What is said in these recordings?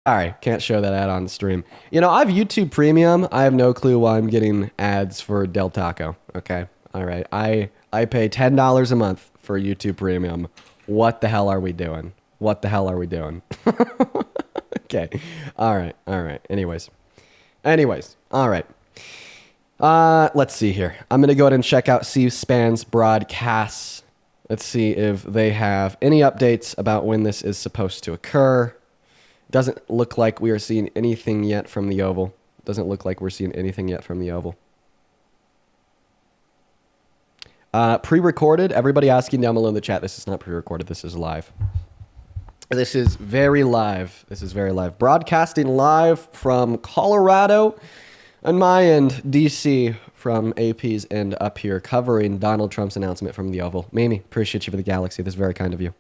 Sorry, can't show that ad on the stream. You know, I have YouTube Premium. I have no clue why I'm getting ads for Del Taco. Okay, all right. I pay $10 a month for YouTube Premium. What the hell are we doing? What the hell are we doing? Okay, all right. Anyways, all right. Let's see here. I'm gonna go ahead and check out C-SPAN's broadcasts. Let's see if they have any updates about when this is supposed to occur. Doesn't look like we are seeing anything yet from the Oval. Pre-recorded. Everybody asking down below in the chat. This is not pre-recorded. This is live. This is very live. Broadcasting live from Colorado. On my end, DC, from AP's end up here, covering Donald Trump's announcement from the Oval. Mimi, appreciate you for the galaxy. This is very kind of you.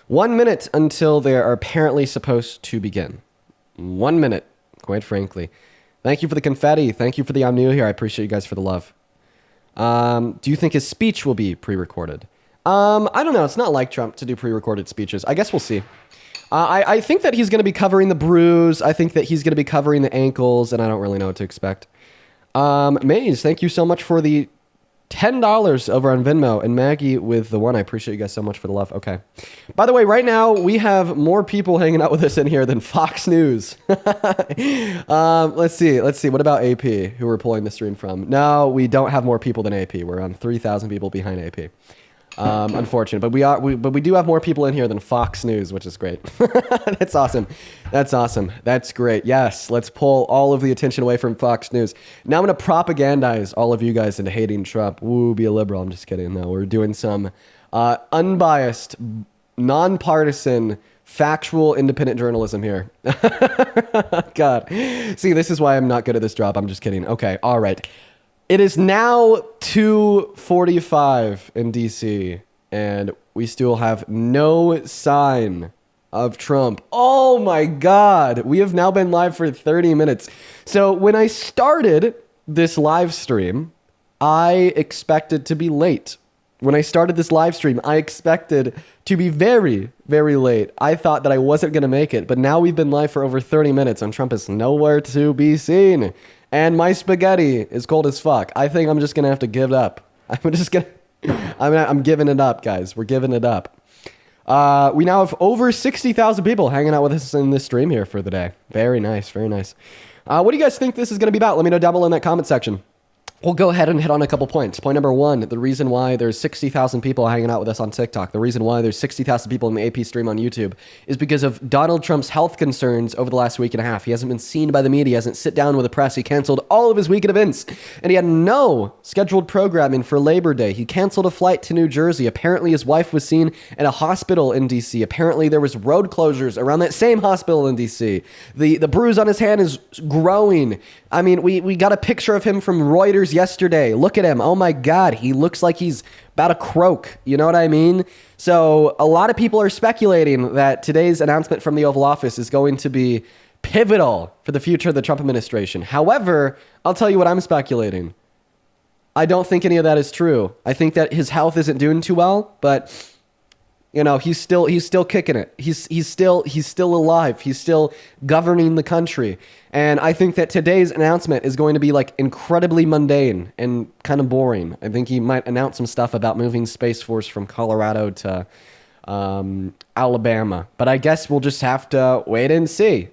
1 minute until they are apparently supposed to begin. 1 minute, quite frankly. Thank you for the confetti. Thank you for the I'm new here. I appreciate you guys for the love. Do you think his speech will be pre-recorded? I don't know. It's not like Trump to do pre-recorded speeches. I guess we'll see. I think that he's going to be covering the bruise. I think that he's going to be covering the ankles, and I don't really know what to expect. Maze, thank you so much for the $10 over on Venmo, and Maggie with the 1. I appreciate you guys so much for the love. Okay. By the way, right now we have more people hanging out with us in here than Fox News. Let's see. What about AP, who we're pulling the stream from? No, we don't have more people than AP. We're on 3,000 people behind AP. Unfortunate, but we do have more people in here than Fox News, which is great. That's awesome. That's great. Yes, let's pull all of the attention away from Fox News. Now I'm going to propagandize all of you guys into hating Trump. Woo, be a liberal. I'm just kidding. No, we're doing some unbiased, nonpartisan, factual, independent journalism here. God. See, this is why I'm not good at this job. I'm just kidding. Okay, all right. It is now 2:45 in DC, and we still have no sign of Trump. Oh my God. We have now been live for 30 minutes. So when I started this live stream, I expected to be late. When I started this live stream, I expected to be very, very late. I thought that I wasn't going to make it, but now we've been live for over 30 minutes, and Trump is nowhere to be seen. And my spaghetti is cold as fuck. I think I'm just going to have to give it up. I'm giving it up, guys. We're giving it up. We now have over 60,000 people hanging out with us in this stream here for the day. Very nice, very nice. What do you guys think this is going to be about? Let me know down below in that comment section. We'll go ahead and hit on a couple points. Point number 1, the reason why there's 60,000 people hanging out with us on TikTok, the reason why there's 60,000 people in the AP stream on YouTube is because of Donald Trump's health concerns over the last week and a half. He hasn't been seen by the media, he hasn't sit down with the press. He canceled all of his weekend events, and he had no scheduled programming for Labor Day. He canceled a flight to New Jersey. Apparently his wife was seen at a hospital in DC. Apparently there was road closures around that same hospital in DC. The bruise on his hand is growing. I mean, we got a picture of him from Reuters yesterday. Look at him. Oh my God. He looks like he's about to croak. You know what I mean? So a lot of people are speculating that today's announcement from the Oval Office is going to be pivotal for the future of the Trump administration. However, I'll tell you what I'm speculating. I don't think any of that is true. I think that his health isn't doing too well, but you know, he's still kicking it. He's still alive. He's still governing the country. And I think that today's announcement is going to be like incredibly mundane and kind of boring. I think he might announce some stuff about moving Space Force from Colorado to Alabama. But I guess we'll just have to wait and see.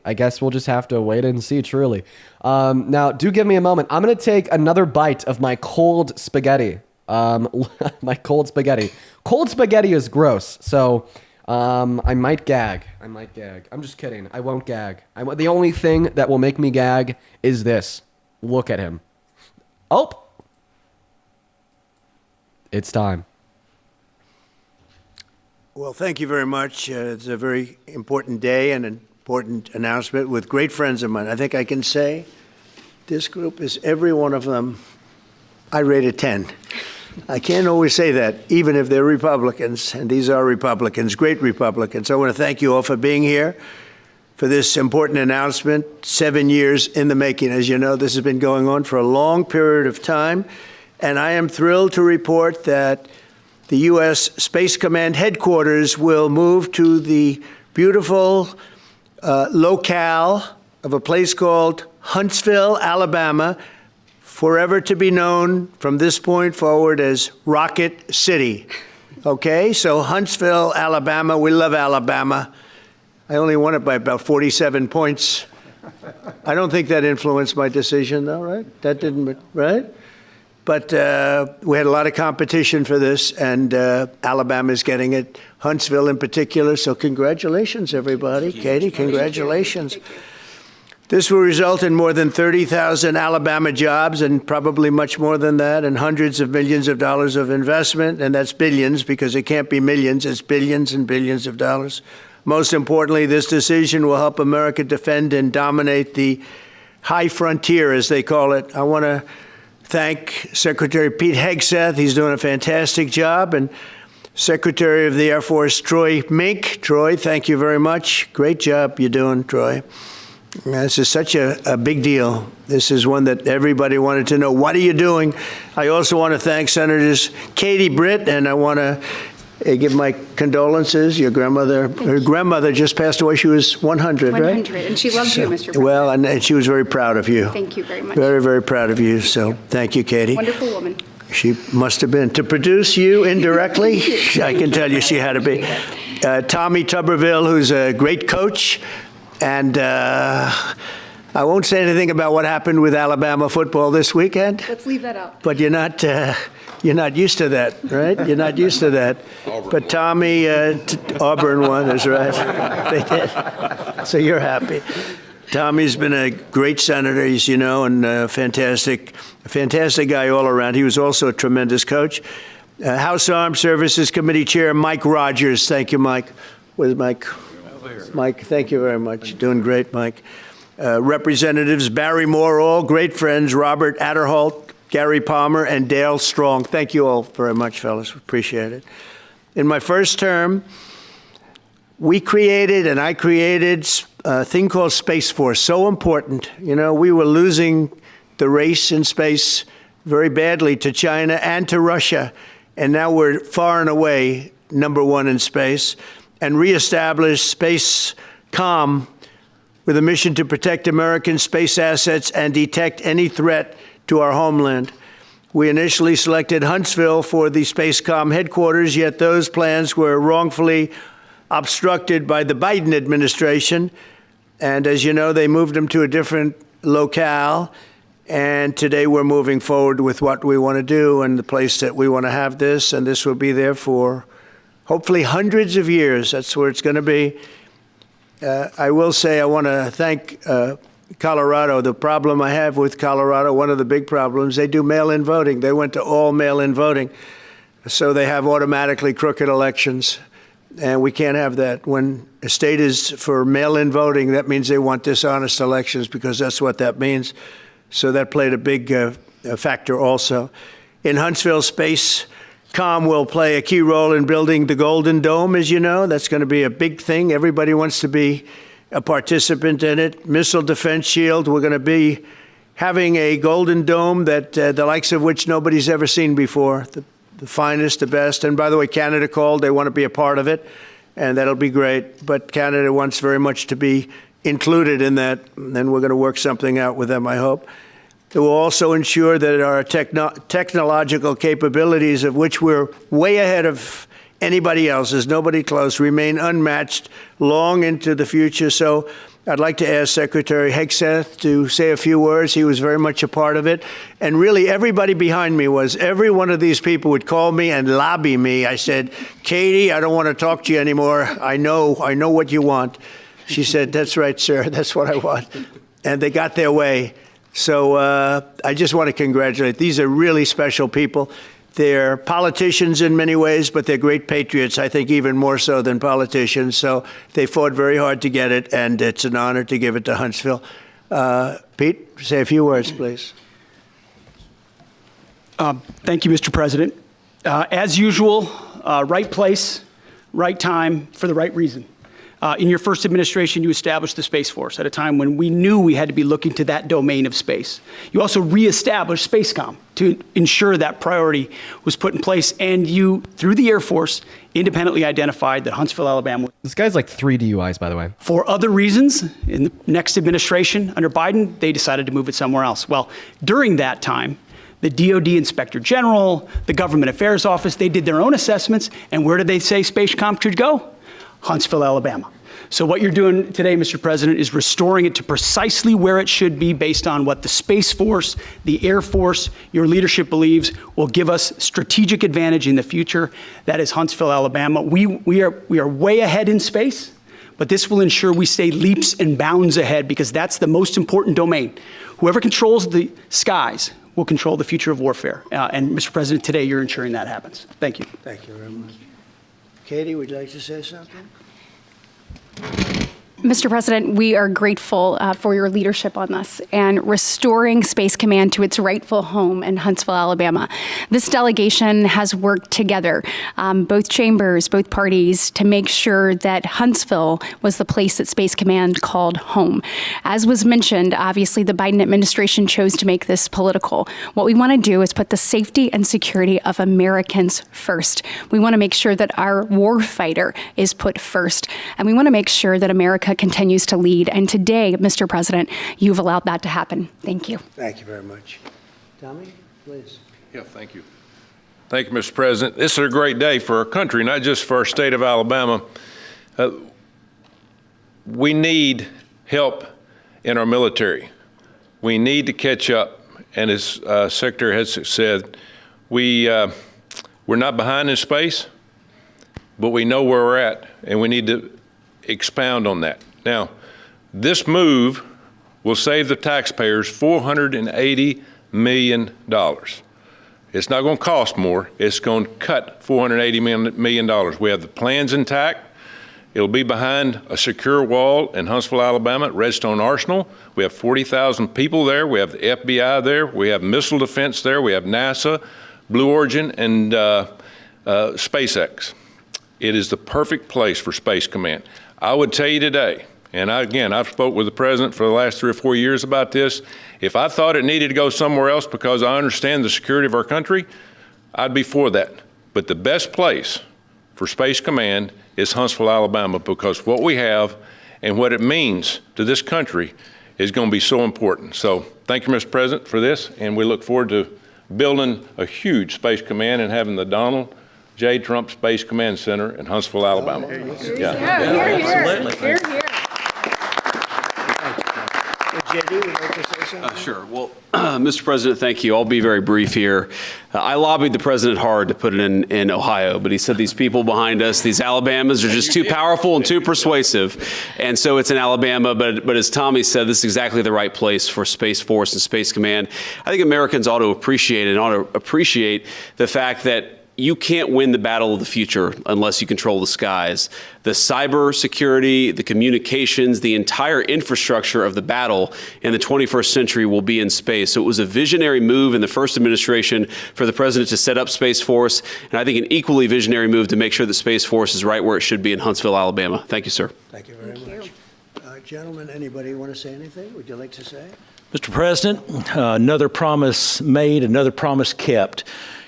Truly. Now, do give me a moment. I'm going to take another bite of my cold spaghetti. My cold spaghetti. Cold spaghetti is gross, so I might gag. I'm just kidding. I won't gag. The only thing that will make me gag is this. Look at him. Oh! It's time. Well, thank you very much. It's a very important day and an important announcement with great friends of mine. I think I can say this group is every one of them. I rate a 10. I can't always say that, even if they're Republicans, and these are Republicans, great Republicans. I want to thank you all for being here for this important announcement, 7 years in the making. As you know, this has been going on for a long period of time, and I am thrilled to report that the U.S. Space Command headquarters will move to the beautiful locale of a place called Huntsville, Alabama, forever to be known from this point forward as Rocket City. Okay, so Huntsville, Alabama, we love Alabama. I only won it by about 47 points. I don't think that influenced my decision, though, right? That didn't, right? But we had a lot of competition for this, and Alabama's getting it, Huntsville in particular. So congratulations, everybody. Katie, congratulations. This will result in more than 30,000 Alabama jobs, and probably much more than that, and hundreds of millions of dollars of investment, and that's billions, because it can't be millions, it's billions and billions of dollars. Most importantly, this decision will help America defend and dominate the high frontier, as they call it. I want to thank Secretary Pete Hegseth. He's doing a fantastic job. And Secretary of the Air Force Troy Mink. Troy, thank you very much. Great job you're doing, Troy. This is such a big deal. This is one that everybody wanted to know. What are you doing? I also want to thank Senators Katie Britt, and I want to give my condolences. Your grandmother, her grandmother just passed away. She was 100, right? 100, and she loves you, Mr. President. Well, and she was very proud of you. Thank you very much. Very, very proud of you. So thank you, Katie. Wonderful woman. She must have been. To produce you indirectly, I can tell you she had to be. Tommy Tuberville, who's a great coach. And I won't say anything about what happened with Alabama football this weekend. Let's leave that out. But you're not used to that, right? You're not used to that. But Tommy, Auburn won, that's right. They did. So you're happy. Tommy's been a great senator, as you know, and a fantastic guy all around. He was also a tremendous coach. House Armed Services Committee Chair Mike Rogers. Thank you, Mike. Where's Mike? Mike, thank you very much. Doing great, Mike. Representatives Barry Moore, all great friends, Robert Adderholt, Gary Palmer, and Dale Strong. Thank you all very much, fellas. Appreciate it. In my first term, I created a thing called Space Force. So important. You know, we were losing the race in space very badly to China and to Russia. And now we're far and away #1 in space. And reestablished Space Com with a mission to protect American space assets and detect any threat to our homeland. We initially selected Huntsville for the SpaceCom headquarters, yet those plans were wrongfully obstructed by the Biden administration. And as you know, they moved them to a different locale. And today we're moving forward with what we want to do and the place that we want to have this. And this will be there for hopefully hundreds of years. That's where it's going to be. I will say I want to thank Colorado. The problem I have with Colorado, one of the big problems, they do mail-in voting. They went to all mail-in voting. So they have automatically crooked elections. And we can't have that. When a state is for mail-in voting, that means they want dishonest elections, because that's what that means. So that played a big factor also. In Huntsville, SpaceCom will play a key role in building the Golden Dome, as you know. That's going to be a big thing. Everybody wants to be a participant in it. Missile Defense Shield, we're going to be having a Golden Dome that the likes of which nobody's ever seen before. The finest, the best. And by the way, Canada called. They want to be a part of it, and that'll be great. But Canada wants very much to be included in that, and we're going to work something out with them, I hope. It will also ensure that our technological capabilities, of which we're way ahead of anybody else, there's nobody close, remain unmatched long into the future. So I'd like to ask Secretary Hegseth to say a few words. He was very much a part of it. And really, everybody behind me was. Every one of these people would call me and lobby me. I said, Katie, I don't want to talk to you anymore. I know what you want. She said, that's right, sir. That's what I want. And they got their way. So I just want to congratulate. These are really special people. They're politicians in many ways, but they're great patriots, I think even more so than politicians. So they fought very hard to get it, and it's an honor to give it to Huntsville. Pete, say a few words, please. Thank you, Mr. President. As usual, right place, right time, for the right reason. In your first administration, you established the Space Force at a time when we knew we had to be looking to that domain of space. You also reestablished SpaceCom to ensure that priority was put in place, and you, through the Air Force, independently identified that Huntsville, Alabama This guy's like 3 DUIs, by the way. For other reasons, in the next administration under Biden, they decided to move it somewhere else. Well, during that time, the DOD Inspector General, the Government Affairs Office, they did their own assessments, and where did they say Spacecom should go? Huntsville, Alabama. So what you're doing today, Mr. President, is restoring it to precisely where it should be based on what the Space Force, the Air Force, your leadership believes will give us strategic advantage in the future. That is Huntsville, Alabama. We are way ahead in space, but this will ensure we stay leaps and bounds ahead because that's the most important domain. Whoever controls the skies will control the future of warfare. And Mr. President, today you're ensuring that happens. Thank you. Thank you very much. Katie, would you like to say something? Mr. President, we are grateful for your leadership on this and restoring Space Command to its rightful home in Huntsville, Alabama. This delegation has worked together, both chambers, both parties, to make sure that Huntsville was the place that Space Command called home. As was mentioned, obviously the Biden administration chose to make this political. What we want to do is put the safety and security of Americans first. We want to make sure that our warfighter is put first, and we want to make sure that America continues to lead. And today, Mr. President, you've allowed that to happen. Thank you. Thank you very much. Tommy, please. Yeah, thank you. Thank you, Mr. President. This is a great day for our country, not just for our state of Alabama. We need help in our military. We need to catch up. And as Secretary has said, we're not behind in space, but we know where we're at, and we need to expound on that. Now, this move will save the taxpayers $480 million. It's not going to cost more. It's going to cut $480 million. We have the plans intact. It'll be behind a secure wall in Huntsville, Alabama, at Redstone Arsenal. We have 40,000 people there. We have the FBI there. We have missile defense there. We have NASA, Blue Origin, and SpaceX. It is the perfect place for Space Command. I would tell you today, and I've spoke with the president for the last 3 or 4 years about this. If I thought it needed to go somewhere else because I understand the security of our country, I'd be for that. But the best place for Space Command is Huntsville, Alabama, because what we have and what it means to this country is going to be so important. So thank you, Mr. President, for this, and we look forward to building a huge Space Command and having the Donald J. Trump Space Command Center in Huntsville, Alabama. Here, here. JD, would you like to say something? Sure. Well, Mr. President, thank you. I'll be very brief here. I lobbied the president hard to put it in Ohio, but he said these people behind us, these Alabamas, are just too powerful and too persuasive. And so it's in Alabama. But as Tommy said, this is exactly the right place for Space Force and Space Command. I think Americans ought to appreciate the fact that you can't win the battle of the future unless you control the skies. The cyber security, the communications, the entire infrastructure of the battle in the 21st century will be in space. So it was a visionary move in the first administration for the president to set up Space Force, and I think an equally visionary move to make sure that Space Force is right where it should be in Huntsville, Alabama. Thank you, sir. Thank you very much. Gentlemen, anybody want to say anything? Would you like to say? Mr. President, another promise made, another promise kept.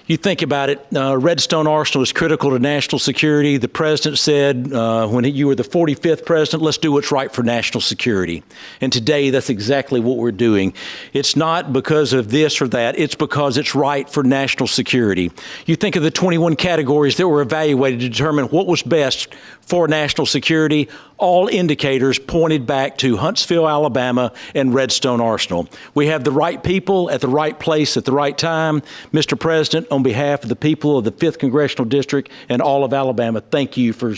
You think about it, Redstone Arsenal is critical to national security. The president said when you were the 45th president, let's do what's right for national security. And today, that's exactly what we're doing. It's not because of this or that. It's because it's right for national security. You think of the 21 categories that were evaluated to determine what was best for national security. All indicators pointed back to Huntsville, Alabama, and Redstone Arsenal. We have the right people at the right place at the right time. Mr. President, on behalf of the people of the 5th Congressional District and all of Alabama, thank you for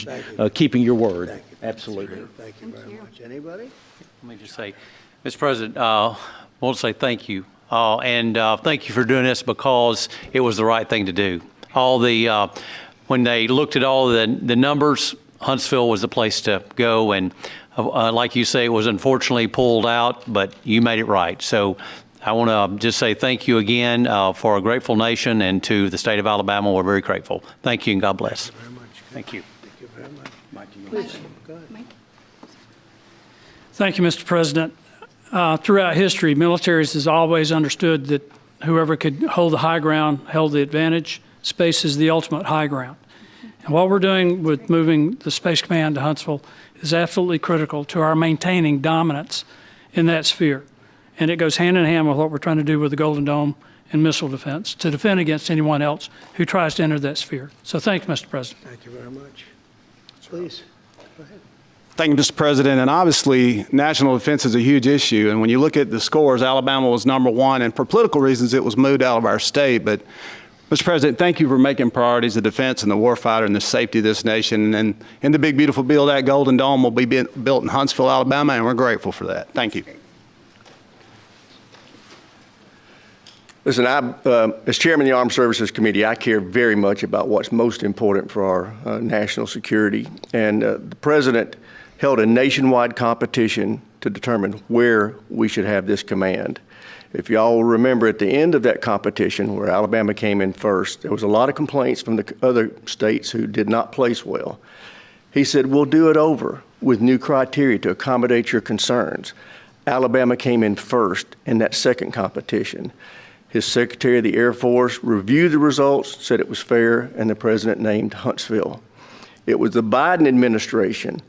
keeping your word. Thank you. Absolutely. Thank you very much. Anybody? Let me just say, Mr. President, I want to say thank you. And thank you for doing this because it was the right thing to do. When they looked at all the numbers, Huntsville was the place to go. And like you say, it was unfortunately pulled out, but you made it right. So I want to just say thank you again for a grateful nation, and to the state of Alabama, we're very grateful. Thank you and God bless. Thank you very much. Thank you. Thank you very much. Please, go ahead. Thank you, Mr. President. Throughout history, militaries has always understood that whoever could hold the high ground held the advantage. Space is the ultimate high ground. And what we're doing with moving the Space Command to Huntsville is absolutely critical to our maintaining dominance in that sphere. And it goes hand in hand with what we're trying to do with the Golden Dome and missile defense to defend against anyone else who tries to enter that sphere. So thanks, Mr. President. Thank you very much. Please, go ahead. Thank you, Mr. President. And obviously, national defense is a huge issue. And when you look at the scores, Alabama was #1. And for political reasons, it was moved out of our state. But, Mr. President, thank you for making priorities the defense and the warfighter and the safety of this nation. And in the big, beautiful bill, that Golden Dome will be built in Huntsville, Alabama, and we're grateful for that. Thank you. Listen, as chairman of the Armed Services Committee, I care very much about what's most important for our national security. And the president held a nationwide competition to determine where we should have this command. If y'all remember, at the end of that competition, where Alabama came in first, there was a lot of complaints from the other states who did not place well. He said, we'll do it over with new criteria to accommodate your concerns. Alabama came in first in that second competition. His Secretary of the Air Force reviewed the results, said it was fair, and the president named Huntsville. It was the Biden administration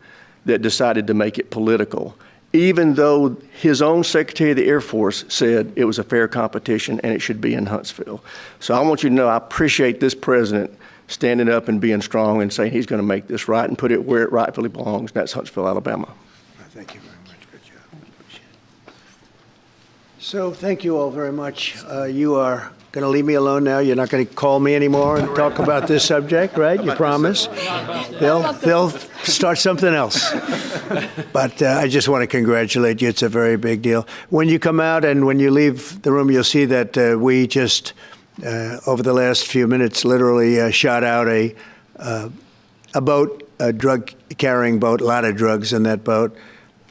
that decided to make it political, even though his own Secretary of the Air Force said it was a fair competition and it should be in Huntsville. So I want you to know I appreciate this president standing up and being strong and saying he's going to make this right and put it where it rightfully belongs, and that's Huntsville, Alabama. Thank you very much. Good job. Appreciate it. So thank you all very much. You are going to leave me alone now. You're not going to call me anymore and talk about this subject, right? You promise? They'll start something else. But I just want to congratulate you. It's a very big deal. When you come out and when you leave the room, you'll see that we just, over the last few minutes, literally shot out a boat, a drug-carrying boat, a lot of drugs in that boat.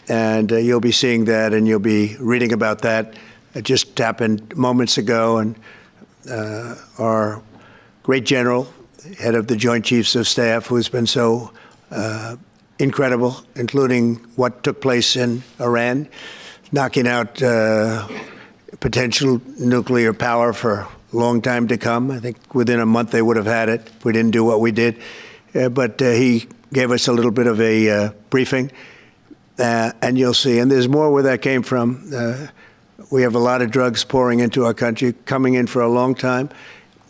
And you'll be seeing that and you'll be reading about that. It just happened moments ago, and our great general, head of the Joint Chiefs of Staff, who's been so incredible, including what took place in Iran, knocking out potential nuclear power for a long time to come. I think within a month they would have had it if we didn't do what we did. But he gave us a little bit of a briefing, and you'll see. And there's more where that came from. We have a lot of drugs pouring into our country, coming in for a long time.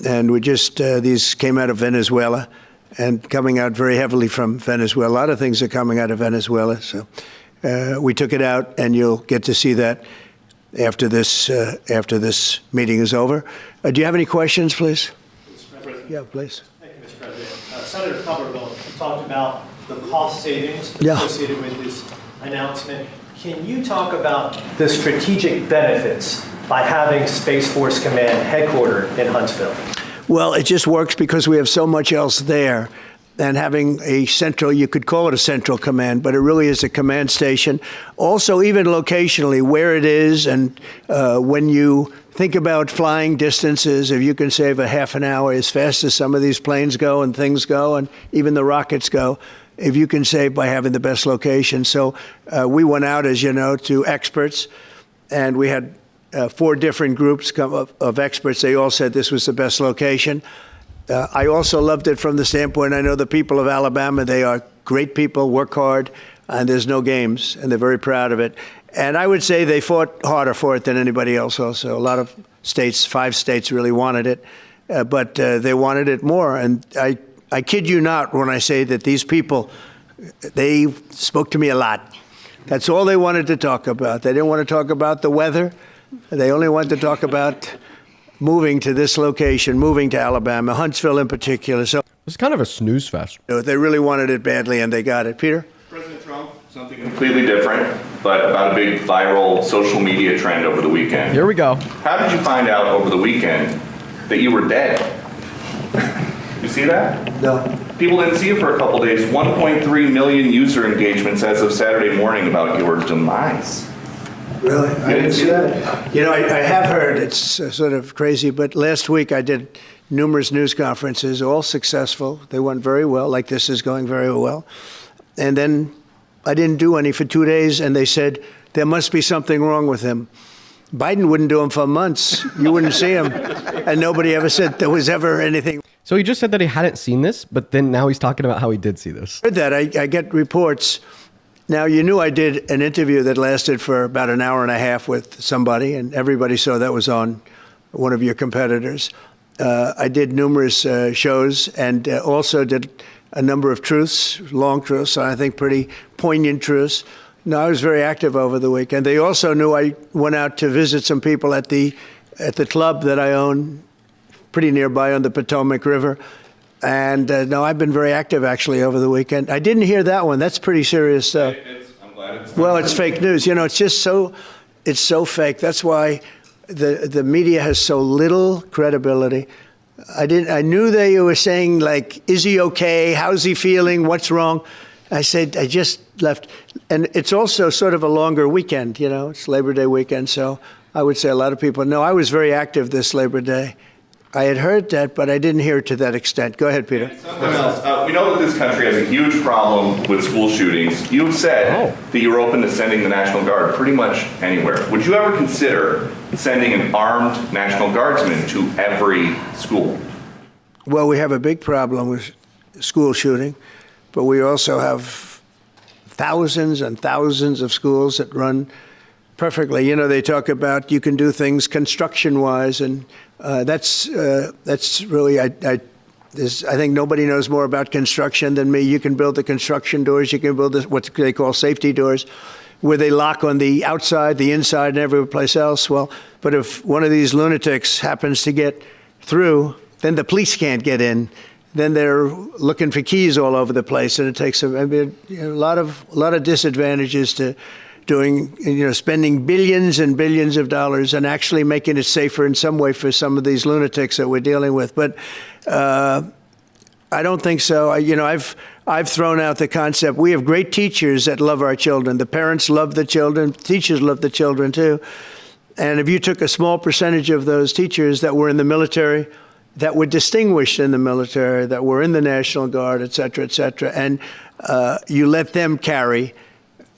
And we just, these came out of Venezuela and coming out very heavily from Venezuela. A lot of things are coming out of Venezuela. So we took it out, and you'll get to see that after this meeting is over. Do you have any questions, please? Yeah, please. Thank you, Mr. President. Senator Cumberville talked about the cost savings associated with this announcement. Can you talk about the strategic benefits by having Space Force Command headquartered in Huntsville? Well, it just works because we have so much else there. And having a central, you could call it a central command, but it really is a command station. Also, even locationally, where it is, and when you think about flying distances, if you can save a half an hour as fast as some of these planes go and things go, and even the rockets go, if you can save by having the best location. So we went out, as you know, to experts, and we had 4 different groups of experts. They all said this was the best location. I also loved it from the standpoint, I know the people of Alabama, they are great people, work hard, and there's no games, and they're very proud of it. And I would say they fought harder for it than anybody else also. A lot of states, 5 states really wanted it, but they wanted it more. And I kid you not when I say that these people, they spoke to me a lot. That's all they wanted to talk about. They didn't want to talk about the weather. They only wanted to talk about moving to this location, moving to Alabama, Huntsville in particular. So It's kind of a snooze fest. they really wanted it badly, and they got it. Peter? President Trump, something completely different, but about a big viral social media trend over the weekend. Here we go. How did you find out over the weekend that you were dead? You see that? No. People didn't see it for a couple days. 1.3 million user engagements as of Saturday morning about your demise. Really? I didn't see that. You know, I have heard, it's sort of crazy, but last week I did numerous news conferences, all successful. They went very well, like this is going very well. And then I didn't do any for 2 days, and they said, there must be something wrong with him. Biden wouldn't do them for months. You wouldn't see him. And nobody ever said there was ever anything. So he just said that he hadn't seen this, but then now he's talking about how he did see this. Heard that. I get reports. Now, you knew I did an interview that lasted for about an hour and a half with somebody, and everybody saw that was on one of your competitors. I did numerous shows and also did a number of truths, long truths, and I think pretty poignant truths. No, I was very active over the weekend. They also knew I went out to visit some people at the club that I own pretty nearby on the Potomac River. And no, I've been very active actually over the weekend. I didn't hear that one. That's pretty serious stuff. I'm glad it's Well, it's fake news. You know, it's just it's so fake. That's why the media has so little credibility. I knew they were saying, like, is he okay? How's he feeling? What's wrong? I said, I just left. And it's also sort of a longer weekend, you know, it's Labor Day weekend. So I would say a lot of people know I was very active this Labor Day. I had heard that, but I didn't hear it to that extent. Go ahead, Peter. Something else. We know that this country has a huge problem with school shootings. You've said that you're open to sending the National Guard pretty much anywhere. Would you ever consider sending an armed National Guardsman to every school? Well, we have a big problem with school shooting, but we also have thousands and thousands of schools that run perfectly. You know, they talk about you can do things construction-wise, and that's really, I think nobody knows more about construction than me. You can build the construction doors. You can build what they call safety doors, where they lock on the outside, the inside, and every place else. Well, but if one of these lunatics happens to get through, then the police can't get in. Then they're looking for keys all over the place, and it takes a lot of disadvantages to doing, spending billions and billions of dollars and actually making it safer in some way for some of these lunatics that we're dealing with. But I don't think so. I've thrown out the concept. We have great teachers that love our children. The parents love the children. Teachers love the children too. And if you took a small percentage of those teachers that were in the military, that were distinguished in the military, that were in the National Guard, et cetera, and you let them carry.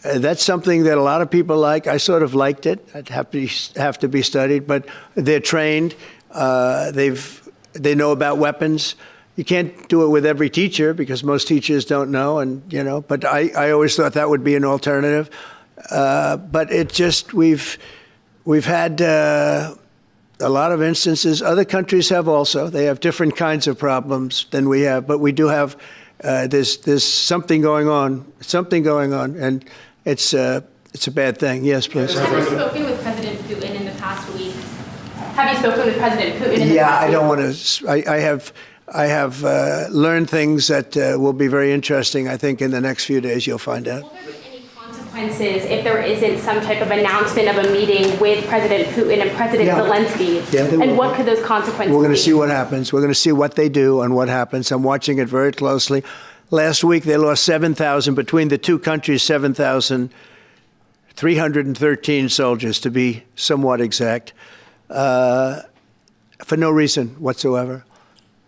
That's something that a lot of people like. I sort of liked it. I'd have to be studied, but they're trained. They know about weapons. You can't do it with every teacher because most teachers don't know, but I always thought that would be an alternative. But it just, we've had a lot of instances. Other countries have also. They have different kinds of problems than we have, but we do have, there's something going on, and it's a bad thing. Yes, please. Have you spoken with President Putin in the past week? Have you spoken with President Putin in the past week? Yeah, I don't want to. I have learned things that will be very interesting. I think in the next few days you'll find out. Will there be any consequences if there isn't some type of announcement of a meeting with President Putin and President Zelensky? Yeah, and what could those consequences be? We're going to see what happens. We're going to see what they do and what happens. I'm watching it very closely. Last week, they lost 7,000, between the two countries, 7,313 soldiers, to be somewhat exact, for no reason whatsoever.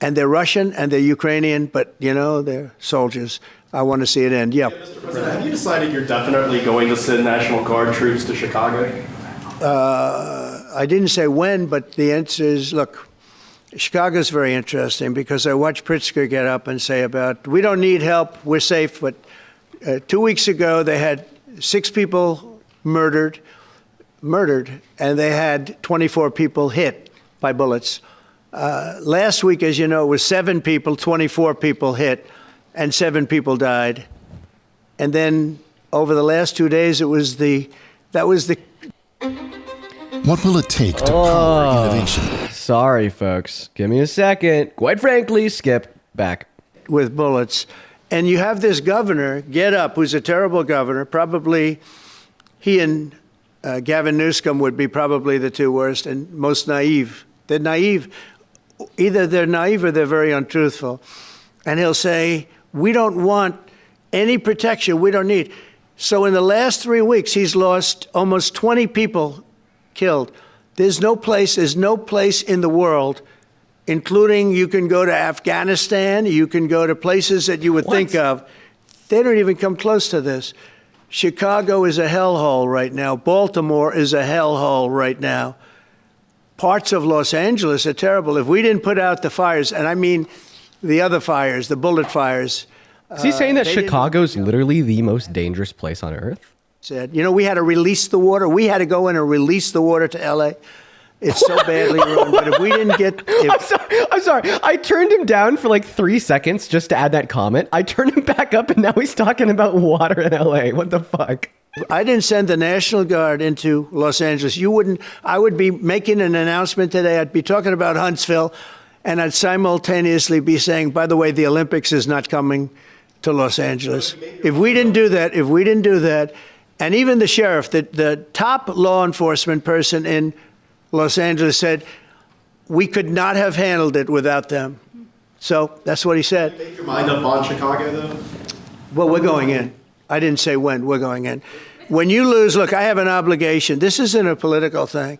And they're Russian and they're Ukrainian, but, they're soldiers. I want to see it end. Yeah. Mr. President, have you decided you're definitely going to send National Guard troops to Chicago? I didn't say when, but the answer is, look, Chicago's very interesting because I watched Pritzker get up and say we don't need help, we're safe. But 2 weeks ago, they had 6 people murdered, and they had 24 people hit by bullets. Last week, as you know, it was 7 people, 24 people hit, and 7 people died. And then over the last 2 days, that was the. What will it take to power innovation? Sorry, folks. Give me a second. Quite frankly, skip back. With bullets. And you have this governor get up, who's a terrible governor. Probably he and Gavin Newsom would be probably the 2 worst and most naive. They're naive. Either they're naive or they're very untruthful. And he'll say, we don't want any protection. We don't need. So in the last 3 weeks, he's lost almost 20 people killed. There's no place in the world, including you can go to Afghanistan, you can go to places that you would think of. They don't even come close to this. Chicago is a hellhole right now. Baltimore is a hellhole right now. Parts of Los Angeles are terrible. If we didn't put out the fires, and I mean the other fires, the bullet fires. Is he saying that they didn't- Chicago's literally the most dangerous place on earth? Said, we had to release the water. We had to go in and release the water to L.A. It's so badly run. But if we didn't get... I'm sorry. I turned him down for like 3 seconds just to add that comment. I turned him back up, and now he's talking about water in L.A. What the fuck? I didn't send the National Guard into Los Angeles. You wouldn't. I would be making an announcement today. I'd be talking about Huntsville, and I'd simultaneously be saying, by the way, the Olympics is not coming to Los Angeles. If we didn't do that, and even the sheriff, the top law enforcement person in Los Angeles said, we could not have handled it without them. So that's what he said. Make your mind up on Chicago, though? Well, we're going in. I didn't say when. We're going in. When you lose, look, I have an obligation. This isn't a political thing.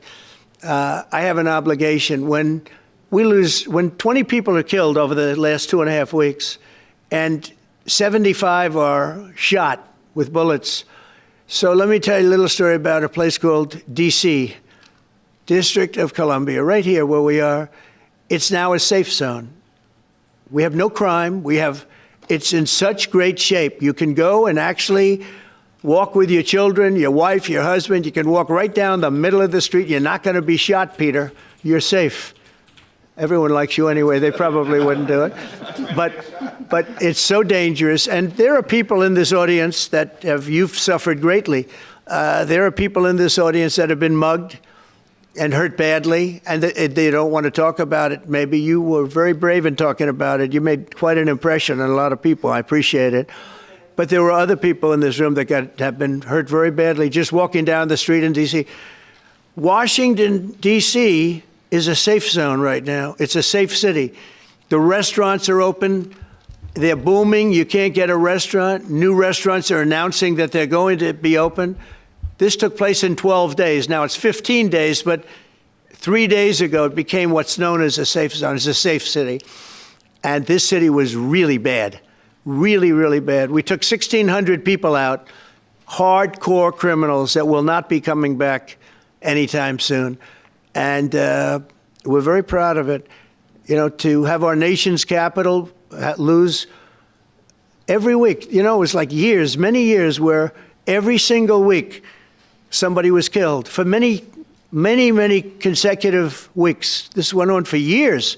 I have an obligation. When we lose, when 20 people are killed over the last 2.5 weeks, and 75 are shot with bullets. So let me tell you a little story about a place called D.C., District of Columbia, right here where we are. It's now a safe zone. We have no crime. It's in such great shape. You can go and actually walk with your children, your wife, your husband. You can walk right down the middle of the street. You're not going to be shot, Peter. You're safe. Everyone likes you anyway. They probably wouldn't do it. But it's so dangerous. And there are people in this audience that you've suffered greatly. There are people in this audience that have been mugged and hurt badly, and they don't want to talk about it. Maybe you were very brave in talking about it. You made quite an impression on a lot of people. I appreciate it. But there were other people in this room that have been hurt very badly just walking down the street in D.C. Washington, D.C. is a safe zone right now. It's a safe city. The restaurants are open. They're booming. You can't get a restaurant. New restaurants are announcing that they're going to be open. This took place in 12 days. Now it's 15 days, but 3 days ago it became what's known as a safe zone. It's a safe city. And this city was really bad, really, really bad. We took 1,600 people out, hardcore criminals that will not be coming back anytime soon. And we're very proud of it. To have our nation's capital lose every week. It was like years, many years, where every single week somebody was killed for many, many, many consecutive weeks. This went on for years.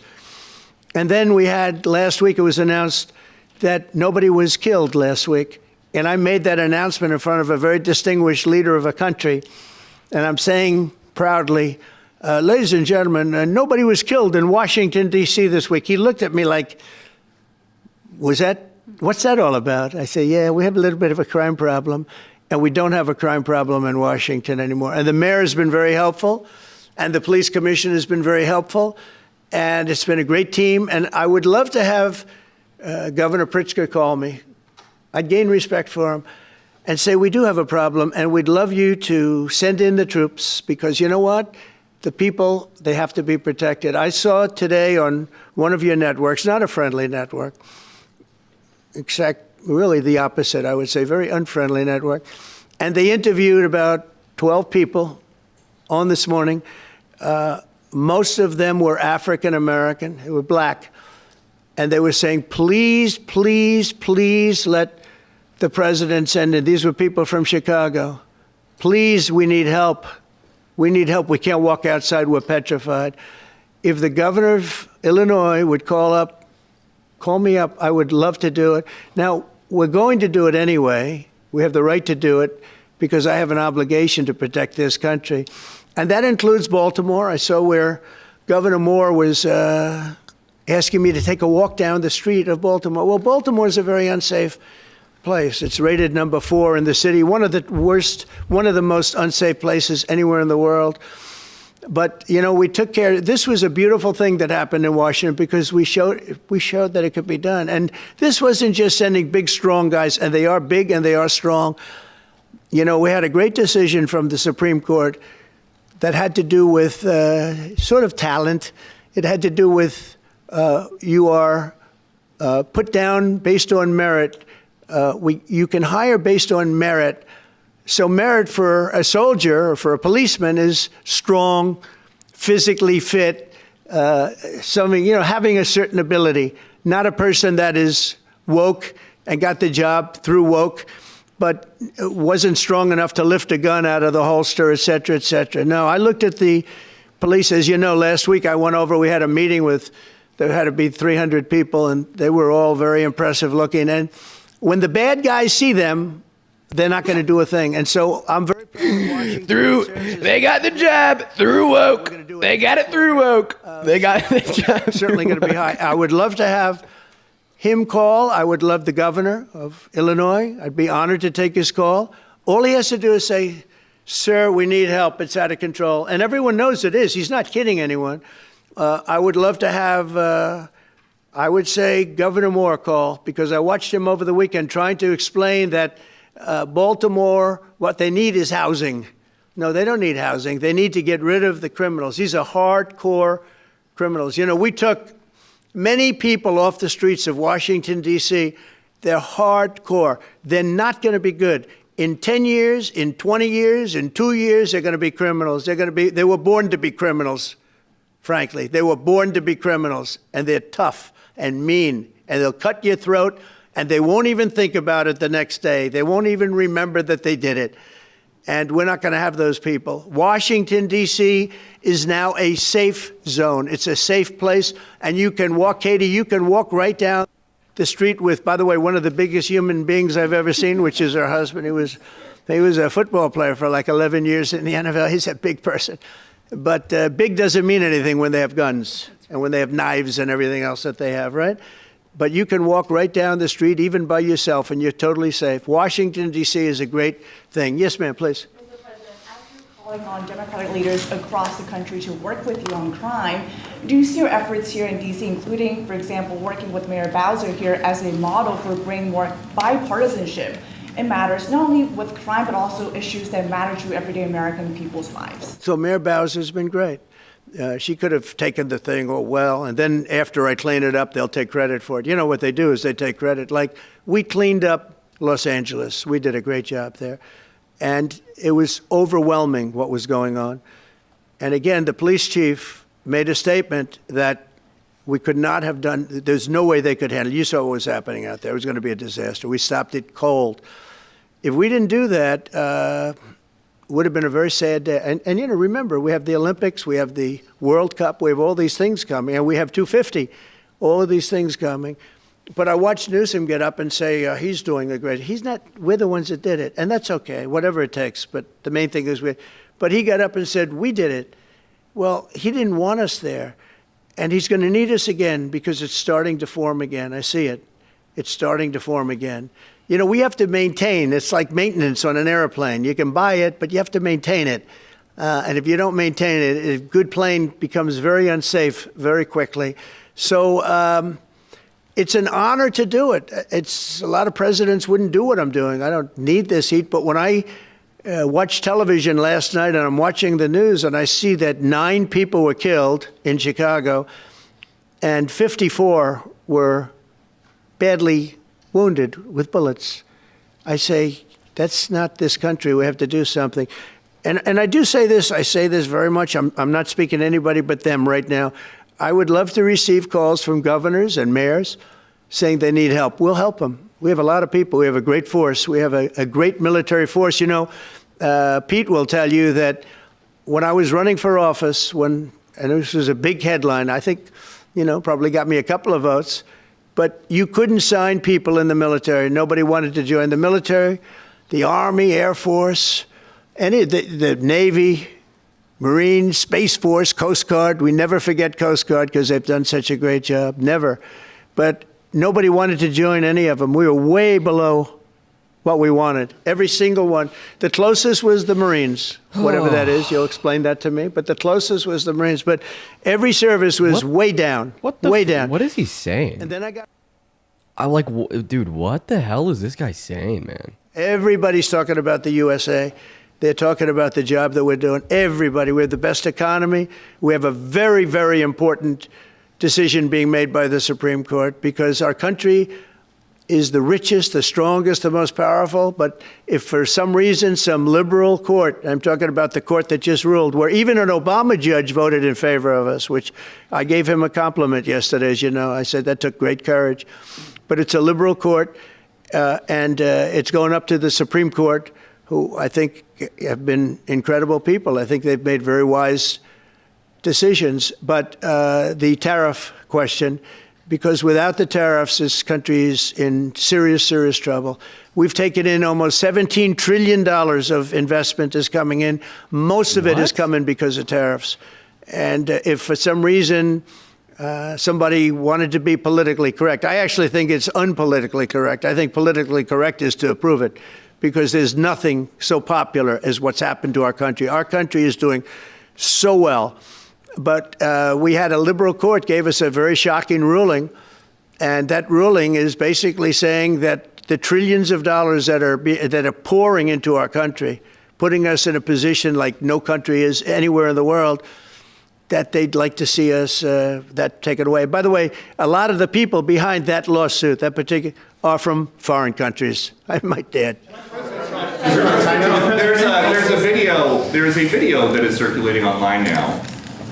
And then we had, last week it was announced that nobody was killed last week. And I made that announcement in front of a very distinguished leader of a country. And I'm saying proudly, ladies and gentlemen, nobody was killed in Washington, D.C. this week. He looked at me like, what's that all about? I say, yeah, we have a little bit of a crime problem, and we don't have a crime problem in Washington anymore. And the mayor has been very helpful, and the police commissioner has been very helpful, and it's been a great team. And I would love to have Governor Pritzker call me. I'd gain respect for him and say, we do have a problem, and we'd love you to send in the troops, because you know what? The people, they have to be protected. I saw today on one of your networks, not a friendly network, really the opposite, I would say, very unfriendly network. And they interviewed about 12 people on this morning. Most of them were African American, they were black. And they were saying, please, please, please let the president send in. These were people from Chicago. Please, we need help. We need help. We can't walk outside. We're petrified. If the governor of Illinois would call me up, I would love to do it. Now, we're going to do it anyway. We have the right to do it because I have an obligation to protect this country. And that includes Baltimore. I saw where Governor Moore was asking me to take a walk down the street of Baltimore. Well, Baltimore is a very unsafe place. It's rated number 4 in the city, one of the most unsafe places anywhere in the world. But, we took care. This was a beautiful thing that happened in Washington because we showed that it could be done. And this wasn't just sending big, strong guys, and they are big and they are strong. We had a great decision from the Supreme Court that had to do with sort of talent. It had to do with you are put down based on merit. You can hire based on merit. So merit for a soldier or for a policeman is strong, physically fit, having a certain ability. not a person that is woke and got the job through woke, but wasn't strong enough to lift a gun out of the holster, et cetera, et cetera. No, I looked at the police. As you know, last week I went over, we had a meeting with, there had to be 300 people, and they were all very impressive looking. And when the bad guys see them, they're not going to do a thing. And so I'm very proud of Washington. They got the jab through woke. They got it through woke. They got the jab. Certainly going to be high. I would love to have him call. I would love the governor of Illinois. I'd be honored to take his call. All he has to do is say, sir, we need help. It's out of control. And everyone knows it is. He's not kidding anyone. I would love to have, I would say, Governor Moore call, because I watched him over the weekend trying to explain that Baltimore, what they need is housing. No, they don't need housing. They need to get rid of the criminals. These are hardcore criminals. You know, we took many people off the streets of Washington, D.C. They're hardcore. They're not going to be good. In 10 years, in 20 years, in 2 years, they're going to be criminals. They were born to be criminals, frankly. They were born to be criminals, and they're tough and mean, and they'll cut your throat, and they won't even think about it the next day. They won't even remember that they did it. And we're not going to have those people. Washington, D.C. is now a safe zone. It's a safe place. And you can walk, Katie, you can walk right down the street with, by the way, one of the biggest human beings I've ever seen, which is her husband. He was a football player for like 11 years in the NFL. He's a big person. But big doesn't mean anything when they have guns and when they have knives and everything else that they have, right? But you can walk right down the street, even by yourself, and you're totally safe. Washington, D.C. is a great thing. Yes, ma'am, please. Mr. President, as you're calling on Democratic leaders across the country to work with you on crime, do you see your efforts here in D.C., including, for example, working with Mayor Bowser here as a model for bringing more bipartisanship in matters not only with crime, but also issues that matter to everyday American people's lives? So Mayor Bowser's been great. She could have taken the thing, oh, well, and then after I clean it up, they'll take credit for it. You know what they do is they take credit. Like, we cleaned up Los Angeles. We did a great job there. And it was overwhelming what was going on. And again, the police chief made a statement that we could not have done, there's no way they could handle it. You saw what was happening out there. It was going to be a disaster. We stopped it cold. If we didn't do that, would have been a very sad day. And you know, remember, we have the Olympics, we have the World Cup, we have all these things coming, and we have 250, all of these things coming. But I watched Newsom get up and say he's doing a great, he's not, we're the ones that did it, and that's okay, whatever it takes, but the main thing is but he got up and said, we did it. Well, he didn't want us there, and he's going to need us again because it's starting to form again. I see it. It's starting to form again. You know, we have to maintain. It's like maintenance on an airplane. You can buy it, but you have to maintain it. And if you don't maintain it, a good plane becomes very unsafe very quickly. So it's an honor to do it. It's a lot of presidents wouldn't do what I'm doing. I don't need this heat. But when I watched television last night and I'm watching the news and I see that 9 people were killed in Chicago and 54 were badly wounded with bullets, I say, that's not this country. We have to do something. And I do say this, I say this very much. I'm not speaking to anybody but them right now. I would love to receive calls from governors and mayors saying they need help. We'll help them. We have a lot of people. We have a great force. We have a great military force. You know, Pete will tell you that when I was running for office, and this was a big headline, I think, you know, probably got me a couple of votes, but you couldn't sign people in the military. Nobody wanted to join the military, the Army, Air Force, the Navy, Marines, Space Force, Coast Guard. We never forget Coast Guard because they've done such a great job. Never. But nobody wanted to join any of them. We were way below what we wanted. Every single one. The closest was the Marines, whatever that is. You'll explain that to me. But the closest was the Marines. But every service was way down. Way down. What is he saying? And then dude, what the hell is this guy saying, man? Everybody's talking about the USA. They're talking about the job that we're doing. Everybody. We have the best economy. We have a very, very important decision being made by the Supreme Court because our country is the richest, the strongest, the most powerful. But if for some reason some liberal court, I'm talking about the court that just ruled, where even an Obama judge voted in favor of us, which I gave him a compliment yesterday, as you know. I said that took great courage. But it's a liberal court, and it's going up to the Supreme Court, who I think have been incredible people. I think they've made very wise decisions. But the tariff question, because without the tariffs, this country is in serious, serious trouble. We've taken in almost $17 trillion of investment is coming in. Most of it is coming because of tariffs. And if for some reason somebody wanted to be politically correct, I actually think it's unpolitically correct. I think politically correct is to approve it, because there's nothing so popular as what's happened to our country. Our country is doing so well. But we had a liberal court gave us a very shocking ruling, and that ruling is basically saying that the trillions of dollars that are pouring into our country, putting us in a position like no country is anywhere in the world, that they'd like to see us that taken away. By the way, a lot of the people behind that lawsuit, that particular, are from foreign countries. I might add. There's a video that is circulating online now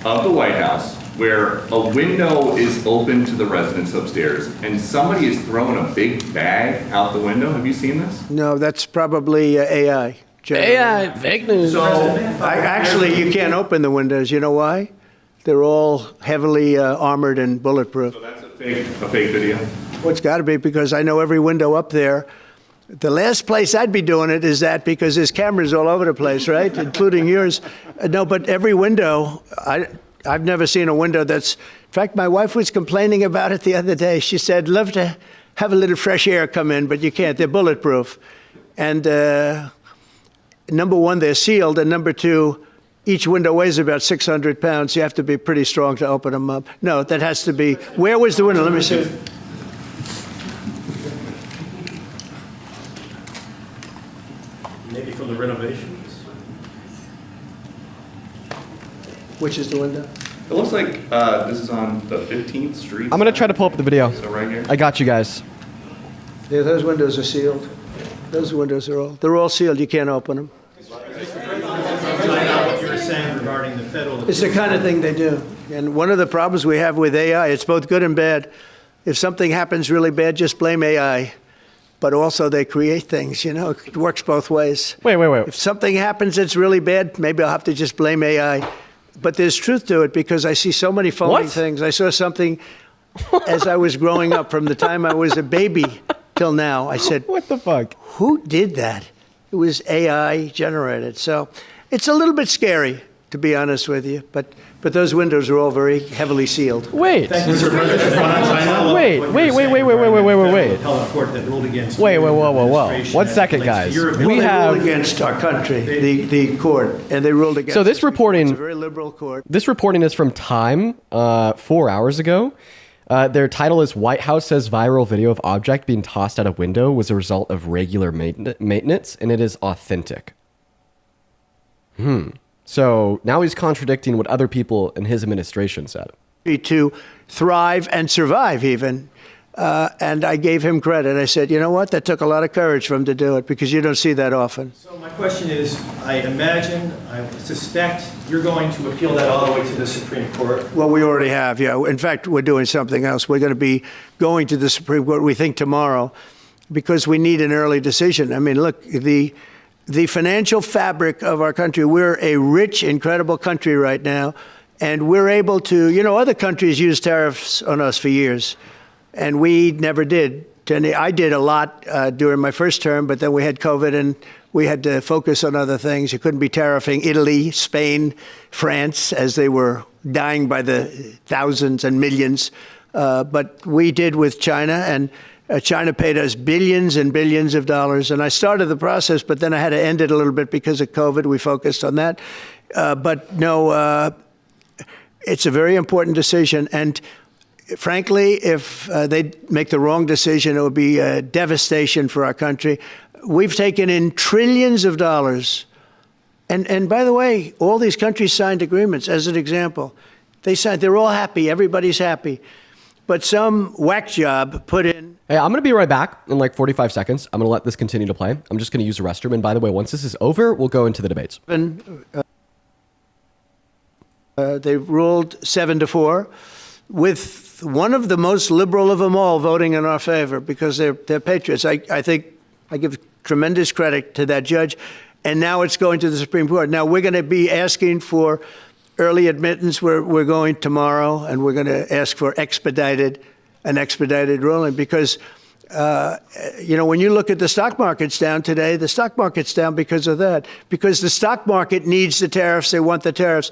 of the White House where a window is open to the residents upstairs and somebody is throwing a big bag out the window. Have you seen this? No, that's probably AI. AI, fake news. So, actually, you can't open the windows. You know why? They're all heavily armored and bulletproof. So that's a fake video? Well, it's got to be, because I know every window up there. The last place I'd be doing it is that, because there's cameras all over the place, right? Including yours. No, but every window, I've never seen a window that's, in fact, my wife was complaining about it the other day. She said, love to have a little fresh air come in, but you can't. They're bulletproof. And number one, they're sealed. And number two, each window weighs about 600 pounds. You have to be pretty strong to open them up. No, that has to be, where was the window? Let me see. Maybe from the renovations? Which is the window? It looks like this is on the 15th Street. I'm going to try to pull up the video. So right here. I got you guys. Yeah, those windows are sealed. Those windows they're all sealed. You can't open them. What you were saying regarding the federal. It's the kind of thing they do. And one of the problems we have with AI, it's both good and bad. If something happens really bad, just blame AI. But also they create things, you know, it works both ways. Wait. If something happens that's really bad, maybe I'll have to just blame AI. But there's truth to it, because I see so many phony things. I saw something as I was growing up, from the time I was a baby till now. I said, what the fuck? Who did that? It was AI generated. So it's a little bit scary, to be honest with you. But those windows are all very heavily sealed. Wait. Thank you, Mr. President. Wait. Whoa. 1 second, guys. They ruled against our country, the court, and they ruled against. So this reporting, it's a very liberal court. This reporting is from Time, 4 hours ago. Their title is "White House says viral video of object being tossed out a window was a result of regular maintenance, and it is authentic." So now he's contradicting what other people in his administration said. To thrive and survive, even. And I gave him credit. I said, you know what? That took a lot of courage for him to do it, because you don't see that often. So my question is, I suspect you're going to appeal that all the way to the Supreme Court. Well, we already have, yeah. In fact, we're doing something else. We're going to be going to the Supreme Court, we think, tomorrow, because we need an early decision. I mean, look, the financial fabric of our country, we're a rich, incredible country right now, and we're able to, you know, other countries use tariffs on us for years, and we never did. I did a lot during my first term, but then we had COVID, and we had to focus on other things. You couldn't be tariffing Italy, Spain, France, as they were dying by the thousands and millions. But we did with China, and China paid us billions and billions of dollars. And I started the process, but then I had to end it a little bit because of COVID. We focused on that. But no, it's a very important decision. And frankly, if they make the wrong decision, it would be a devastation for our country. We've taken in trillions of dollars. And by the way, all these countries signed agreements, as an example. They're all happy. Everybody's happy. But some whack job put in Hey, I'm going to be right back in like 45 seconds. I'm going to let this continue to play. I'm just going to use the restroom. And by the way, once this is over, we'll go into the debates. They ruled 7-4 with one of the most liberal of them all voting in our favor because they're patriots. I think I give tremendous credit to that judge. And now it's going to the Supreme Court. Now we're going to be asking for early admittance. We're going tomorrow, and we're going to ask for an expedited ruling because, when you look at the stock market's down today, the stock market's down because of that, because the stock market needs the tariffs. They want the tariffs.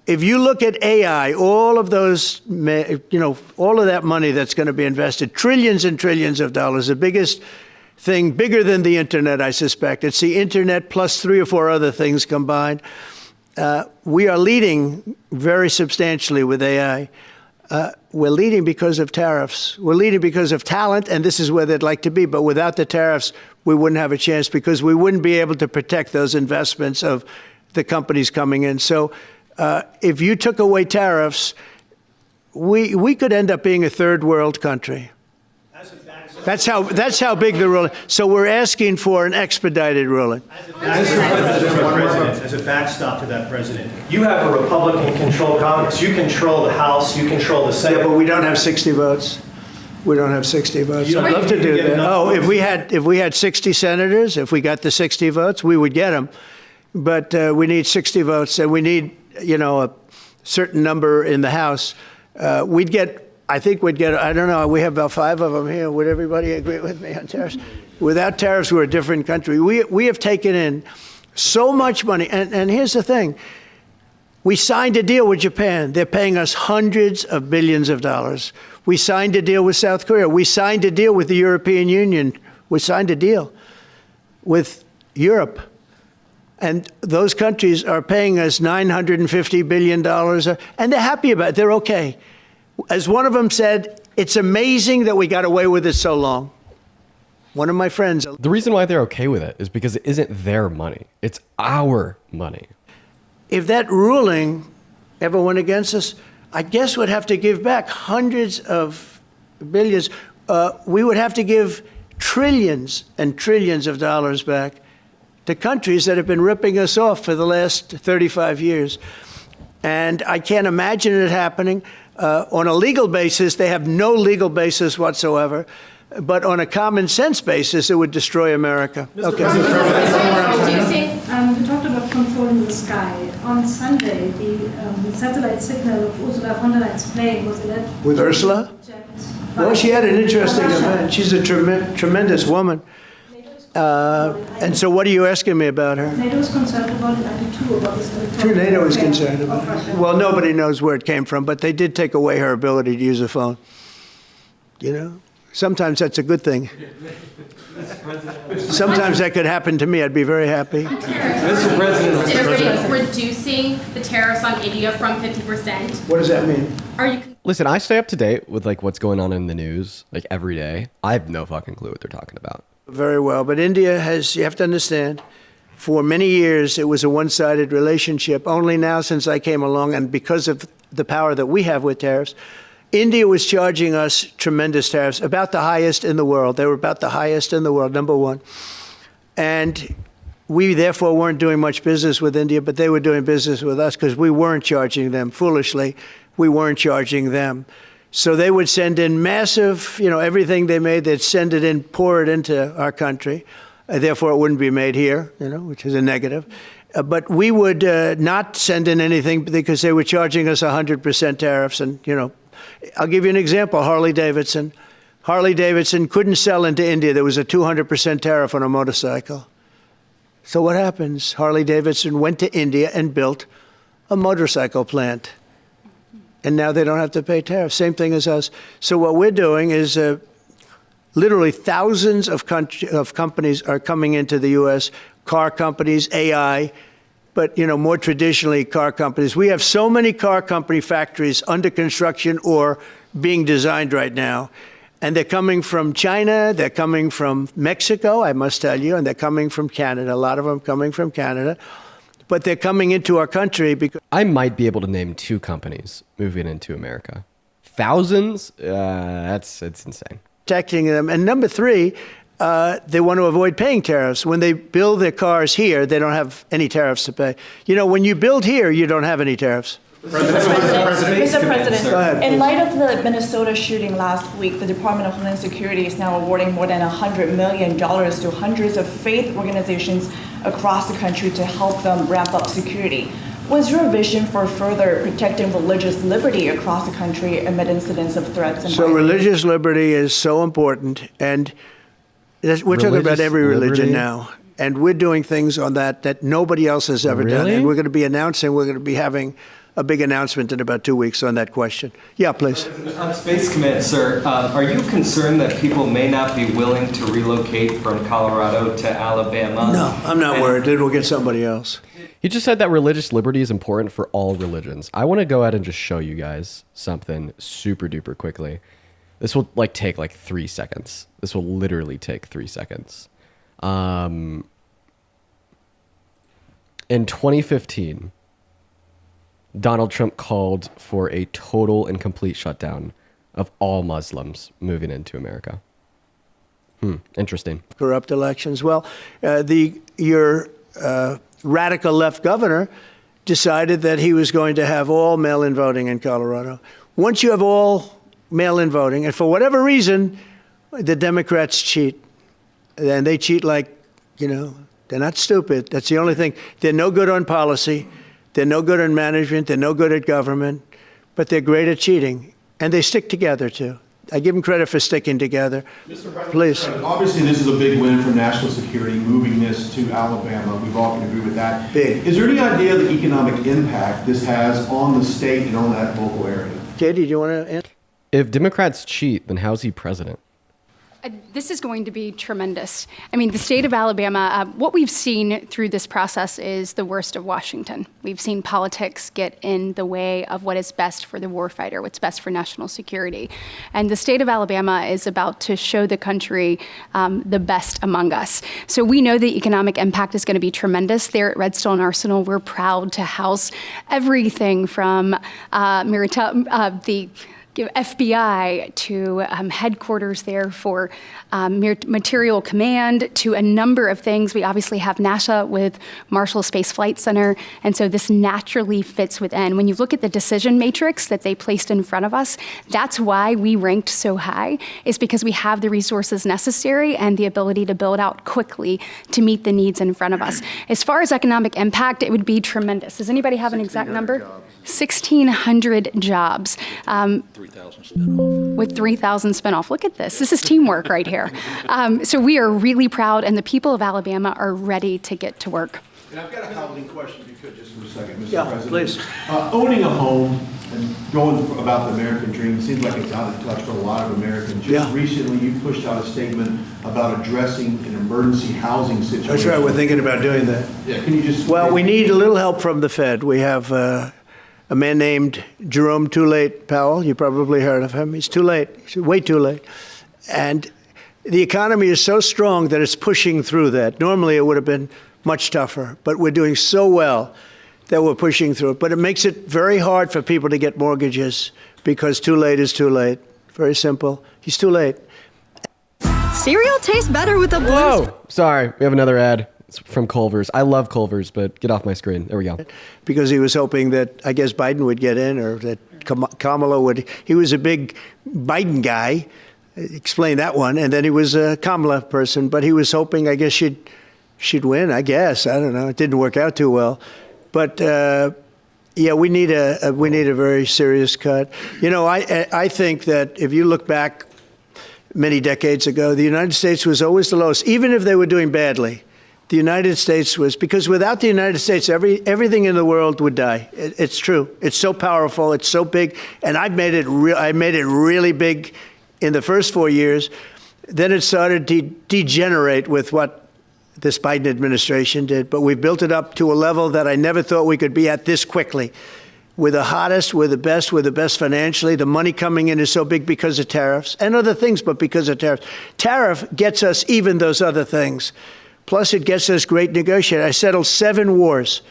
If you look at AI, all of those, all of that money that's going to be invested, trillions and trillions of dollars, the biggest thing, bigger than the internet, I suspect. It's the internet plus 3 or 4 other things combined. We are leading very substantially with AI. We're leading because of tariffs. We're leading because of talent, and this is where they'd like to be. But without the tariffs, we wouldn't have a chance because we wouldn't be able to protect those investments of the companies coming in. So if you took away tariffs, we could end up being a third world country. That's how big the ruling. So we're asking for an expedited ruling. As a backstop to that, President, you have a Republican-controlled Congress. You control the House. You control the Senate. Yeah, but we don't have 60 votes. We don't have 60 votes. I'd love to do that. Oh, if we had 60 senators, if we got the 60 votes, we would get them. But we need 60 votes, and we need a certain number in the House. I think we'd get, I don't know, we have about 5 of them here. Would everybody agree with me on tariffs? Without tariffs, we're a different country. We have taken in so much money. And here's the thing. We signed a deal with Japan. They're paying us hundreds of billions of dollars. We signed a deal with South Korea. We signed a deal with the European Union. We signed a deal with Europe. And those countries are paying us $950 billion. And they're happy about it. They're okay. As one of them said, it's amazing that we got away with it so long. One of my friends. The reason why they're okay with it is because it isn't their money. It's our money. If that ruling ever went against us, I guess we'd have to give back hundreds of billions. We would have to give trillions and trillions of dollars back to countries that have been ripping us off for the last 35 years. And I can't imagine it happening. On a legal basis, they have no legal basis whatsoever. But on a common sense basis, it would destroy America. Okay. We talked about controlling the sky. On Sunday, the satellite signal of Ursula von der Leyen's plane was alleged. With Ursula? Well, she had an interesting event. She's a tremendous woman. And so what are you asking me about her? NATO is concerned about it, I do too, about this. True, NATO is concerned about it. Well, nobody knows where it came from, but they did take away her ability to use a phone. Sometimes that's a good thing. Sometimes that could happen to me. I'd be very happy. Mr. President, reducing the tariffs on India from 50%. What does that mean? Listen, I stay up to date with what's going on in the news every day. I have no fucking clue what they're talking about. Very well. But India has, you have to understand, for many years it was a one-sided relationship. Only now since I came along, and because of the power that we have with tariffs, India was charging us tremendous tariffs, about the highest in the world. They were about the highest in the world, number one. And we therefore weren't doing much business with India, but they were doing business with us because we weren't charging them. Foolishly, we weren't charging them. So they would send in massive, everything they made, they'd send it in, pour it into our country. Therefore, it wouldn't be made here, which is a negative. But we would not send in anything because they were charging us 100% tariffs. And, I'll give you an example. Harley Davidson. Harley Davidson couldn't sell into India. There was a 200% tariff on a motorcycle. So what happens? Harley Davidson went to India and built a motorcycle plant. And now they don't have to pay tariffs. Same thing as us. So what we're doing is literally thousands of companies are coming into the U.S., car companies, AI, but, more traditionally, car companies. We have so many car company factories under construction or being designed right now. And they're coming from China, they're coming from Mexico, I must tell you, and they're coming from Canada. A lot of them coming from Canada. But they're coming into our country because... I might be able to name 2 companies moving into America. Thousands? It's insane. protecting them. And number three, they want to avoid paying tariffs. When they build their cars here, they don't have any tariffs to pay. You know, when you build here, you don't have any tariffs. Mr. President, Go ahead, in please. light of the Minnesota shooting last week, the Department of Homeland Security is now awarding more than $100 million to hundreds of faith organizations across the country to help them ramp up security. What's your vision for further protecting religious liberty across the country amid incidents of threats and So violence? religious liberty is so important, and we're talking about Religious every religion liberty? now. And we're doing things on that nobody else has ever done. Really? And we're going to be having a big announcement in about 2 weeks on that question. Yeah, please. On Space Command, sir, are you concerned that people may not be willing to relocate from Colorado to Alabama? No, I'm not worried. Then we'll get somebody else. He just said that religious liberty is important for all religions. I want to go ahead and just show you guys something super duper quickly. This will take 3 seconds. This will literally take 3 seconds. In 2015, Donald Trump called for a total and complete shutdown of all Muslims moving into America. Interesting. Corrupt elections. Well, your radical left governor decided that he was going to have all mail-in voting in Colorado. Once you have all mail-in voting, and for whatever reason, the Democrats cheat. And they cheat they're not stupid. That's the only thing. They're no good on policy. They're no good on management. They're no good at government. But they're great at cheating. And they stick together, too. I give them credit for sticking together. Mr. President, Please. Obviously, this is a big win for national security, moving this to Alabama. We've all can agree with that. Big. Is there any idea of the economic impact this has on the state and on that local area? Katie, do you want to answer? If Democrats cheat, then how's he president? This is going to be tremendous. I mean, the state of Alabama, what we've seen through this process is the worst of Washington. We've seen politics get in the way of what is best for the warfighter, what's best for national security. And the state of Alabama is about to show the country the best among us. So we know the economic impact is going to be tremendous. There at Redstone Arsenal, we're proud to house everything from the FBI to headquarters there for material command to a number of things. We obviously have NASA with Marshall Space Flight Center, and so this naturally fits within. When you look at the decision matrix that they placed in front of us, that's why we ranked so high, is because we have the resources necessary and the ability to build out quickly to meet the needs in front of us. As far as economic impact, it would be tremendous. Does anybody have an exact number? 1,600 jobs. 3,000 spin-off. With 3,000 spinoff. Look at this. This is teamwork right here. So we are really proud, and the people of Alabama are ready to get to work. And I've got a housing question, if you could, just for a second, Mr. Yeah, President. please. Owning a home and going about the American dream seems like it's out of touch for a lot of Americans. Just recently, you pushed out a statement about addressing an emergency housing situation. That's right. We're thinking about doing that. Yeah, can you just... Well, we need a little help from the Fed. We have a man named Jerome Too Late Powell. You probably heard of him. He's too late. He's way too late. And the economy is so strong that it's pushing through that. Normally, it would have been much tougher, but we're doing so well that we're pushing through it. But it makes it very hard for people to get mortgages because too late is too late. Very simple. He's too late. Cereal tastes better with a blue. Whoa! Sorry, we have another ad. It's from Culver's. I love Culver's, but get off my screen. There we go. Because he was hoping that, I guess, Biden would get in, or that Kamala would. He was a big Biden guy. Explain that one. And then he was a Kamala person, but he was hoping, I guess, she'd win. I guess. I don't know. It didn't work out too well. But yeah, we need a very serious cut. You know, I think that if you look back many decades ago, the United States was always the lowest, even if they were doing badly. The United States was, because without the United States, everything in the world would die. It's true. It's so powerful. It's so big. And I made it really big in the first 4 years. Then it started to degenerate with what this Biden administration did. But we built it up to a level that I never thought we could be at this quickly. We're the hottest, we're the best financially. The money coming in is so big because of tariffs and other things, but because of tariffs. Tariff gets us even those other things. Plus, it gets us great negotiators. I settled 7 wars,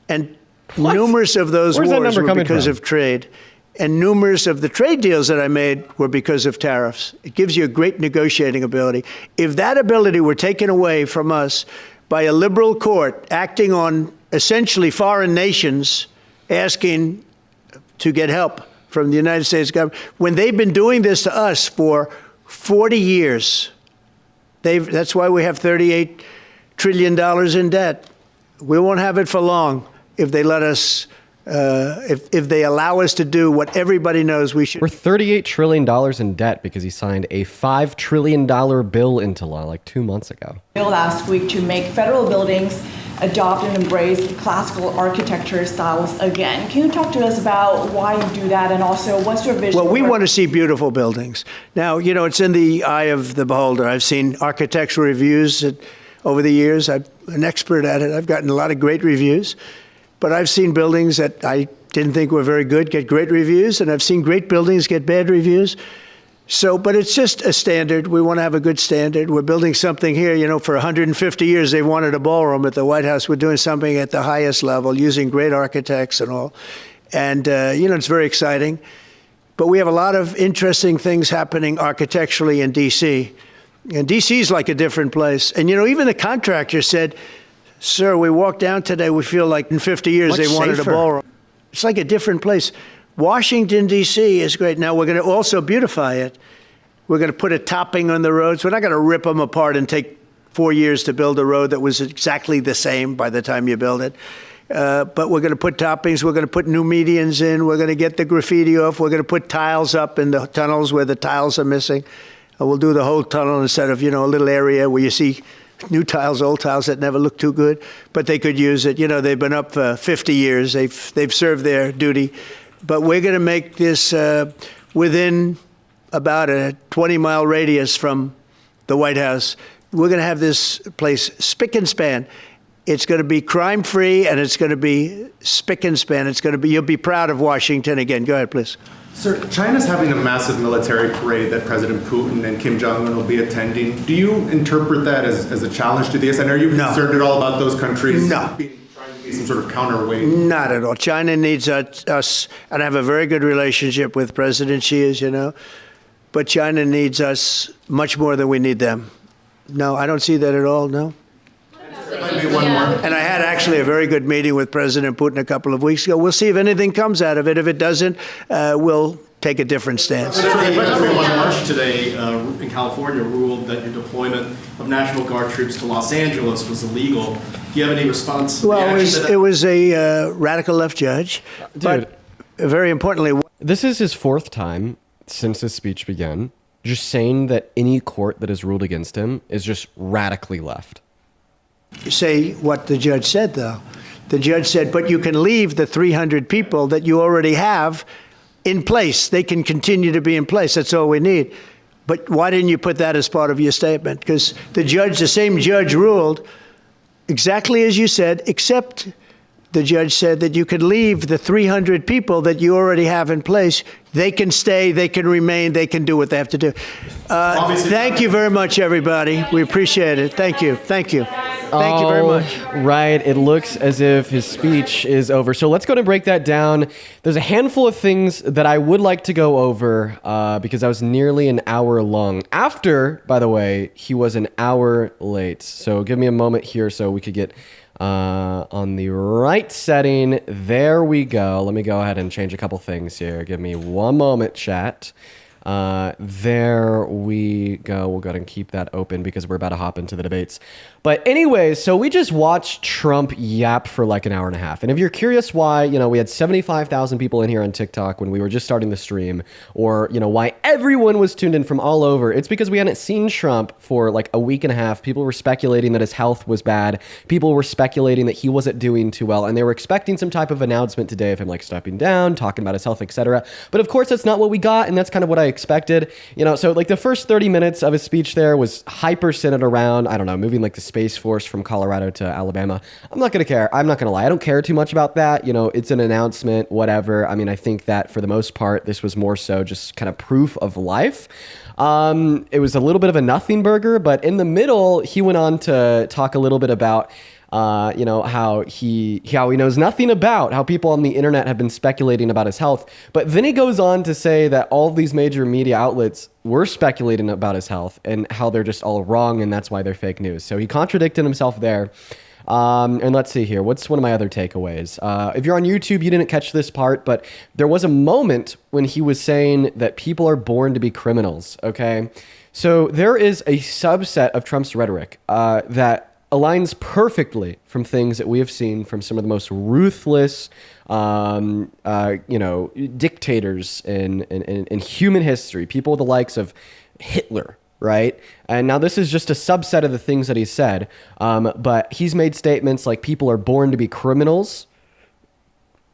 and numerous of those wars were because of trade. And numerous of the trade deals that I made were because of tariffs. It gives you a great negotiating ability. If that ability were taken away from us by a liberal court acting on essentially foreign nations asking to get help from the United States government, when they've been doing this to us for 40 years, that's why we have $38 trillion in debt. We won't have it for long if they let us, if they allow us to do what everybody knows we should. We're $38 trillion in debt because he signed a $5 trillion bill into law like 2 months ago. Last week to make federal buildings adopt and embrace classical architecture styles again. Can you talk to us about why you do that, and also what's your vision? Well, we want to see beautiful buildings. Now, you know, it's in the eye of the beholder. I've seen architectural reviews over the years. I'm an expert at it. I've gotten a lot of great reviews. But I've seen buildings that I didn't think were very good get great reviews, and I've seen great buildings get bad reviews. So, but it's just a standard. We want to have a good standard. We're building something here, you know, for 150 years they wanted a ballroom at the White House. We're doing something at the highest level using great architects and all. And, you know, it's very exciting. But we have a lot of interesting things happening architecturally in D.C. And D.C. is like a different place. And, you know, even the contractor said, sir, we walked down today, we feel like in 50 years Much they wanted safer. a ballroom. It's like a different place. Washington, D.C. is great. Now, we're going to also beautify it. We're going to put a topping on the roads. We're not going to rip them apart and take 4 years to build a road that was exactly the same by the time you build it. But we're going to put toppings. We're going to put new medians in. We're going to get the graffiti off. We're going to put tiles up in the tunnels where the tiles are missing. We'll do the whole tunnel instead of, you know, a little area where you see new tiles, old tiles that never look too good, but they could use it. You know, they've been up for 50 years. They've served their duty. But we're going to make this within about a 20-mile radius from the White House. We're going to have this place spick and span. It's going to be crime-free, and it's going to be spick and span. It's going to be, you'll be proud of Washington again. Go ahead, please. Sir, China's having a massive military parade that President Putin and Kim Jong-un will be attending. Do you interpret that as a challenge to this? And are you concerned at all about those countries trying to be some sort of counterweight? Not at all. China needs us, and I have a very good relationship with President Xi, as you know, but China needs us much more than we need them. No, I don't see that at all, no. Maybe one more. And I had actually a very good meeting with President Putin a couple of weeks ago. We'll see if anything comes out of it. If it doesn't, we'll take a different stance. President March today in California ruled that your deployment of National Guard troops to Los Angeles was illegal. Do you have any response? Well, it was a radical left judge. Dude, but very importantly, this is his fourth time since his speech began, just saying that any court that has ruled against him is just radically left. say what the judge said, though. The judge said, but you can leave the 300 people that you already have in place. They can continue to be in place. That's all we need. But why didn't you put that as part of your statement? Because the same judge ruled exactly as you said, except the judge said that you could leave the 300 people that you already have in place. They can stay, they can remain, they can do what they have to do. Thank you very much, everybody. We appreciate it. Thank you. Thank you. Thank you very much. Right. It looks as if his speech is over. So let's go and break that down. There's a handful of things that I would like to go over because I was nearly an hour long. After, by the way, he was an hour late. So give me a moment here so we could get on the right setting. There we go. Let me go ahead and change a couple things here. Give me one moment, chat. There we go. We'll go ahead and keep that open because we're about to hop into the debates. But anyways, so we just watched Trump yap for like an hour and a half. And if you're curious why, we had 75,000 people in here on TikTok when we were just starting the stream, or, why everyone was tuned in from all over, it's because we hadn't seen Trump for like a week and a half. People were speculating that his health was bad. People were speculating that he wasn't doing too well. And they were expecting some type of announcement today of him like stepping down, talking about his health, etc. But of course, that's not what we got. And that's kind of what I expected. So like the first 30 minutes of his speech there was hyper centered around, I don't know, moving like the Space Force from Colorado to Alabama. I'm not going to care. I'm not going to lie. I don't care too much about that. It's an announcement, whatever. I mean, I think that for the most part, this was more so just kind of proof of life. It was a little bit of a nothing burger, but in the middle, he went on to talk a little bit about how he knows nothing about how people on the internet have been speculating about his health. But then he goes on to say that all of these major media outlets were speculating about his health and how they're just all wrong, and that's why they're fake news. So he contradicted himself there. And let's see here. What's one of my other takeaways? If you're on YouTube, you didn't catch this part, but there was a moment when he was saying that people are born to be criminals, okay? So there is a subset of Trump's rhetoric that aligns perfectly from things that we have seen from some of the most ruthless, dictators in human history, people the likes of Hitler, right? And now this is just a subset of the things that he said, but he's made statements like people are born to be criminals.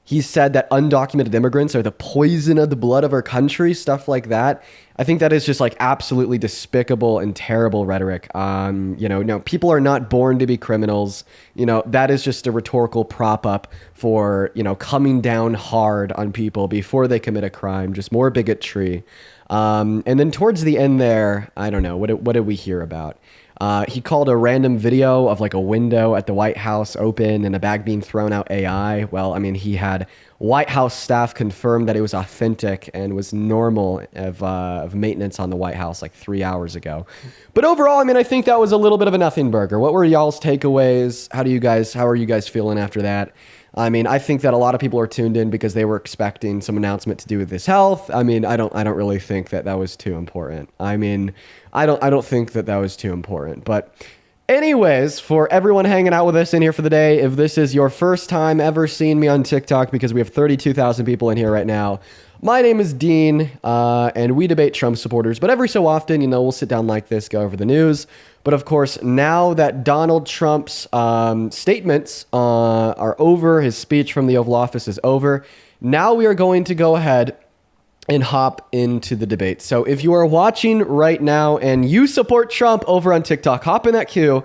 He said that undocumented immigrants are the poison of the blood of our country, stuff like that. I think that is just like absolutely despicable and terrible rhetoric. No, people are not born to be criminals. That is just a rhetorical prop up for, coming down hard on people before they commit a crime, just more bigotry. And then towards the end there, I don't know, what did we hear about? He called a random video of like a window at the White House open and a bag being thrown out AI. Well, I mean, he had White House staff confirm that it was authentic and was normal of maintenance on the White House like 3 hours ago. But overall, I mean, I think that was a little bit of a nothing burger. What were y'all's takeaways? How are you guys feeling after that? I mean, I think that a lot of people are tuned in because they were expecting some announcement to do with his health. I mean, I don't really think that was too important. I mean, I don't think that was too important. But anyways, for everyone hanging out with us in here for the day, if this is your first time ever seeing me on TikTok, because we have 32,000 people in here right now, my name is Dean, and we debate Trump supporters. But every so often, we'll sit down like this, go over the news. But of course, now that Donald Trump's statements are over, his speech from the Oval Office is over, now we are going to go ahead and hop into the debate. So if you are watching right now and you support Trump over on TikTok, hop in that queue.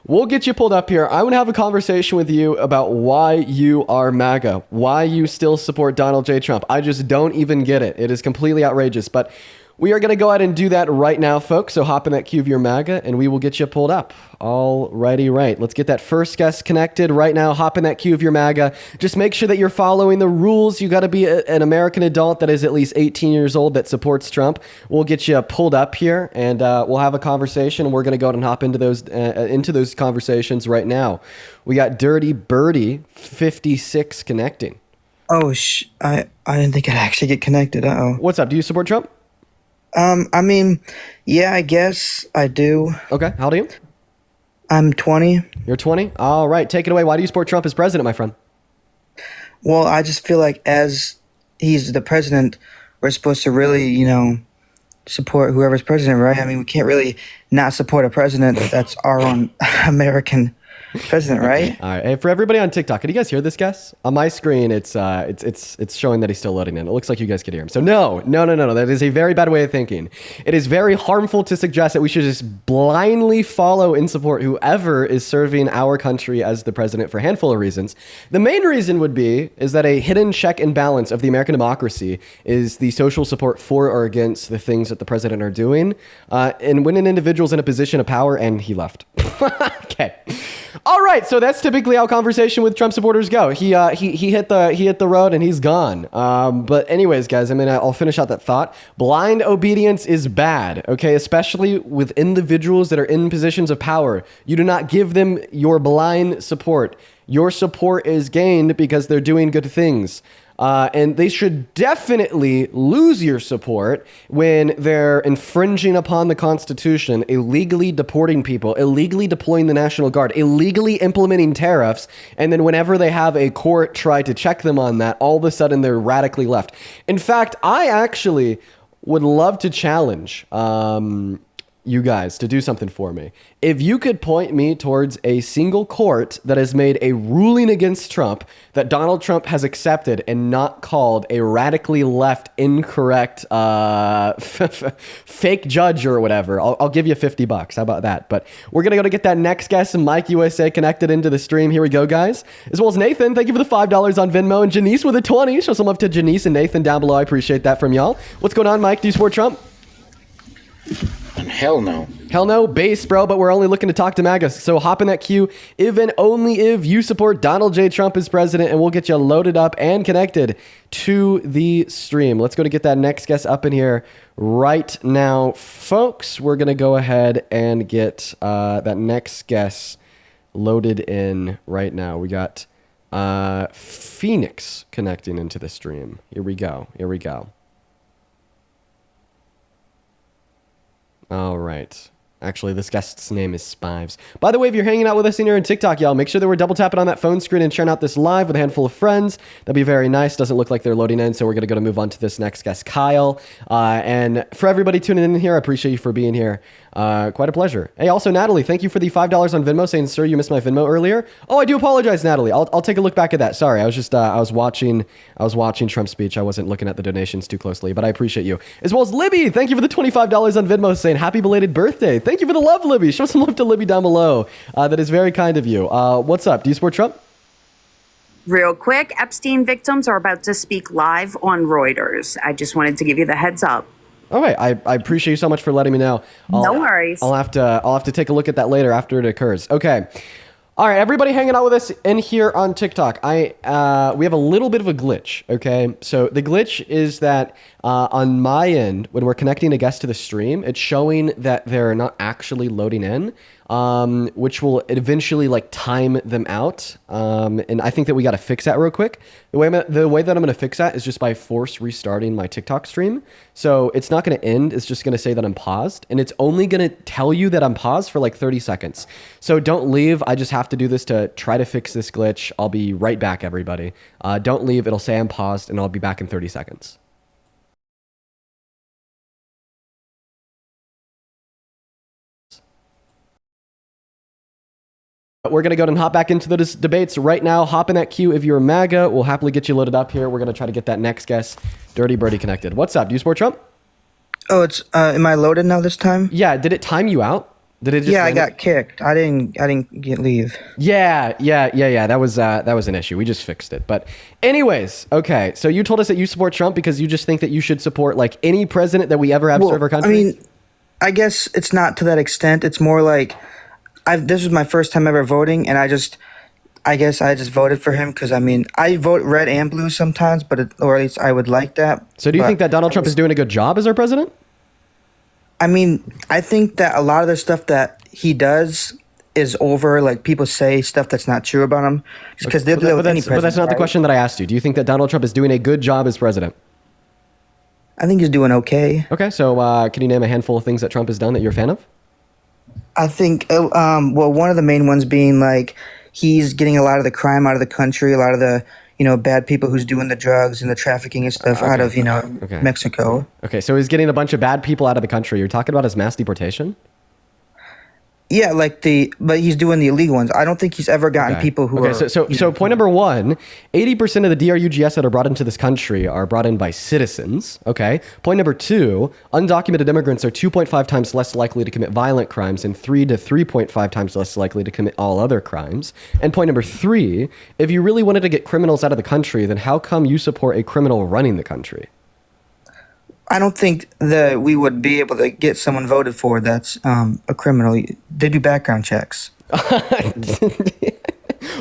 We'll get you pulled up here. I want to have a conversation with you about why you are MAGA, why you still support Donald J. Trump. I just don't even get it. It is completely outrageous. But we are going to go ahead and do that right now, folks. So hop in that queue of your MAGA and we will get you pulled up. Alrighty, right. Let's get that first guest connected right now. Hop in that queue of your MAGA. Just make sure that you're following the rules. You got to be an American adult that is at least 18 years old that supports Trump. We'll get you pulled up here and we'll have a conversation. We're going to go ahead and hop into those conversations right now. We got Dirty Birdie 56 connecting. Oh, I didn't think I'd actually get connected. Uh-oh. What's up? Do you support Trump? I mean, yeah, I guess I do. Okay. How old are you? I'm 20. You're 20? All right. Take it away. Why do you support Trump as president, my friend? Well, I just feel like as he's the president, we're supposed to really, support whoever's president, right? I mean, we can't really not support a president that's our own American president, right? All right. Hey, for everybody on TikTok, can you guys hear this, guys? On my screen, it's showing that he's still loading in. It looks like you guys could hear him. So no. That is a very bad way of thinking. It is very harmful to suggest that we should just blindly follow and support whoever is serving our country as the president for a handful of reasons. The main reason is that a hidden check and balance of the American democracy is the social support for or against the things that the president are doing. And when an individual's in a position of power, and he left. Okay. All right, so that's typically how conversation with Trump supporters go. He hit the road and he's gone. But anyways, guys, I'll finish out that thought. Blind obedience is bad, okay? Especially with individuals that are in positions of power. You do not give them your blind support. Your support is gained because they're doing good things. And they should definitely lose your support when they're infringing upon the Constitution, illegally deporting people, illegally deploying the National Guard, illegally implementing tariffs, and then whenever they have a court try to check them on that, all of a sudden they're radically left. In fact, I actually would love to challenge you guys to do something for me. If you could point me towards a single court that has made a ruling against Trump that Donald Trump has accepted and not called a radically left, incorrect, fake judge or whatever, I'll give you $50. How about that? But we're going to go to get that next guest, Mike USA, connected into the stream. Here we go, guys. As well as Nathan, thank you for the $5 on Venmo. And Janice with a 20. Show some love to Janice and Nathan down below. I appreciate that from y'all. What's going on, Mike? Do you support Trump? Hell no. Hell no, base, bro, but we're only looking to talk to MAGA. So hop in that queue if and only if you support Donald J. Trump as president, and we'll get you loaded up and connected to the stream. Let's go to get that next guest up in here right now. Folks, we're going to go ahead and get that next guest loaded in right now. We got Phoenix connecting into the stream. Here we go. All right. Actually, this guest's name is Spives. By the way, if you're hanging out with us in here on TikTok, y'all, make sure that we're double tapping on that phone screen and sharing out this live with a handful of friends. That'd be very nice. Doesn't look like they're loading in, so we're going to move on to this next guest, Kyle. And for everybody tuning in here, I appreciate you for being here. Quite a pleasure. Hey, also, Natalie, thank you for the $5 on Venmo, saying, sir, you missed my Venmo earlier. Oh, I do apologize, Natalie. I'll take a look back at that. Sorry, I was just, I was watching Trump's speech. I wasn't looking at the donations too closely, but I appreciate you. As well as Libby, thank you for the $25 on Venmo, saying, happy belated birthday. Thank you for the love, Libby. Show some love to Libby down below. That is very kind of you. What's up? Do you support Trump? Real quick, Epstein victims are about to speak live on Reuters. I just wanted to give you the heads up. All right, I appreciate you so much for letting me know. No worries. I'll have to take a look at that later after it occurs. Okay. All right, everybody hanging out with us in here on TikTok. We have a little bit of a glitch, okay? So the glitch is that on my end, when we're connecting a guest to the stream, it's showing that they're not actually loading in, which will eventually like time them out. And I think that we got to fix that real quick. The way that I'm going to fix that is just by force restarting my TikTok stream. So it's not going to end. It's just going to say that I'm paused, and it's only going to tell you that I'm paused for like 30 seconds. So don't leave. I just have to do this to try to fix this glitch. I'll be right back, everybody. Don't leave. It'll say I'm paused, and I'll be back in 30 seconds. We're going to go and hop back into the debates right now. Hop in that queue if you're MAGA. We'll happily get you loaded up here. We're going to try to get that next guest, Dirty Birdie, connected. What's up? Do you support Trump? Oh, it's am I loaded now this time? Yeah. Did it time you out? Did it just I got kicked. I didn't get leave. Yeah. That was an issue. We just fixed it. But anyways, okay. So you told us that you support Trump because you just think that you should support like any president that we ever have serve our country? I mean, I guess it's not to that extent. It's more like this was my first time ever voting, and I guess I just voted for him because, I mean, I vote red and blue sometimes, or at least I would like that. So do you think that Donald Trump is doing a good job as our president? I mean, I think that a lot of the stuff that he does is over. Like, people say stuff that's not true about him just because they'll do it with any president. But that's not the question that I asked you. Do you think that Donald Trump is doing a good job as president? I think he's doing okay. Okay, so can you name a handful of things that Trump has done that you're a fan of? I think, well, one of the main ones being like he's getting a lot of the crime out of the country, a lot of the, bad people who's doing the drugs and the trafficking and stuff out of, Mexico. Okay, so he's getting a bunch of bad people out of the country. You're talking about his mass deportation? Yeah, but he's doing the illegal ones. I don't think he's ever gotten people who are... So point number one, 80% of the DRUGS that are brought into this country are brought in by citizens, okay? Point number two, undocumented immigrants are 2.5 times less likely to commit violent crimes and 3 to 3.5 times less likely to commit all other crimes. And point number three, if you really wanted to get criminals out of the country, then how come you support a criminal running the country? I don't think that we would be able to get someone voted for that's a criminal. They do background checks.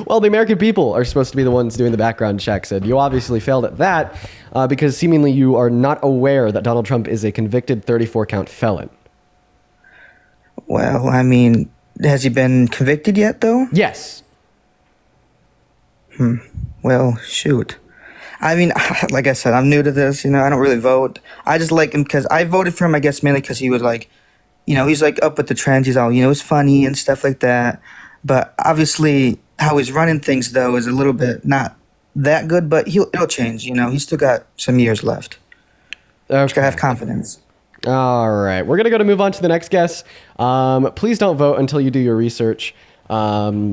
Well, the American people are supposed to be the ones doing the background checks, and you obviously failed at that because seemingly you are not aware that Donald Trump is a convicted 34-count felon. Well, I mean, has he been convicted yet, though? Yes. Well, shoot. I mean, like I said, I'm new to this, I don't really vote. I just like him because I voted for him, I guess, mainly because he was like, he's like up with the trends. He's all, he's funny and stuff like that. But obviously how he's running things, though, is a little bit not that good, but it'll change, He's still got some years left. Okay. Just gotta have confidence. All right. We're going to move on to the next guest. Please don't vote until you do your research. We're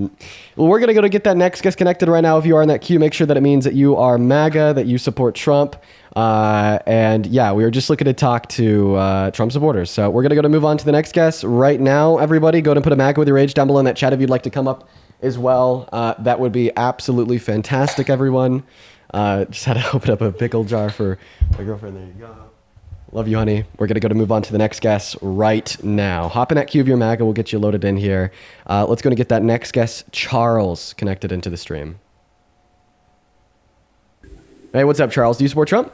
going to go to get that next guest connected right now. If you are in that queue, make sure that it means that you are MAGA, that you support Trump. And yeah, we were just looking to talk to Trump supporters. So we're going to move on to the next guest right now. Everybody go and put a MAGA with your age down below in that chat if you'd like to come up as well. That would be absolutely fantastic, everyone. Just had to open up a pickle jar for my girlfriend. There you go. Love you, honey. We're going to move on to the next guest right now. Hop in that queue of your MAGA. We'll get you loaded in here. Let's go and get that next guest, Charles, connected into the stream. Hey, what's up, Charles? Do you support Trump?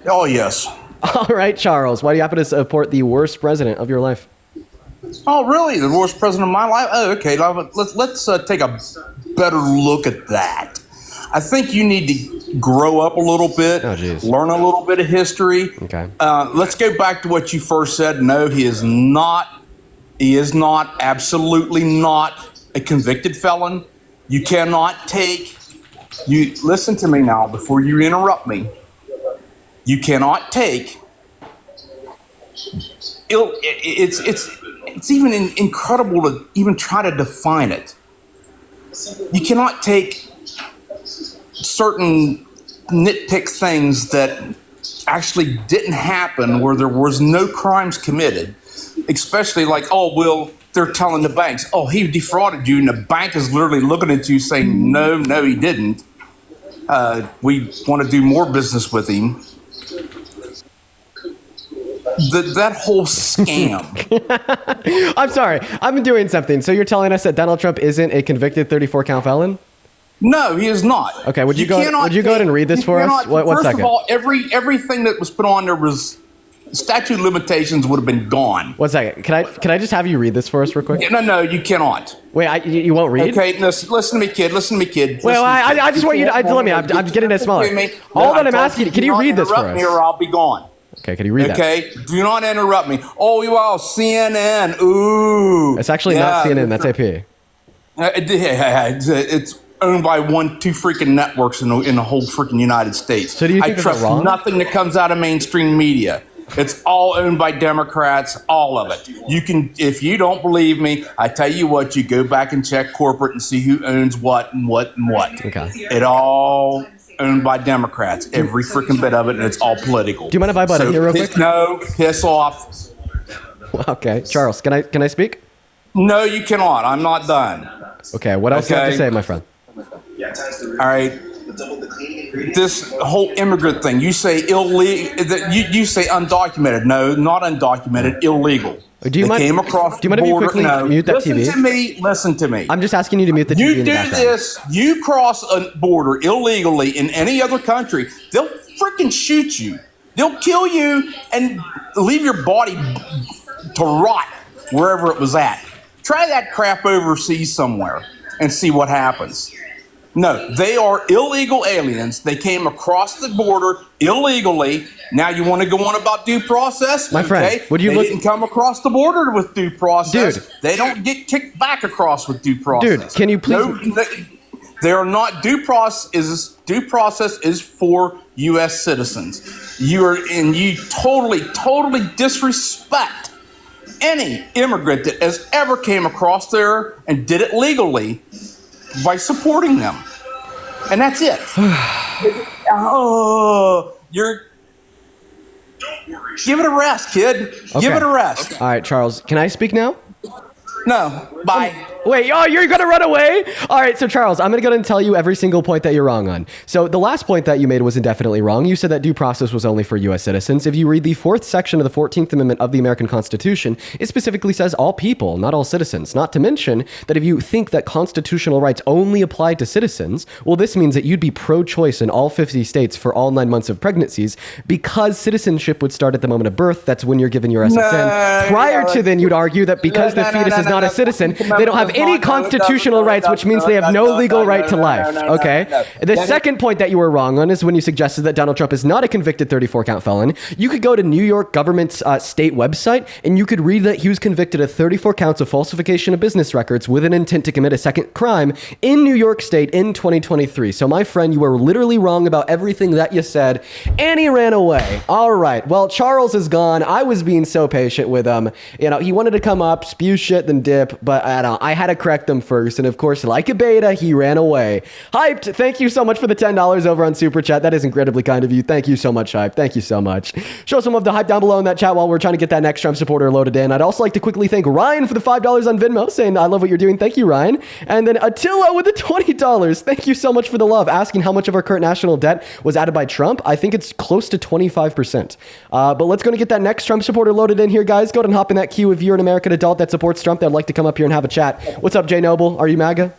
Oh, yes. All right, Charles. Why do you happen to support the worst president of your life? Oh, really? The worst president of my life? Oh, okay. Let's take a better look at that. I think you need to grow up a little bit, learn a little bit of history. Okay. Let's go back to what you first said. No, he is not. He is not, absolutely not a convicted felon. You cannot take, listen to me now before you interrupt me. You cannot take, it's even incredible to even try to define it. You cannot take certain nitpick things that actually didn't happen where there was no crimes committed, especially like, oh, well, they're telling the banks, oh, he defrauded you, and the bank is literally looking at you saying, no, he didn't. We want to do more business with him. That whole scam. I'm sorry. I've been doing something. So you're telling us that Donald Trump isn't a convicted 34-count felon? No, he is not. Okay, would you go ahead and read this for us? One first second. Of all, everything that was put on there was statute of limitations would have been gone. 1 second. Can I just have you read this for us real quick? No, you cannot. Wait, you won't read? Okay, listen to me, kid. Well, I just want you to let me. I'm getting it smaller. All that I'm asking you, can you read this for us? Interrupt me or I'll be gone. Okay, can you read that? Okay, do not interrupt me. Oh, you all CNN. Ooh. It's actually not CNN. That's AP. It's owned by two freaking networks in the whole freaking United States. So do you think I trust nothing that comes out of mainstream media. It's all owned by Democrats, all of it. You can, if you don't believe me, I tell you what, you go back and check corporate and see who owns what and what and what. Okay. It all owned by Democrats, every freaking bit of it, and it's all political. Do you mind if I butt in here real quick? No, piss off. Okay, Charles, can I speak? No, you cannot. I'm not done. Okay, what else do you have to say, my friend? All right. This whole immigrant thing, you say illegal, you say undocumented. No, not undocumented, illegal. Do you mind if you quickly mute that TV? Listen to me. I'm just asking you to mute the TV in the background. You do this, you cross a border illegally in any other country, they'll freaking shoot you. They'll kill you and leave your body to rot wherever it was at. Try that crap overseas somewhere and see what happens. No, they are illegal aliens. They came across the border illegally. Now you want to go on about due process? My friend, would you they didn't come across the border with due process. Dude. They don't get kicked back across with due process. Dude, can you please? No, they are not due process. Due process is for U.S. citizens. You totally disrespect any immigrant that has ever came across there and did it legally by supporting them. And that's it. Give it a rest, kid. Okay. Give it a rest. All right, Charles, can I speak now? No, bye. Wait, you're going to run away? All right, so Charles, I'm going to go and tell you every single point that you're wrong on. So the last point that you made was indefinitely wrong. You said that due process was only for U.S. citizens. If you read the 4th section of the 14th Amendment of the American Constitution, it specifically says all people, not all citizens. Not to mention that if you think that constitutional rights only apply to citizens, well, this means that you'd be pro-choice in all 50 states for all 9 months of pregnancies because citizenship would start at the moment of birth. That's when you're given your SSN. Prior to then, you'd argue that because the fetus is not a citizen, they don't have any constitutional rights, which means they have no legal right to life. Okay? The second point that you were wrong on is when you suggested that Donald Trump is not a convicted 34-count felon. You could go to New York government's state website, and you could read that he was convicted of 34 counts of falsification of business records with an intent to commit a second crime in New York State in 2023. So, my friend, you were literally wrong about everything that you said, and he ran away. All right. Well, Charles is gone. I was being so patient with him. You know, he wanted to come up, spew shit, then dip, but I had to correct them first. And of course, like a beta, he ran away. Hyped, thank you so much for the $10 over on Super Chat. That is incredibly kind of you. Thank you so much, Hype. Thank you so much. Show some love to Hype down below in that chat while we're trying to get that next Trump supporter loaded in. I'd also like to quickly thank Ryan for the $5 on Venmo, saying, I love what you're doing. Thank you, Ryan. And then Attila with the $20. Thank you so much for the love. Asking how much of our current national debt was added by Trump. I think it's close to 25%. But let's go and get that next Trump supporter loaded in here, guys. Go ahead and hop in that queue if you're an American adult that supports Trump that'd like to come up here and have a chat. What's up, Jay Noble? Are you MAGA?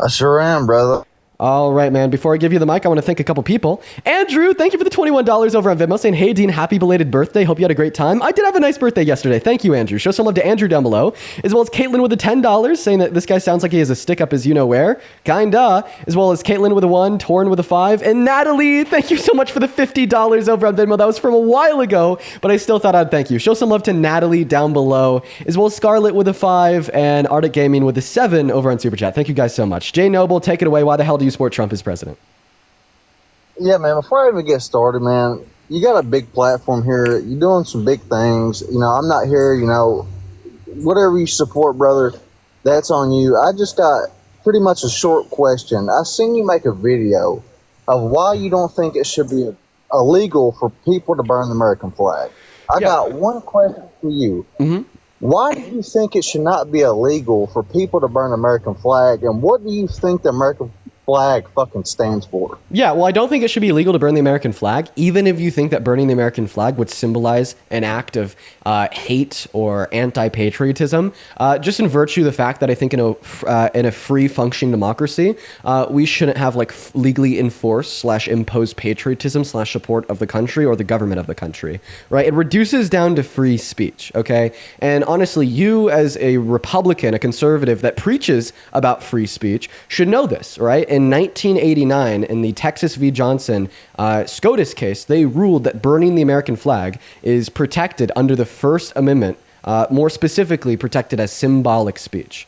I sure am, brother. All right, man. Before I give you the mic, I want to thank a couple people. Andrew, thank you for the $21 over on Venmo, saying, hey, Dean, happy belated birthday. Hope you had a great time. I did have a nice birthday yesterday. Thank you, Andrew. Show some love to Andrew down below, as well as Caitlin with the $10, saying that this guy sounds like he has a stick up his you-know-where. Kinda. As well as Caitlin with a 1, Torn with a 5, and Natalie, thank you so much for the $50 over on Venmo. That was from a while ago, but I still thought I'd thank you. Show some love to Natalie down below, as well as Scarlett with a 5, and Arctic Gaming with a 7 over on Super Chat. Thank you guys so much. Jay Noble, take it away. Why the hell do you support Trump as president? Yeah, man, before I even get started, man, you got a big platform here. You're doing some big things. You know, I'm not here, you know, whatever you support, brother, that's on you. I just got pretty much a short question. I seen you make a video of why you don't think it should be illegal for people to burn the American flag. I got one question for you. Why do you think it should not be illegal for people to burn the American flag, and what do you think the American flag fucking stands for? Yeah, well, I don't think it should be illegal to burn the American flag, even if you think that burning the American flag would symbolize an act of hate or anti-patriotism. Just in virtue of the fact that I think in a free functioning democracy, we shouldn't have like legally enforced / imposed patriotism / support of the country or the government of the country, right? It reduces down to free speech, okay? And honestly, you as a Republican, a conservative that preaches about free speech should know this, right? In 1989, in the Texas v. Johnson SCOTUS case, they ruled that burning the American flag is protected under the First Amendment, more specifically protected as symbolic speech.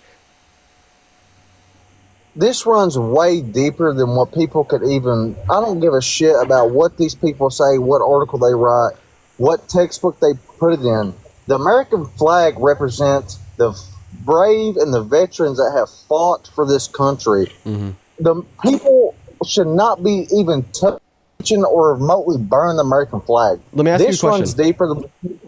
This runs way deeper than what people could even... I don't give a shit about what these people say, what article they write, what textbook they put it in. The American flag represents the brave and the veterans that have fought for this country. The people should not be even touching or remotely burn the American flag. Let me ask you a This question. runs deeper than...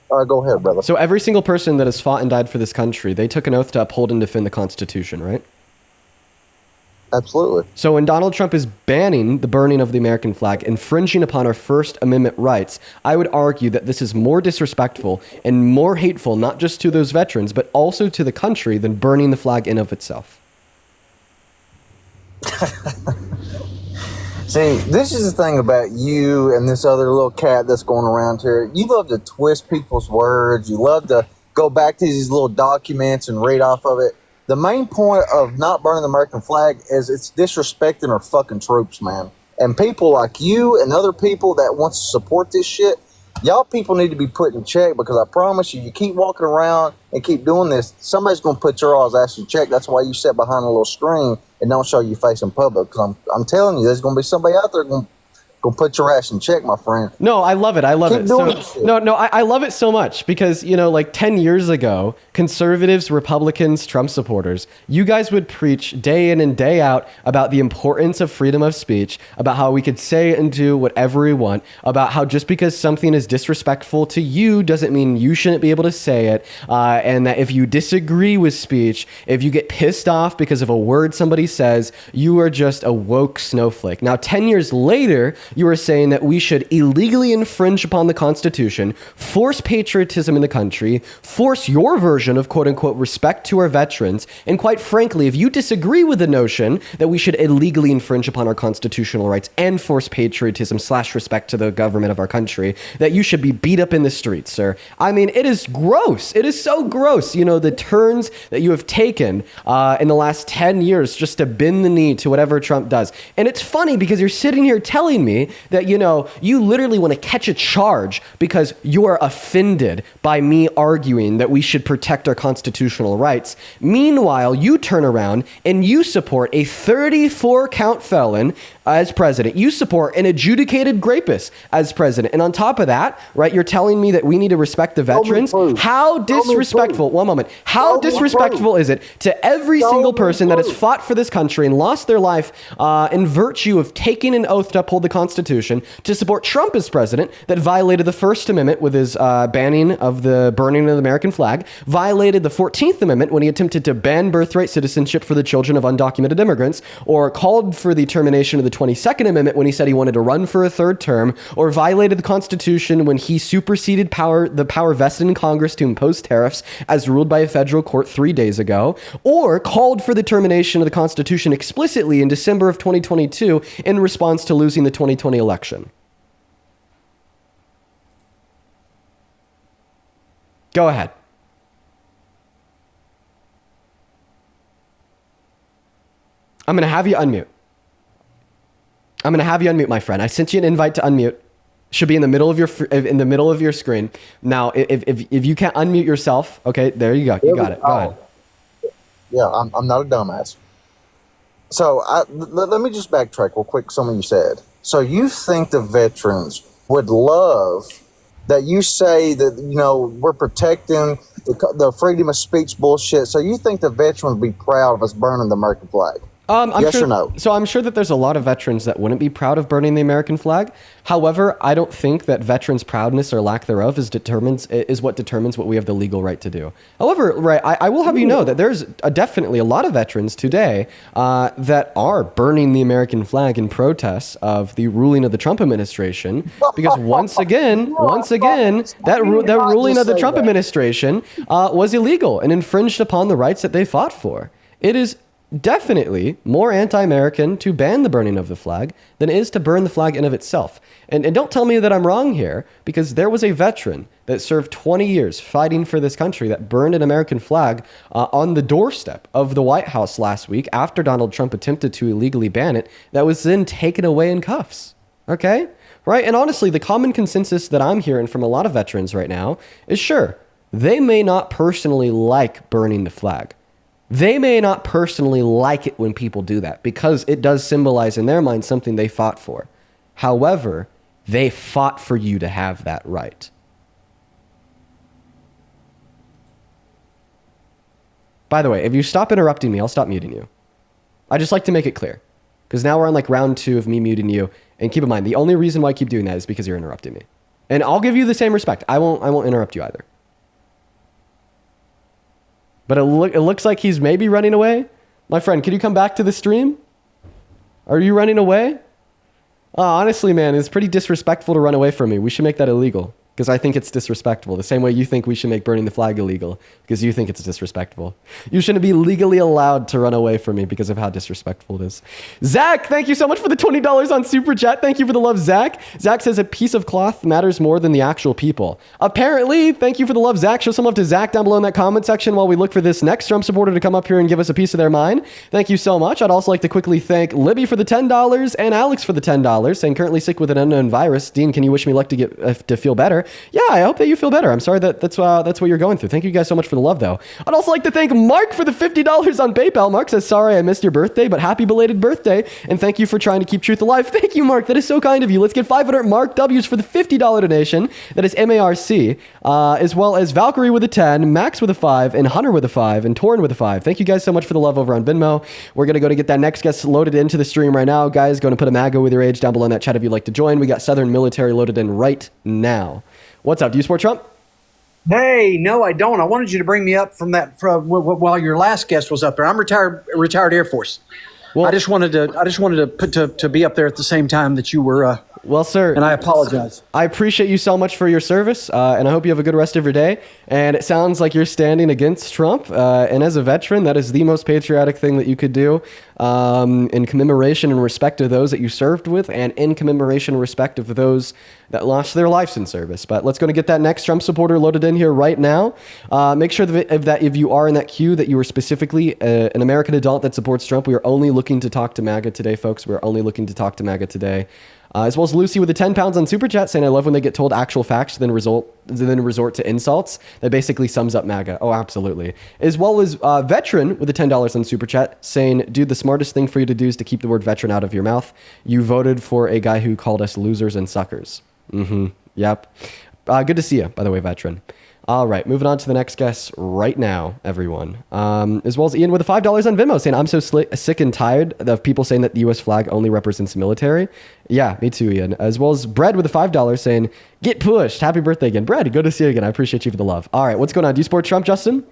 go ahead, brother. So every single person that has fought and died for this country, they took an oath to uphold and defend the Constitution, right? Absolutely. So when Donald Trump is banning the burning of the American flag, infringing upon our First Amendment rights, I would argue that this is more disrespectful and more hateful, not just to those veterans, but also to the country than burning the flag in of itself. See, this is the thing about you and this other little cat that's going around here. You love to twist people's words. You love to go back to these little documents and read off of it. The main point of not burning the American flag is it's disrespecting our fucking troops, man. And people like you and other people that want to support this shit, y'all people need to be put in check, because I promise you, you keep walking around and keep doing this, somebody's going to put your all's ass in check. That's why you sit behind a little screen and don't show your face in public. Because I'm telling you, there's going to be somebody out there going to put your ass in check, my friend. No, I love it. I love Keep it. doing So, this shit. no, I love it so much because, you know, like 10 years ago, conservatives, Republicans, Trump supporters, you guys would preach day in and day out about the importance of freedom of speech, about how we could say and do whatever we want, about how just because something is disrespectful to you doesn't mean you shouldn't be able to say it, and that if you disagree with speech, if you get pissed off because of a word somebody says, you are just a woke snowflake. Now, 10 years later, you are saying that we should illegally infringe upon the Constitution, force patriotism in the country, force your version of quote-unquote respect to our veterans, and quite frankly, if you disagree with the notion that we should illegally infringe upon our constitutional rights and force patriotism / respect to the government of our country, that you should be beat up in the streets, sir. I mean, it is gross. It is so gross, you know, the turns that you have taken in the last 10 years just to bend the knee to whatever Trump does. And it's funny because you're sitting here telling me me that, you literally want to catch a charge because you're offended by me arguing that we should protect our constitutional rights. Meanwhile, you turn around and you support a 34-count felon as president. You support an adjudicated rapist as president. And on top of that, right, you're telling me that we need to respect the veterans? How disrespectful, one moment, how disrespectful is it to every single person that has fought for this country and lost their life in virtue of taking an oath to uphold the Constitution to support Trump as president that violated the First Amendment with his banning of the burning of the American flag, violated the 14th Amendment when he attempted to ban birthright citizenship for the children of undocumented immigrants, or called for the termination of the 22nd Amendment when he said he wanted to run for a third term, or violated the Constitution when he superseded the power vested in Congress to impose tariffs as ruled by a federal court 3 days ago, or called for the termination of the Constitution explicitly in December of 2022 in response to losing the 2020 election. Go ahead. I'm going to have you unmute. My friend. I sent you an invite to unmute. Should be in the middle of your screen. Now, if you can't unmute yourself, okay, there you go. You got it. Go ahead. Yeah, I'm not a dumbass. So let me just backtrack real quick. Something you said. So you think the veterans would love that you say that, we're protecting the freedom of speech bullshit. So you think the veterans would be proud of us burning the American flag? Yes or no? So I'm sure that there's a lot of veterans that wouldn't be proud of burning the American flag. However, I don't think that veterans' proudness or lack thereof is what determines what we have the legal right to do. However, right, I will have you know that there's definitely a lot of veterans today that are burning the American flag in protest of the ruling of the Trump administration, because once again, that ruling of the Trump administration was illegal and infringed upon the rights that they fought for. It is definitely more anti-American to ban the burning of the flag than it is to burn the flag in of itself. And don't tell me that I'm wrong here, because there was a veteran that served 20 years fighting for this country that burned an American flag on the doorstep of the White House last week after Donald Trump attempted to illegally ban it, that was then taken away in cuffs. Okay? Right? And honestly, the common consensus that I'm hearing from a lot of veterans right now is, sure, they may not personally like burning the flag. They may not personally like it when people do that because it does symbolize in their mind something they fought for. However, they fought for you to have that right. By the way, if you stop interrupting me, I'll stop muting you. I just like to make it clear, because now we're on round 2 of me muting you. And keep in mind, the only reason why I keep doing that is because you're interrupting me. And I'll give you the same respect. I won't interrupt you either. But it looks like he's maybe running away. My friend, can you come back to the stream? Are you running away? Honestly, man, it's pretty disrespectful to run away from me. We should make that illegal, because I think it's disrespectful. The same way you think we should make burning the flag illegal, because you think it's disrespectful. You shouldn't be legally allowed to run away from me because of how disrespectful it is. Zach, thank you so much for the $20 on Super Chat. Thank you for the love, Zach. Zach says a piece of cloth matters more than the actual people. Apparently, thank you for the love, Zach. Show some love to Zach down below in that comment section while we look for this next Trump supporter to come up here and give us a piece of their mind. Thank you so much. I'd also like to quickly thank Libby for the $10 and Alex for the $10, saying currently sick with an unknown virus. Dean, can you wish me luck to get to feel better? Yeah, I hope that you feel better. I'm sorry that's what you're going through. Thank you guys so much for the love, though. I'd also like to thank Mark for the $50 on PayPal. Mark says, sorry I missed your birthday, but happy belated birthday, and thank you for trying to keep truth alive. Thank you, Mark. That is so kind of you. Let's get 500 Mark W's for the $50 donation. That is MARC, as well as Valkyrie with a 10, Max with a 5, and Hunter with a 5, and Torrin with a 5. Thank you guys so much for the love over on Venmo. We're going to go to get that next guest loaded into the stream right now. Guys, go and put a MAGA with your age down below in that chat if you'd like to join. We got Southern Military loaded in right now. What's up? Do you support Trump? Hey, no, I don't. I wanted you to bring me up from while your last guest was up there. I'm retired Air Force. Well, I just wanted to be up there at the same time that you were. Well, sir, and I apologize. I appreciate you so much for your service, and I hope you have a good rest of your day. And it sounds like you're standing against Trump. And as a veteran, that is the most patriotic thing that you could do, in commemoration and respect of those that you served with, and in commemoration and respect of those that lost their lives in service. But let's go and get that next Trump supporter loaded in here right now. Make sure that if you are in that queue, that you are specifically an American adult that supports Trump. We are only looking to talk to MAGA today, folks. We're only looking to talk to MAGA today. As well as Lucy with the 10 pounds on Super Chat saying, I love when they get told actual facts, then resort to insults. That basically sums up MAGA. Oh, absolutely. As well as Veteran with the $10 on Super Chat saying, dude, the smartest thing for you to do is to keep the word veteran out of your mouth. You voted for a guy who called us losers and suckers. Mm-hmm. Yep. Good to see you, by the way, Veteran. All right, moving on to the next guest right now, everyone. As well as Ian with the $5 on Venmo saying, I'm so sick and tired of people saying that the U.S. flag only represents the military. Yeah, me too, Ian. As well as Brad with the $5 saying, get pushed. Happy birthday again. Brad, good to see you again. I appreciate you for the love. All right, what's going on? Do you support Trump, Justin?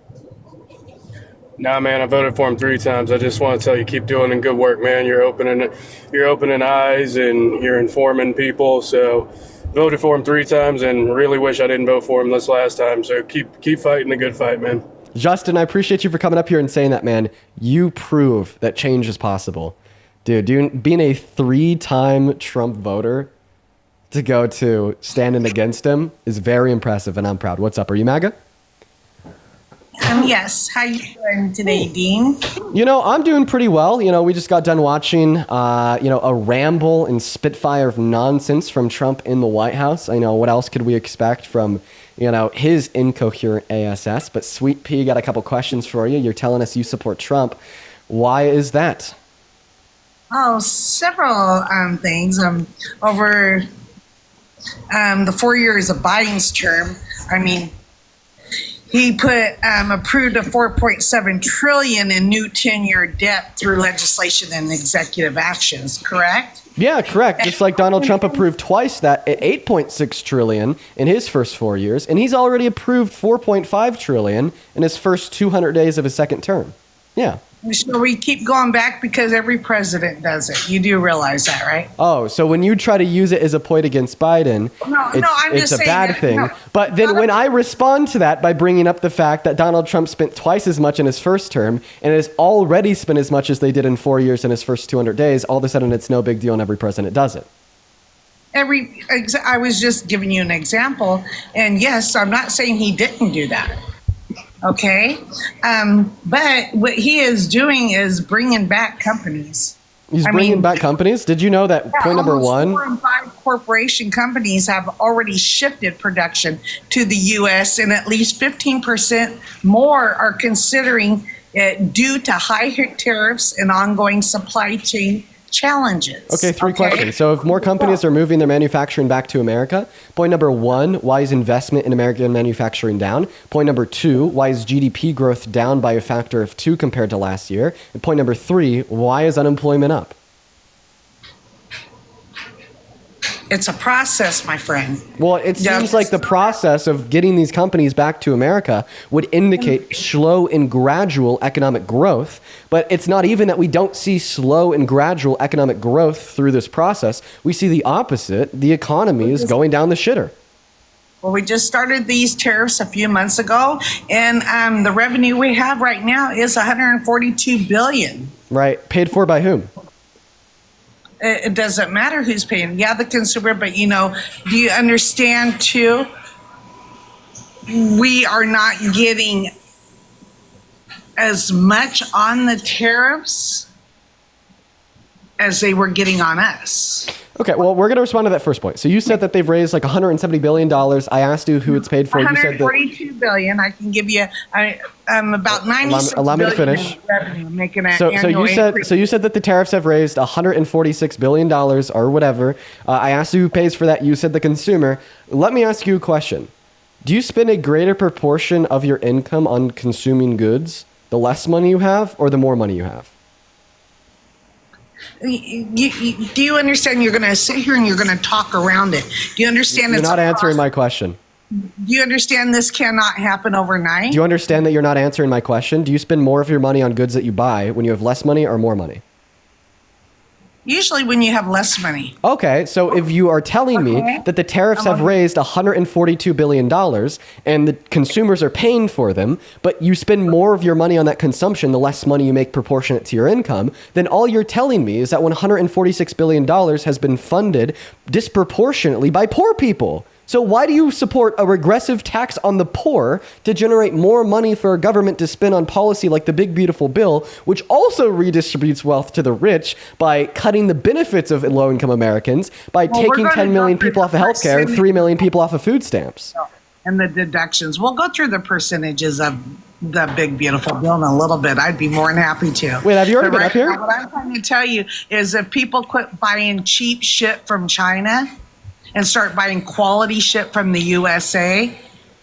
Nah, man, I voted for him 3 times. I just want to tell you, keep doing good work, man. You're opening eyes and you're informing people. So voted for him 3 times and really wish I didn't vote for him this last time. So keep fighting the good fight, man. Justin, I appreciate you for coming up here and saying that, man. You prove that change is possible. Dude, being a 3-time Trump voter to go to standing against him is very impressive, and I'm proud. What's up? Are you MAGA? Yes. How you doing today, Dean? I'm doing pretty well. We just got done watching, a ramble and spitfire of nonsense from Trump in the White House. I know, what else could we expect from, his incoherent ASS? But Sweet Pea got a couple questions for you. You're telling us you support Trump. Why is that? Oh, several things. Over the 4 years of Biden's term, he approved a $4.7 trillion in new 10-year debt through legislation and executive actions, correct? Yeah, correct. Just like Donald Trump approved twice that at $8.6 trillion in his first 4 years, and he's already approved $4.5 trillion in his first 200 days of his second term. Yeah. So we keep going back because every president does it. You do realize that, right? Oh, so when you try to use it as a point against Biden, it's a bad thing. No, but then when I respond to that by bringing up the fact that Donald Trump spent twice as much in his first term and has already spent as much as they did in 4 years in his first 200 days, all of a sudden it's no big deal and every president does it. I was just giving you an example. And yes, I'm not saying he didn't do that. Okay. But what he is doing is bringing back companies. He's bringing back companies? Did you know that point number one? 4 and 5 corporation companies have already shifted production to the U.S. and at least 15% more are considering it due to high tariffs and ongoing supply chain challenges. Okay, 3 questions. So if more companies are moving their manufacturing back to America, point number 1, why is investment in American manufacturing down? Point number 2, why is GDP growth down by a factor of 2 compared to last year? And point number 3, why is unemployment up? It's a process, my friend. Well, it seems like the process of getting these companies back to America would indicate slow and gradual economic growth, but it's not even that we don't see slow and gradual economic growth through this process. We see the opposite. The economy is going down the shitter. Well, we just started these tariffs a few months ago, and the revenue we have right now is $142 billion. Right. Paid for by whom? It doesn't matter who's paying. Yeah, the consumer, but do you understand too? We are not getting as much on the tariffs as they were getting on us. Okay, well, we're going to respond to that first point. So you said that they've raised like $170 billion. I asked you who it's paid for. $142 billion. I can give you about $96 allow me to finish. Revenue, making an so annual you said that the tariffs have raised $146 billion or whatever. I asked you who pays for that. You said the consumer. Let me ask you a question. Do you spend a greater proportion of your income on consuming goods, the less money you have, or the more money you have? Do you understand you're going to sit here and you're going to talk around it? Do you understand you're not answering my question? Do you understand this cannot happen overnight? Do you understand that you're not answering my question? Do you spend more of your money on goods that you buy when you have less money or more money? Usually when you have less money. Okay, so if you are telling me that the tariffs have raised $142 billion and the consumers are paying for them, but you spend more of your money on that consumption, the less money you make proportionate to your income, then all you're telling me is that $146 billion has been funded disproportionately by poor people. So why do you support a regressive tax on the poor to generate more money for our government to spend on policy like the Big Beautiful Bill, which also redistributes wealth to the rich by cutting the benefits of low-income Americans, by taking 10 million people off of healthcare and 3 million people off of food stamps? And the deductions. We'll go through the percentages of the Big Beautiful Bill in a little bit. I'd be more than happy to. Wait, have you already been up here? Now, what I'm trying to tell you is if people quit buying cheap shit from China and start buying quality shit from the USA,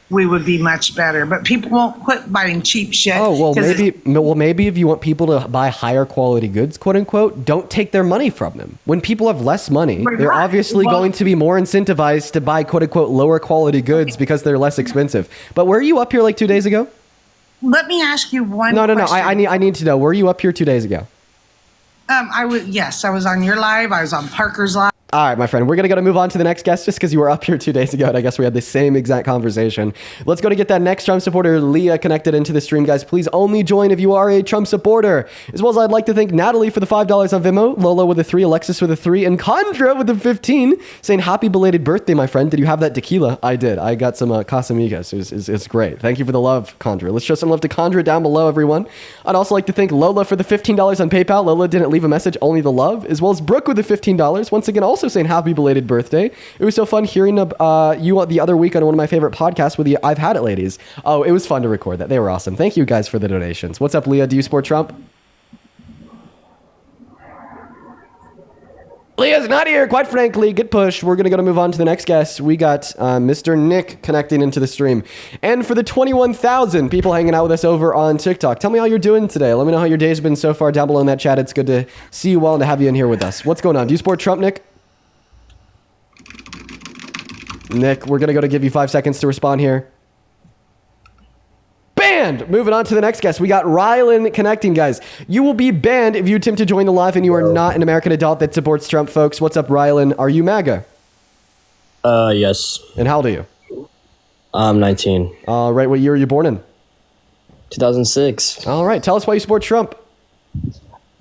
we would be much better. But people won't quit buying cheap shit. Oh, well, maybe if you want people to buy higher quality goods, quote unquote, don't take their money from them. When people have less money, they're obviously going to be more incentivized to buy, quote unquote, lower quality goods because they're less expensive. But were you up here like 2 days ago? Let me ask you one No. question. I need to know. Were you up here 2 days ago? Yes, I was on your live. I was on Parker's live. All right, my friend, we're going to move on to the next guest just because you were up here 2 days ago, and I guess we had the same exact conversation. Let's go to get that next Trump supporter, Leah, connected into the stream, guys. Please only join if you are a Trump supporter. As well as I'd like to thank Natalie for the $5 on Venmo, Lola with a 3, Alexis with a 3, and Condra with a 15, saying happy belated birthday, my friend. Did you have that tequila? I did. I got some Casamigos. It's great. Thank you for the love, Condra. Let's show some love to Condra down below, everyone. I'd also like to thank Lola for the $15 on PayPal. Lola didn't leave a message, only the love, as well as Brooke with the $15. Once again, also saying happy belated birthday. It was so fun hearing you the other week on one of my favorite podcasts with the I've Had It ladies. Oh, it was fun to record that. They were awesome. Thank you guys for the donations. What's up, Leah? Do you support Trump? Leah's not here, quite frankly. Good push. We're going to move on to the next guest. We got Mr. Nick connecting into the stream. And for the 21,000 people hanging out with us over on TikTok, tell me how you're doing today. Let me know how your day's been so far down below in that chat. It's good to see you all and to have you in here with us. What's going on? Do you support Trump, Nick? Nick, we're going to give you 5 seconds to respond here. Banned! Moving on to the next guest. We got Rylan connecting, guys. You will be banned if you attempt to join the live and you are not an American adult that supports Trump, folks. What's up, Rylan? Are you MAGA? Yes. And how old are you? I'm 19. All right, what year are you born in? 2006. All right, tell us why you support Trump.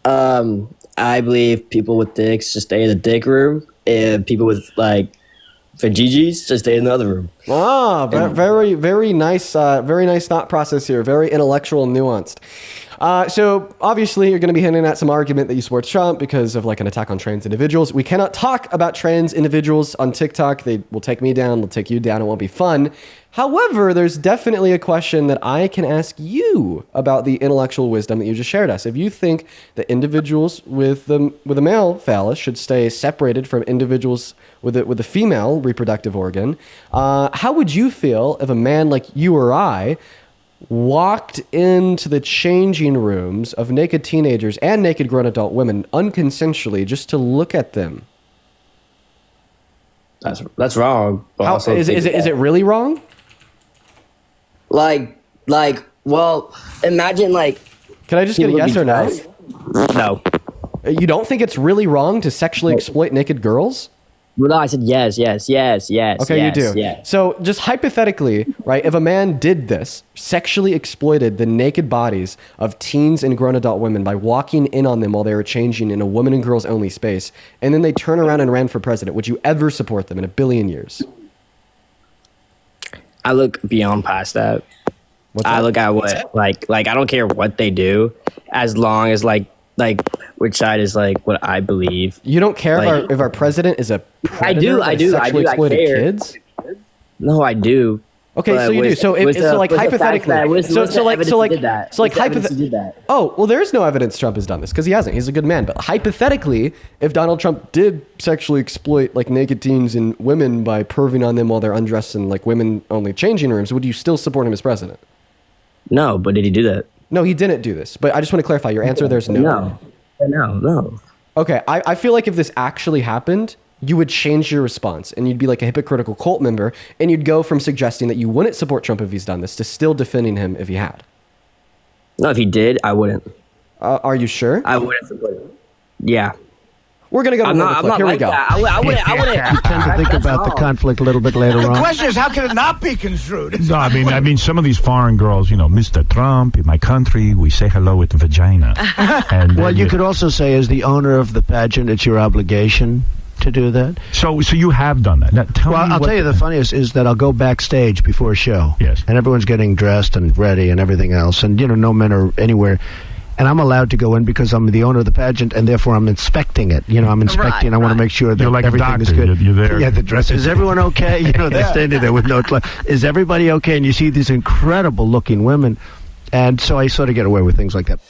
I believe people with dicks should stay in the dick room, and people with, for GGs, just stay in the other room. Very, very nice thought process here. Very intellectual and nuanced. So obviously you're going to be hinting at some argument that you support Trump because of an attack on trans individuals. We cannot talk about trans individuals on TikTok. They will take me down. They'll take you down. It won't be fun. However, there's definitely a question that I can ask you about the intellectual wisdom that you just shared us. If you think that individuals with a male phallus should stay separated from individuals with a female reproductive organ, how would you feel if a man like you or I walked into the changing rooms of naked teenagers and naked grown adult women unconsensually just to look at them? That's wrong. Is it really wrong? Well, imagine Can I just get a yes or no? No. You don't think it's really wrong to sexually exploit naked girls? Well, no, I said yes. Okay, yes, you do. Yes. So just hypothetically, right, if a man did this, sexually exploited the naked bodies of teens and grown adult women by walking in on them while they were changing in a women and girls only space, and then they turn around and ran for president, would you ever support them in a billion years? I look beyond past that. I look at what, I don't care what they do, as long as, which side is, what I believe. You don't care if our president is a predator? I do. Sexually exploited kids? No, I do. Okay, so you do. So hypothetically, oh, well, there's no evidence Trump has done this because he hasn't. He's a good man. But hypothetically, if Donald Trump did sexually exploit naked teens and women by perving on them while they're undressed in women-only changing rooms, would you still support him as president? No, but did he do that? No, he didn't do this. But I just want to clarify your answer. There's no. No. Okay, I feel like if this actually happened, you would change your response and you'd be like a hypocritical cult member and you'd go from suggesting that you wouldn't support Trump if he's done this to still defending him if he had. No, if he did, I wouldn't. Are you sure? I wouldn't support him. Yeah. We're going to go to the clip. Here we go. I wouldn't. You tend to think about the conflict a little bit later on. The question is, how can it not be construed? No, I mean, some of these foreign girls, Mr. Trump, in my country, we say hello with vagina. And, well, you could also say, as the owner of the pageant, it's your obligation to do that. So you have done that. Now, tell me I'll what tell you the funniest is that I'll go backstage before a show. Yes. And everyone's getting dressed and ready and everything else. And, no men are anywhere. And I'm allowed to go in because I'm the owner of the pageant, and therefore I'm inspecting it. I'm inspecting. I want to make sure that You're like a everything is doctor. good. You're there. Yeah, the dress. Is everyone okay? They're standing there with no clothes. Is everybody okay? And you see these incredible-looking women. And so I sort of get away with things like that.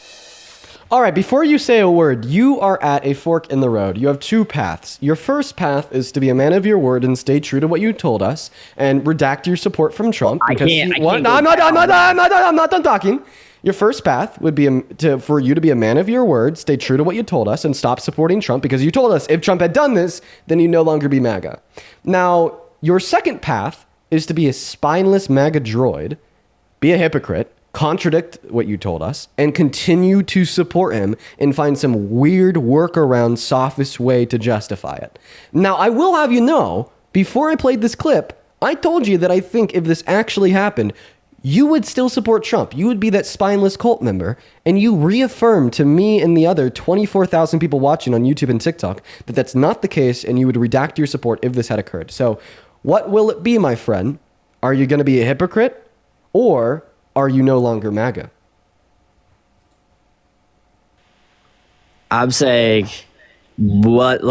All right, before you say a word, you are at a fork in the road. You have two paths. Your first path is to be a man of your word and stay true to what you told us and redact your support from Trump. I can't I'm not done talking. Your first path would be for you to be a man of your word, stay true to what you told us, and stop supporting Trump because you told us if Trump had done this, then you'd no longer be MAGA. Now, your second path is to be a spineless MAGA droid, be a hypocrite, contradict what you told us, and continue to support him and find some weird workaround, sophist way to justify it. Now, I will have you know, before I played this clip, I told you that I think if this actually happened, you would still support Trump. You would be that spineless cult member, and you reaffirmed to me and the other 24,000 people watching on YouTube and TikTok that that's not the case, and you would redact your support if this had occurred. So what will it be, my friend? Are you going to be a hypocrite, or are you no longer MAGA? I'm saying, that's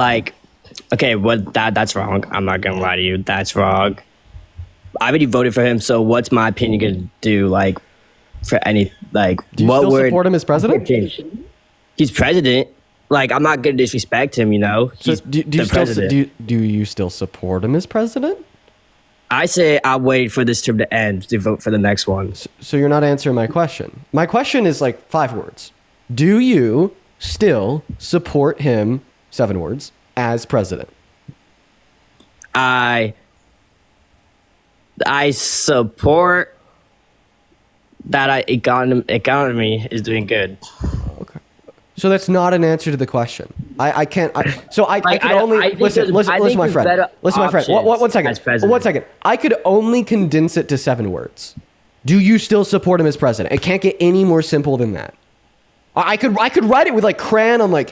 wrong. I'm not gonna lie to you. That's wrong. I already voted for him, so what's my opinion gonna do? For any, do you still support him as president? He's president. I'm not gonna disrespect him, So He's do you still support him as president? I say I wait for this term to end to vote for the next one. So you're not answering my question. My question is 5 words. Do you still support him, 7 words, as president? I support that economy is doing good. Okay. So that's not an answer to the question. I can't. Listen, my friend. One second. I could only condense it to 7 words. Do you still support him as president? It can't get any more simple than that. I could write it with crayon on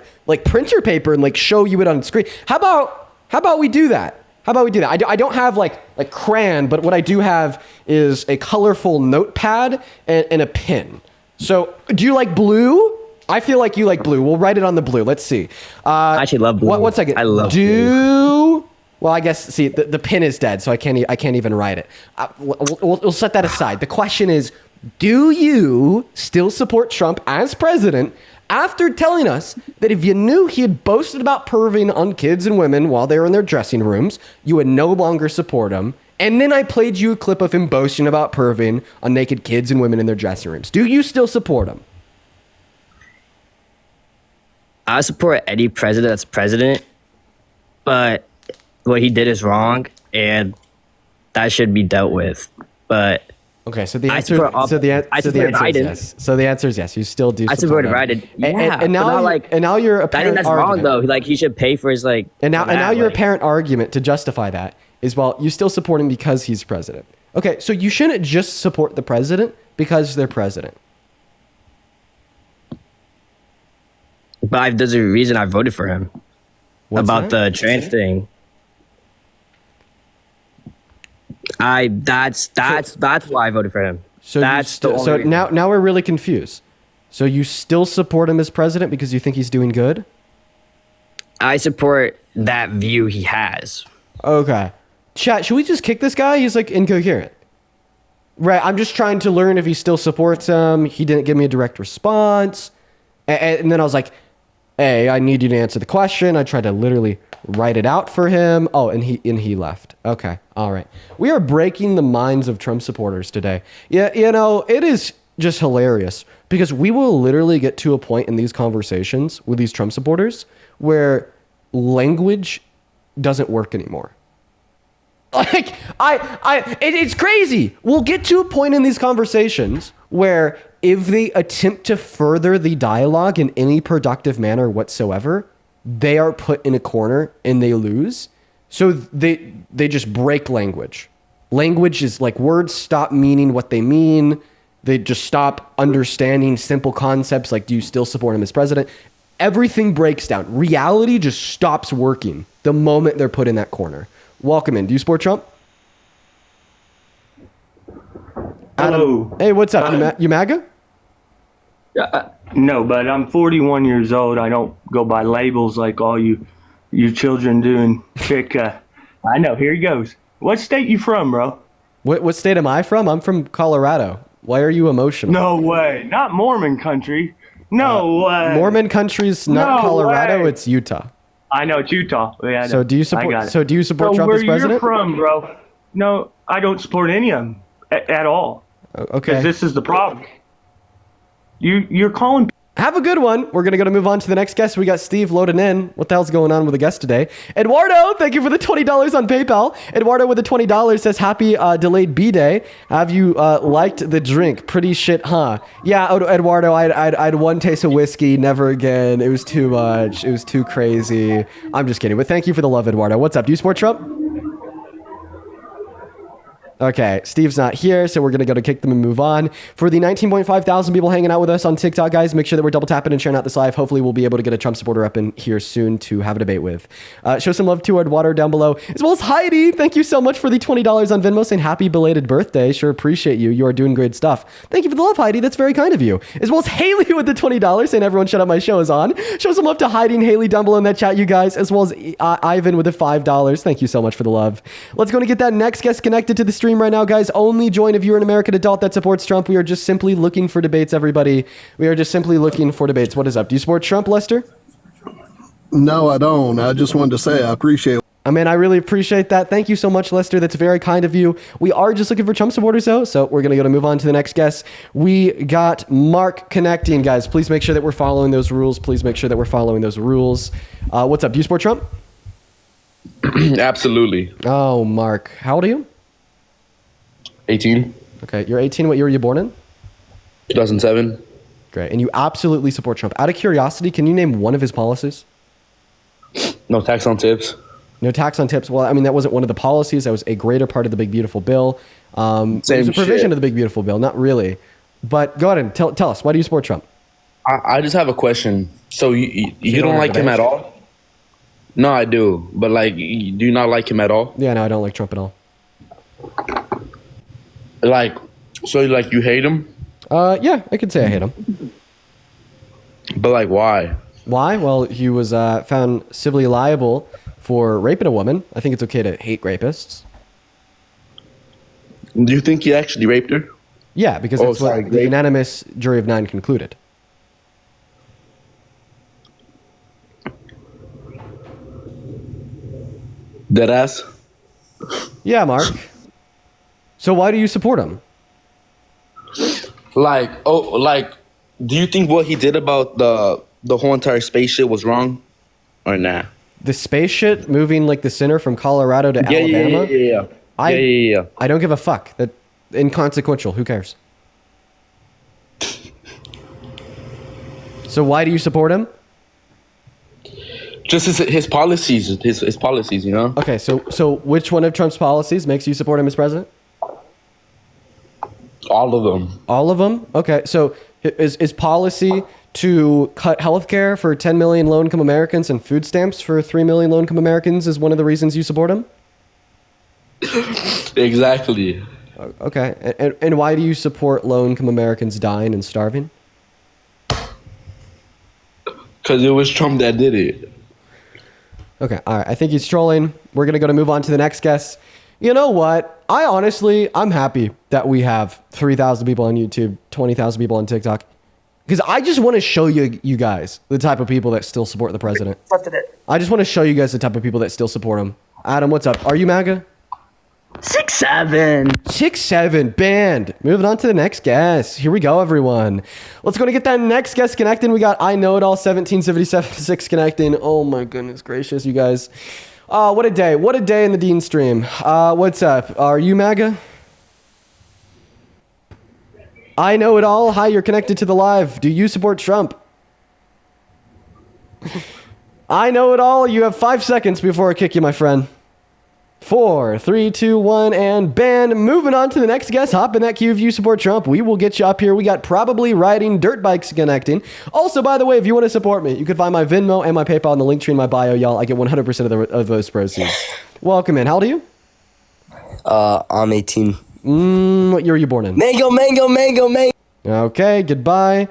printer paper and show you it on screen. How about we do that? I don't have crayon, but what I do have is a colorful notepad and a pen. So do you like blue? I feel like you like blue. We'll write it on the blue. Let's see. I actually love blue. One second. I love blue. Well, I guess, the pen is dead, so I can't even write it. We'll set that aside. The question is, do you still support Trump as president after telling us that if you knew he had boasted about perving on kids and women while they were in their dressing rooms, you would no longer support him? And then I played you a clip of him boasting about perving on naked kids and women in their dressing rooms. Do you still support him? I support any president that's president, but what he did is wrong, and that should be dealt with. But okay, so the answer is yes. So the answer is yes. You still do. I support Biden. Yeah, and now you're a I think that's wrong though. He should pay for his And now your apparent argument to justify that is, well, you still support him because he's president. Okay, so you shouldn't just support the president because they're president. But there's a reason I voted for him. What's about that? The trans thing. That's why I voted for him. So now we're really confused. So you still support him as president because you think he's doing good? I support that view he has. Okay. Chat, should we just kick this guy? He's incoherent. Right, I'm just trying to learn if he still supports him. He didn't give me a direct response. And then I was like, hey, I need you to answer the question. I tried to literally write it out for him. Oh, and he left. Okay, all right. We are breaking the minds of Trump supporters today. Yeah, it is just hilarious because we will literally get to a point in these conversations with these Trump supporters where language doesn't work anymore. It's crazy. We'll get to a point in these conversations where if they attempt to further the dialogue in any productive manner whatsoever, they are put in a corner and they lose. So they just break language. Language is words stop meaning what they mean. They just stop understanding simple concepts like, do you still support him as president? everything breaks down. Reality just stops working the moment they're put in that corner. Welcome in. Do you support Trump? Adam. Hello. Hey, what's up? You MAGA? No, but I'm 41 years old. I don't go by labels like all you children do and pick. I know. Here he goes. What state you from, bro? What state am I from? I'm from Colorado. Why are you emotional? No way. Not Mormon country. No way. Mormon country's not No Colorado. way. It's Utah. I know it's Utah. Yeah, I know. So do you support? I got it. So do you support So Trump where as president? you're from, bro? No, I don't support any of them at all. Okay. Because this is the problem. You're calling. Have a good one. We're going to move on to the next guest. We got Steve loading in. What the hell's going on with the guest today? Eduardo, thank you for the $20 on PayPal. Eduardo with the $20 says, happy delayed B-Day. Have you liked the drink? Pretty shit, huh? Yeah, Eduardo, I'd one taste of whiskey, never again. It was too much. It was too crazy. I'm just kidding. But thank you for the love, Eduardo. What's up? Do you support Trump? Okay, Steve's not here, so we're going to go to kick them and move on. For the 19.5 thousand people hanging out with us on TikTok, guys, make sure that we're double tapping and sharing out this live. Hopefully, we'll be able to get a Trump supporter up in here soon to have a debate with. Show some love to Eduardo down below, as well as Heidi. Thank you so much for the $20 on Venmo, saying happy belated birthday. Sure appreciate you. You are doing great stuff. Thank you for the love, Heidi. That's very kind of you. As well as Haley with the $20, saying everyone shut up, my show is on. Show some love to Heidi and Haley down below in that chat, you guys, as well as Ivan with the $5. Thank you so much for the love. Let's go and get that next guest connected to the stream right now, guys. Only join if you're an American adult that supports Trump. We are just simply looking for debates, everybody. We are just simply looking for debates. What is up? Do you support Trump, Lester? No, I don't. I just wanted to say I appreciate it. I mean, I really appreciate that. Thank you so much, Lester. That's very kind of you. We are just looking for Trump supporters, though, so we're going to move on to the next guest. We got Mark connecting, guys. Please make sure that we're following those rules. Please make sure that we're following those rules. What's up? Do you support Trump? Absolutely. Oh, Mark. How old are you? 18. Okay, you're 18. What year were you born in? 2007. Great. And you absolutely support Trump. Out of curiosity, can you name one of his policies? No tax on tips. No tax on tips. Well, I mean, that wasn't one of the policies. That was a greater part of the Big Beautiful Bill. It was a provision of the Big Beautiful Bill. Not really. But go ahead and tell us. Why do you support Trump? I just have a question. So you don't like him at all? No, I do. But, like, do you not like him at all? Yeah, no, I don't like Trump at all. Like, so, like, you hate him? Yeah, I could say I hate him. But, like, why? Why? Well, he was found civilly liable for raping a woman. I think it's okay to hate rapists. Do you think he actually raped her? Yeah, because that's what the unanimous jury of 9 concluded. Deadass? Yeah, Mark. So why do you support him? Like, do you think what he did about the whole entire space shit was wrong? Or nah? The space shit moving like the center from Colorado to Alabama? Yeah. I don't give a fuck. That inconsequential. Who cares? So why do you support him? Just his policies, his policies, you know? Okay, so which one of Trump's policies makes you support him as president? All of them. All of them? Okay, so is policy to cut healthcare for 10 million low-income Americans and food stamps for 3 million low-income Americans is one of the reasons you support him? Exactly. Okay, and why do you support low-income Americans dying and starving? Because it was Trump that did it. Okay, all right. I think he's trolling. We're going to move on to the next guest. You know what? I'm happy that we have 3,000 people on YouTube, 20,000 people on TikTok. Because I just want to show you guys the type of people that still support the president. I just want to show you guys the type of people that still support him. Adam, what's up? Are you MAGA? 6'7". 6'7", banned. Moving on to the next guest. Here we go, everyone. Let's go and get that next guest connected. We got I Know It All 1776 connecting. Oh my goodness gracious, you guys. What a day. What a day in the Dean stream. What's up? Are you MAGA? I Know It All. Hi, you're connected to the live. Do you support Trump? I Know It All. You have 5 seconds before I kick you, my friend. 4, 3, 2, 1, and ban. Moving on to the next guest. Hop in that queue if you support Trump. We will get you up here. We got probably riding dirt bikes connecting. Also, by the way, if you want to support me, you can find my Venmo and my PayPal in the link tree in my bio, y'all. I get 100% of those proceeds. Welcome in. How old are you? I'm 18. What year were you born in? Mango. Okay, goodbye.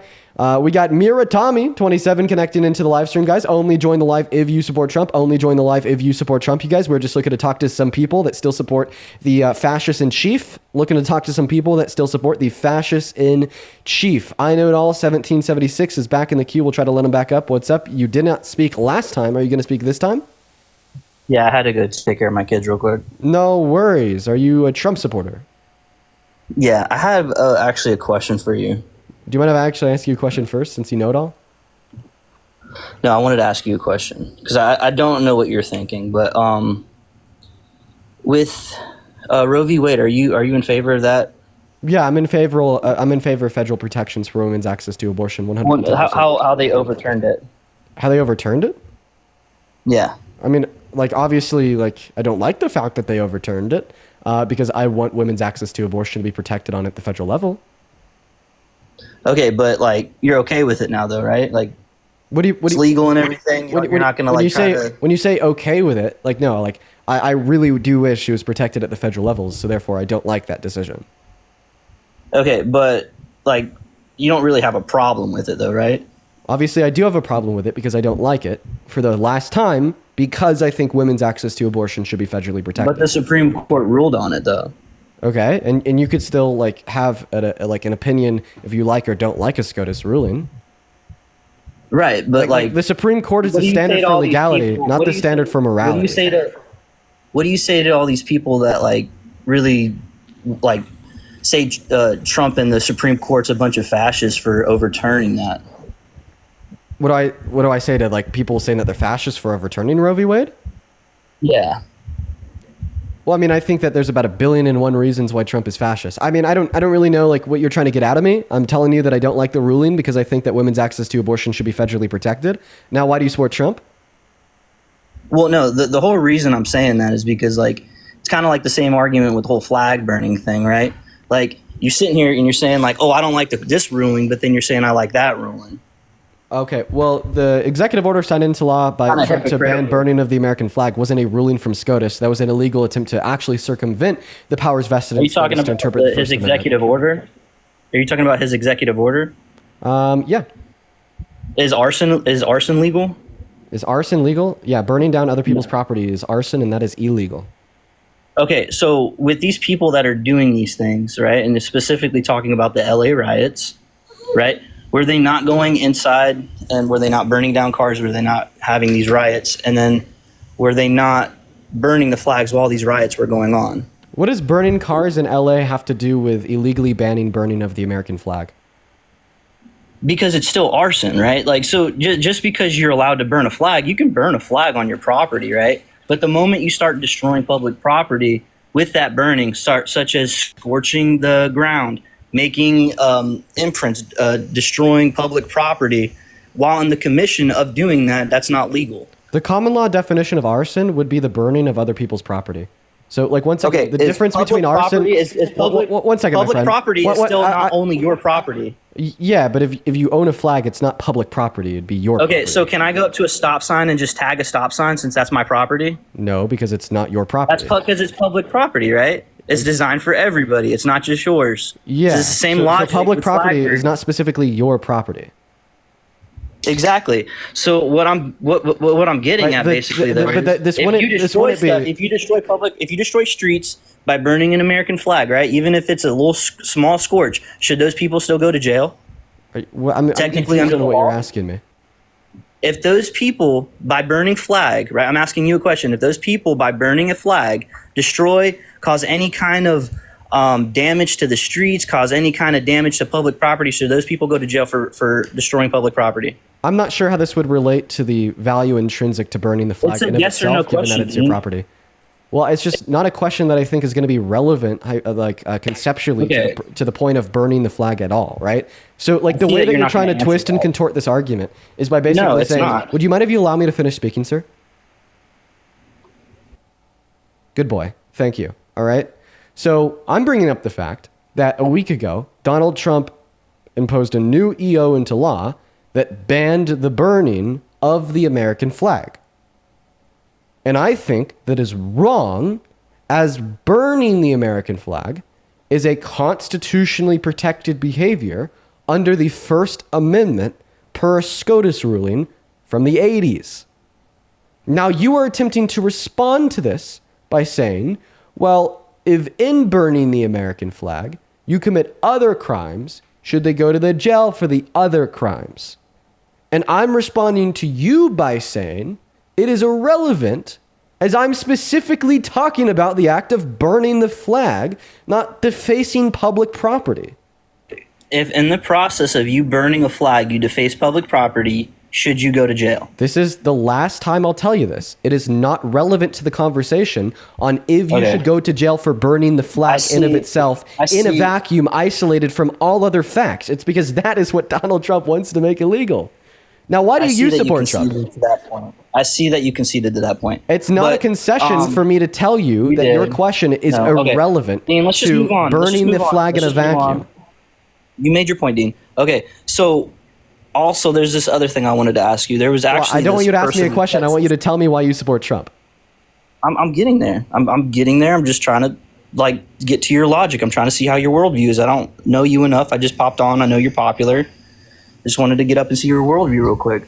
We got Mira Tommy, 27, connecting into the live stream, guys. Only join the live if you support Trump. Only join the live if you support Trump, you guys. We're just looking to talk to some people that still support the fascist in chief. Looking to talk to some people that still support the fascist in chief. I know it all. 1776 is back in the queue. We'll try to let him back up. What's up? You did not speak last time. Are you going to speak this time? Yeah, I had to go take care of my kids real quick. No worries. Are you a Trump supporter? Yeah, I have actually a question for you. Do you mind if I actually ask you a question first, since you know it all? No, I wanted to ask you a question because I don't know what you're thinking, but with Roe v. Wade, are you in favor of that? Yeah, I'm in favor of federal protections for women's access to abortion. 100%. How they overturned it? How they overturned it? Yeah. I mean, like, obviously, like, I don't like the fact that they overturned it because I want women's access to abortion to be protected on at the federal level. Okay, but like you're okay with it now, though, right? Like, it's legal and everything. You're not gonna like try to. When you say okay with it, like, no, like I really do wish it was protected at the federal levels, so therefore I don't like that decision. Okay, but like you don't really have a problem with it, though, right? Obviously, I do have a problem with it because I don't like it for the last time because I think women's access to abortion should be federally protected. But the Supreme Court ruled on it, though. Okay, and you could still like have like an opinion if you like or don't like a SCOTUS ruling. Right, but like the Supreme Court is the standard for legality, not the standard for morality. What do you say to all these people that like really like say Trump and the Supreme Court's a bunch of fascists for overturning that? What do I say to like people saying that they're fascists for overturning Roe v. Wade? Yeah. Well, I mean, I think that there's about 1,000,000,001 reasons why Trump is fascist. I mean, I don't really know like what you're trying to get out of me. I'm telling you that I don't like the ruling because I think that women's access to abortion should be federally protected. Now, why do you support Trump? Well, no, the whole reason I'm saying that is because like it's kind of like the same argument with the whole flag burning thing, right? Like you're sitting here and you're saying like, oh, I don't like this ruling, but then you're saying I like that ruling. Okay, well, the executive order signed into law by Trump to ban burning of the American flag wasn't a ruling from SCOTUS. That was an illegal attempt to actually circumvent the powers vested in SCOTUS to interpret the First his executive order? Are you talking about his executive order? Yeah. Is arson legal? Is arson legal? Yeah, burning down other people's property is arson, and that is illegal. Okay, so with these people that are doing these things, right, and specifically talking about the LA riots, right? Were they not going inside and were they not burning down cars? Were they not having these riots? And then were they not burning the flags while these riots were going on? What does burning cars in LA have to do with illegally banning burning of the American flag? Because it's still arson, right? Like, so just because you're allowed to burn a flag, you can burn a flag on your property, right? But the moment you start destroying public property with that burning, such as scorching the ground, making imprints, destroying public property, while in the commission of doing that, that's not legal. The common law definition of arson would be the burning of other people's property. So, like, one second, the difference between arson... Is public, one second, my friend. Public property is still not only your property. Yeah, but if you own a flag, it's not public property. It'd be your property. Okay, so can I go up to a stop sign and just tag a stop sign since that's my property? No, because it's not your property. That's because it's public property, right? It's designed for everybody. It's not just yours. Yeah. It's the same logic. So public property is not specifically your property. Exactly. So what I'm getting at basically though, if you destroy streets by burning an American flag, right? Even if it's a little small scorch, should those people still go to jail? Technically, under the law, what you're asking me. If those people by burning flag, right? I'm asking you a question. If those people by burning a flag destroy, cause any kind of damage to the streets, cause any kind of damage to public property, should those people go to jail for destroying public property? I'm not sure how this would relate to the value intrinsic to burning the flag in of itself, given that it's your property. Well, it's just not a question that I think is going to be relevant, conceptually, to the point of burning the flag at all, right? So, like, the way that you're trying to twist and contort this argument is by basically saying, would you mind if you allow me to finish speaking, sir? Good boy. Thank you. All right. So I'm bringing up the fact that a week ago, Donald Trump imposed a new EO into law that banned the burning of the American flag. And I think that is wrong, as burning the American flag is a constitutionally protected behavior under the First Amendment per a SCOTUS ruling from the 80s. Now, you are attempting to respond to this by saying, well, if in burning the American flag, you commit other crimes, should they go to the jail for the other crimes? And I'm responding to you by saying it is irrelevant, as I'm specifically talking about the act of burning the flag, not defacing public property. If in the process of you burning a flag, you deface public property, should you go to jail? This is the last time I'll tell you this. It is not relevant to the conversation on if you should go to jail for burning the flag in of itself, in a vacuum, isolated from all other facts. It's because that is what Donald Trump wants to make illegal. Now, why do you support Trump? I see that you conceded to that point. It's not a concession for me to tell you that your question is irrelevant Dean, let's just to move on. burning the flag in a vacuum. You made your point, Dean. Okay, so also there's this other thing I wanted to ask you. There was actually I don't want you to ask me a question. I want you to tell me why you support Trump. I'm getting there. I'm getting there. I'm just trying to get to your logic. I'm trying to see how your worldview is. I don't know you enough. I just popped on. I know you're popular. Just wanted to get up and see your worldview real quick.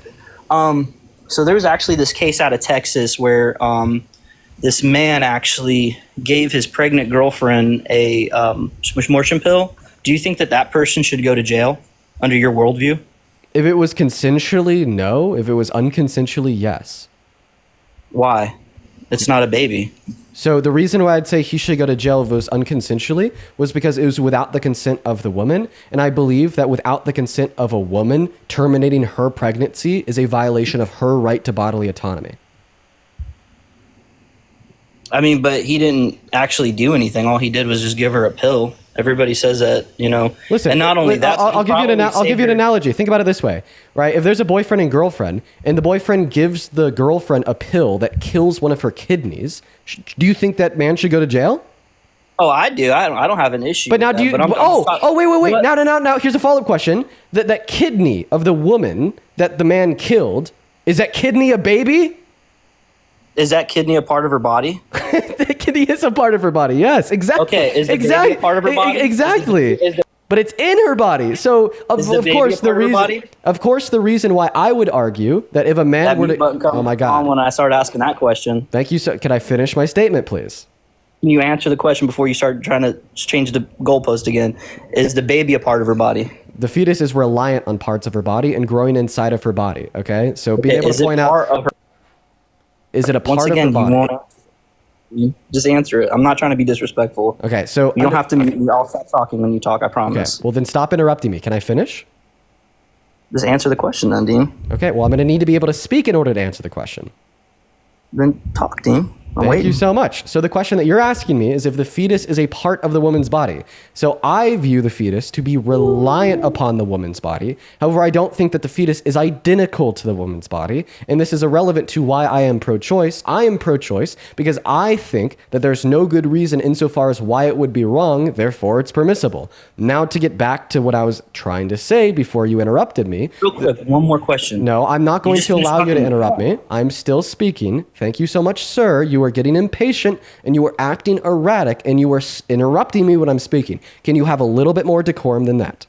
So there was actually this case out of Texas where this man actually gave his pregnant girlfriend a morphine pill. Do you think that person should go to jail under your worldview? If it was consensually, no. If it was unconsensually, yes. Why? It's not a baby. So the reason why I'd say he should go to jail if it was unconsensually was because it was without the consent of the woman. And I believe that without the consent of a woman, terminating her pregnancy is a violation of her right to bodily autonomy. I mean, but he didn't actually do anything. All he did was just give her a pill. Everybody says that, Listen, and not only that, I'll give you an analogy. Think about it this way, right? If there's a boyfriend and girlfriend, and the boyfriend gives the girlfriend a pill that kills one of her kidneys, do you think that man should go to jail? Oh, I do. I don't have an issue. But now, with do you? That, wait. Now, here's a follow-up question. That kidney of the woman that the man killed, is that kidney a baby? Is that kidney a part of her body? The kidney is a part of her body. Yes, exactly. Okay, is the baby a part of her body? Exactly. But it's in her body. So of course the reason why I would argue that if a man were to, oh my God, when I started asking that question. Thank you. So can I finish my statement, please? Can you answer the question before you start trying to change the goalpost again? Is the baby a part of her body? The fetus is reliant on parts of her body and growing inside of her body. Okay, so being able to point out. Is it a part of her body? Just answer it. I'm not trying to be disrespectful. Okay, so you don't have to. I'll stop talking when you talk. I promise. Okay. Well, then stop interrupting me. Can I finish? Just answer the question, then, Dean. Okay. Well, I'm going to need to be able to speak in order to answer the question. Then talk, Dean. Thank you so much. So the question that you're asking me is if the fetus is a part of the woman's body. So I view the fetus to be reliant upon the woman's body. However, I don't think that the fetus is identical to the woman's body. And this is irrelevant to why I am pro-choice. I am pro-choice because I think that there's no good reason insofar as why it would be wrong, therefore it's permissible. Now to get back to what I was trying to say before you interrupted me. Real quick, one more question. No, I'm not going to allow you to interrupt me. I'm still speaking. Thank you so much, sir. You are getting impatient and you are acting erratic and you are interrupting me when I'm speaking. Can you have a little bit more decorum than that?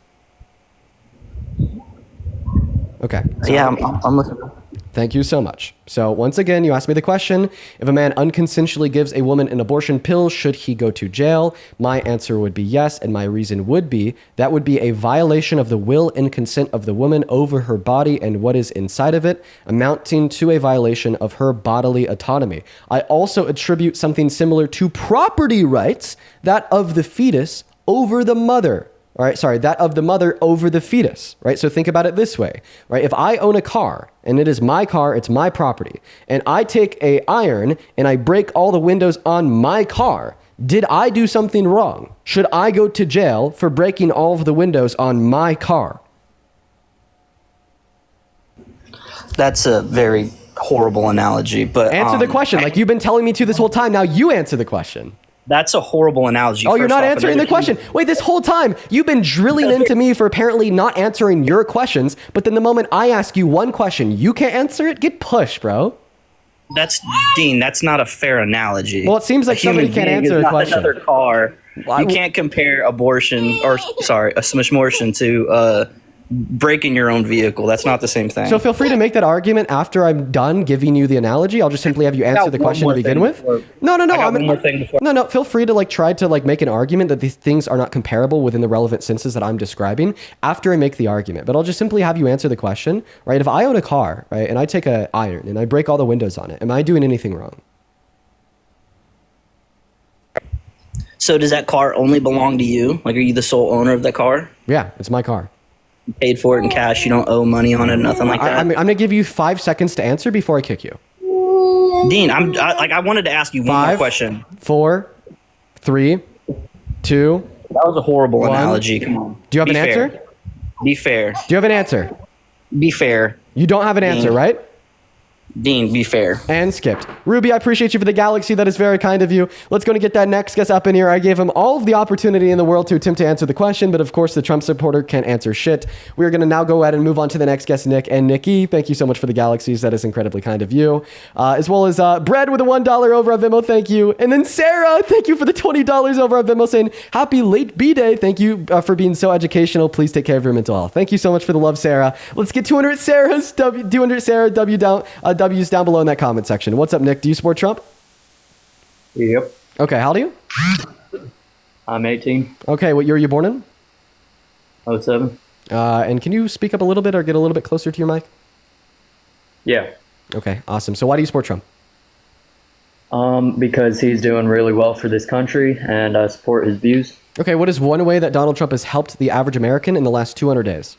Okay. So yeah, I'm listening. Thank you so much. So once again, you asked me the question, if a man unconsensually gives a woman an abortion pill, should he go to jail? My answer would be yes, and my reason would be that would be a violation of the will and consent of the woman over her body and what is inside of it, amounting to a violation of her bodily autonomy. I also attribute something similar to property rights, that of the fetus over the mother. All right, sorry, that of the mother over the fetus, right? So think about it this way, right? If I own a car and it is my car, it's my property, and I take a iron and I break all the windows on my car, did I do something wrong? Should I go to jail for breaking all of the windows on my car? That's a very horrible analogy, but answer the question. Like you've been telling me to this whole time. Now you answer the question. That's a horrible analogy. Oh, you're first not off. answering the question. Wait, this whole time you've been drilling into me for apparently not answering your questions. But then the moment I ask you one question, you can't answer it. Get pushed, bro. That's Dean. That's not a fair analogy. Well, it seems like somebody can't answer a question. Another car. You can't compare a smishmortion to breaking your own vehicle. That's not the same thing. So feel free to make that argument after I'm done giving you the analogy. I'll just simply have you answer the question to begin with. No. No. Feel free to like try to like make an argument that these things are not comparable within the relevant senses that I'm describing after I make the argument. But I'll just simply have you answer the question, right? If I own a car, right, and I take an iron and I break all the windows on it, am I doing anything wrong? So does that car only belong to you? Like, are you the sole owner of that car? Yeah, it's my car. You paid for it in cash. You don't owe money on it, nothing like that. I'm going to give you 5 seconds to answer before I kick you. Dean, I wanted to ask you one more question. 4, 3, 2. That was a horrible 1. analogy. Come on. Do you have an fair. answer? Be fair. Do you have an answer? Be fair. You don't have an answer, right? Dean, be fair. And skipped. Ruby, I appreciate you for the galaxy. That is very kind of you. Let's go and get that next guest up in here. I gave him all of the opportunity in the world to attempt to answer the question, but of course the Trump supporter can't answer shit. We're going to now go ahead and move on to the next guest, Nick. And Nikki, thank you so much for the galaxies. That is incredibly kind of you. As well as Bread with a $1 over on Venmo. Thank you. And then Sarah, thank you for the $20 over on Venmo saying, happy late B-Day. Thank you for being so educational. Please take care of your mental health. Thank you so much for the love, Sarah. Let's get 200 Sarahs, 200 Sarah W's down below in that comment section. What's up, Nick? Do you support Trump? Yep. Okay, how old are you? I'm 18. Okay, what year were you born in? 07. And can you speak up a little bit or get a little bit closer to your mic? Yeah. Okay, awesome. So why do you support Trump? Because he's doing really well for this country, and I support his views. Okay, what is one way that Donald Trump has helped the average American in the last 200 days?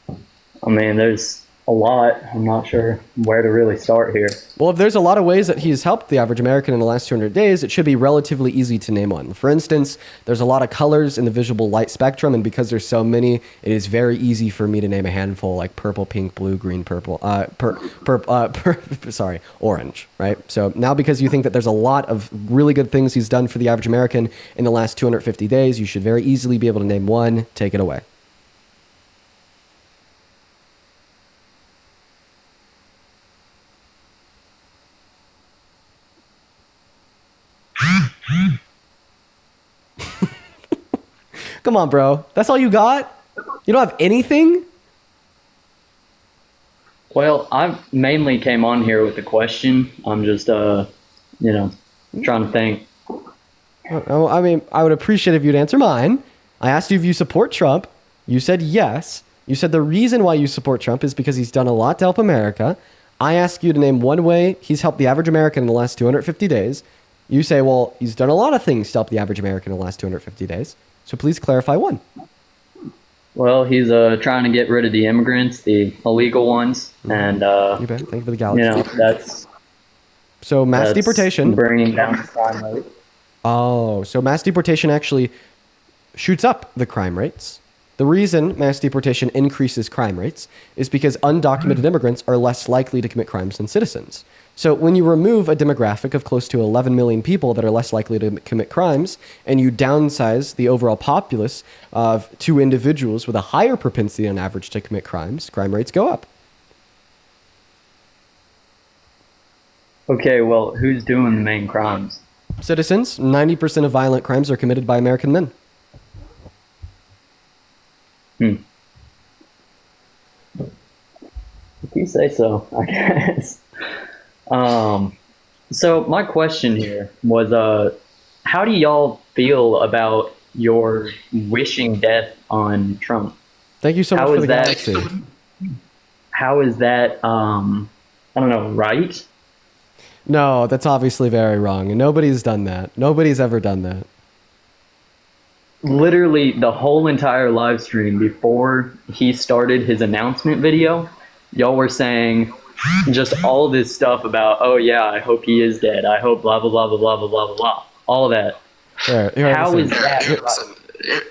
I mean, there's a lot. I'm not sure where to really start here. Well, if there's a lot of ways that he's helped the average American in the last 200 days, it should be relatively easy to name one. For instance, there's a lot of colors in the visible light spectrum, and because there's so many, it is very easy for me to name a handful like purple, pink, blue, green, purple, orange, right? So now because you think that there's a lot of really good things he's done for the average American in the last 250 days, you should very easily be able to name one. Take it away. Come on, bro. That's all you got? You don't have anything? Well, I mainly came on here with a question. I'm just, trying to think. I mean, I would appreciate if you'd answer mine. I asked you if you support Trump. You said yes. You said the reason why you support Trump is because he's done a lot to help America. I ask you to name one way he's helped the average American in the last 250 days. You say, well, he's done a lot of things to help the average American in the last 250 days. So please clarify one. Well, he's trying to get rid of the immigrants, the illegal ones, and you bet. Thank you for the galaxy. That's so mass deportation, bringing down the crime rate. Oh, so mass deportation actually shoots up the crime rates. The reason mass deportation increases crime rates is because undocumented immigrants are less likely to commit crimes than citizens. So when you remove a demographic of close to 11 million people that are less likely to commit crimes, and you downsize the overall populace of 2 individuals with a higher propensity on average to commit crimes, crime rates go up. Okay, well, who's doing the main crimes? Citizens. 90% of violent crimes are committed by American men. If you say so, I guess. So my question here was, how do y'all feel about your wishing death on Trump? Thank you so much for the galaxy. How is that, I don't know, right? No, that's obviously very wrong. And nobody's done that. Nobody's ever done that. Literally the whole entire live stream before he started his announcement video, y'all were saying just all this stuff about, oh yeah, I hope he is dead. I hope blah, blah, blah, blah, blah, blah, blah, blah. All of that. How is that?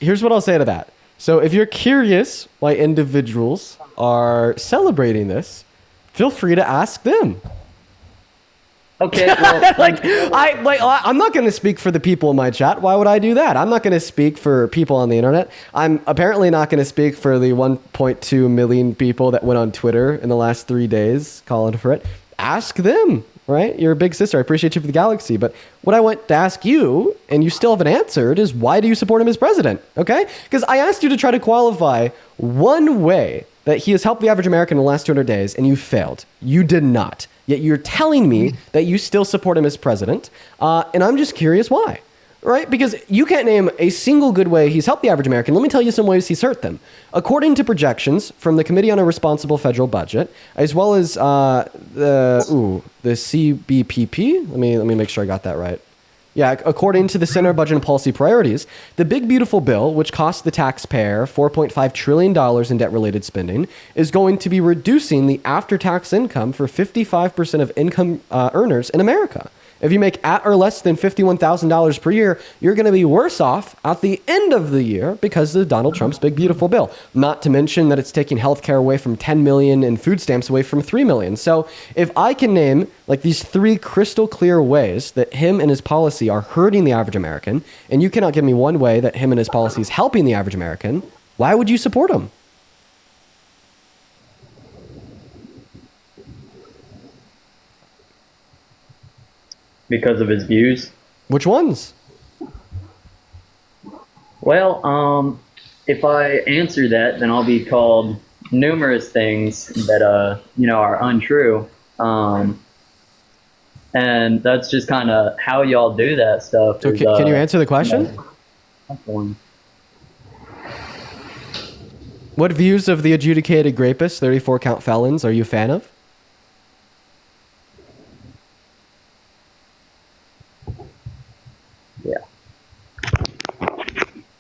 Here's what I'll say to that. So if you're curious why individuals are celebrating this, Feel free to ask them. Okay, well, I'm not going to speak for the people in my chat. Why would I do that? I'm not going to speak for people on the internet. I'm apparently not going to speak for the 1.2 million people that went on Twitter in the last 3 days calling for it. Ask them, right? You're a big sister. I appreciate you for the galaxy. But what I want to ask you, and you still haven't answered, is why do you support him as president? Okay? Because I asked you to try to qualify one way that he has helped the average American in the last 200 days, and you failed. You did not. Yet you're telling me that you still support him as president, and I'm just curious why, right? Because you can't name a single good way he's helped the average American. Let me tell you some ways he's hurt them. According to projections from the Committee on a Responsible Federal Budget, as well as the CBPP. Let me make sure I got that right. Yeah, according to the Center of Budget and Policy Priorities, the big beautiful bill, which costs the taxpayer $4.5 trillion in debt-related spending, is going to be reducing the after-tax income for 55% of income earners in America. If you make at or less than $51,000 per year, you're going to be worse off at the end of the year because of Donald Trump's big beautiful bill. Not to mention that it's taking healthcare away from 10 million and food stamps away from 3 million. So if I can name like these 3 crystal clear ways that him and his policy are hurting the average American, and you cannot give me one way that him and his policy is helping the average American, why would you support him? Because of his views. Which ones? Well, if I answer that, then I'll be called numerous things that are untrue. And that's just kind of how y'all do that stuff. So can you answer the question? What views of the adjudicated rapists, 34 count felons, are you a fan of? Yeah.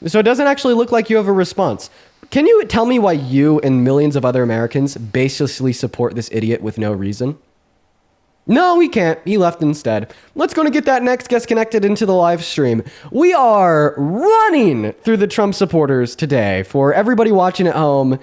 So it doesn't actually look like you have a response. Can you tell me why you and millions of other Americans basically support this idiot with no reason? No, we can't. He left instead. Let's go and get that next guest connected into the live stream. We are running through the Trump supporters today. For everybody watching at home,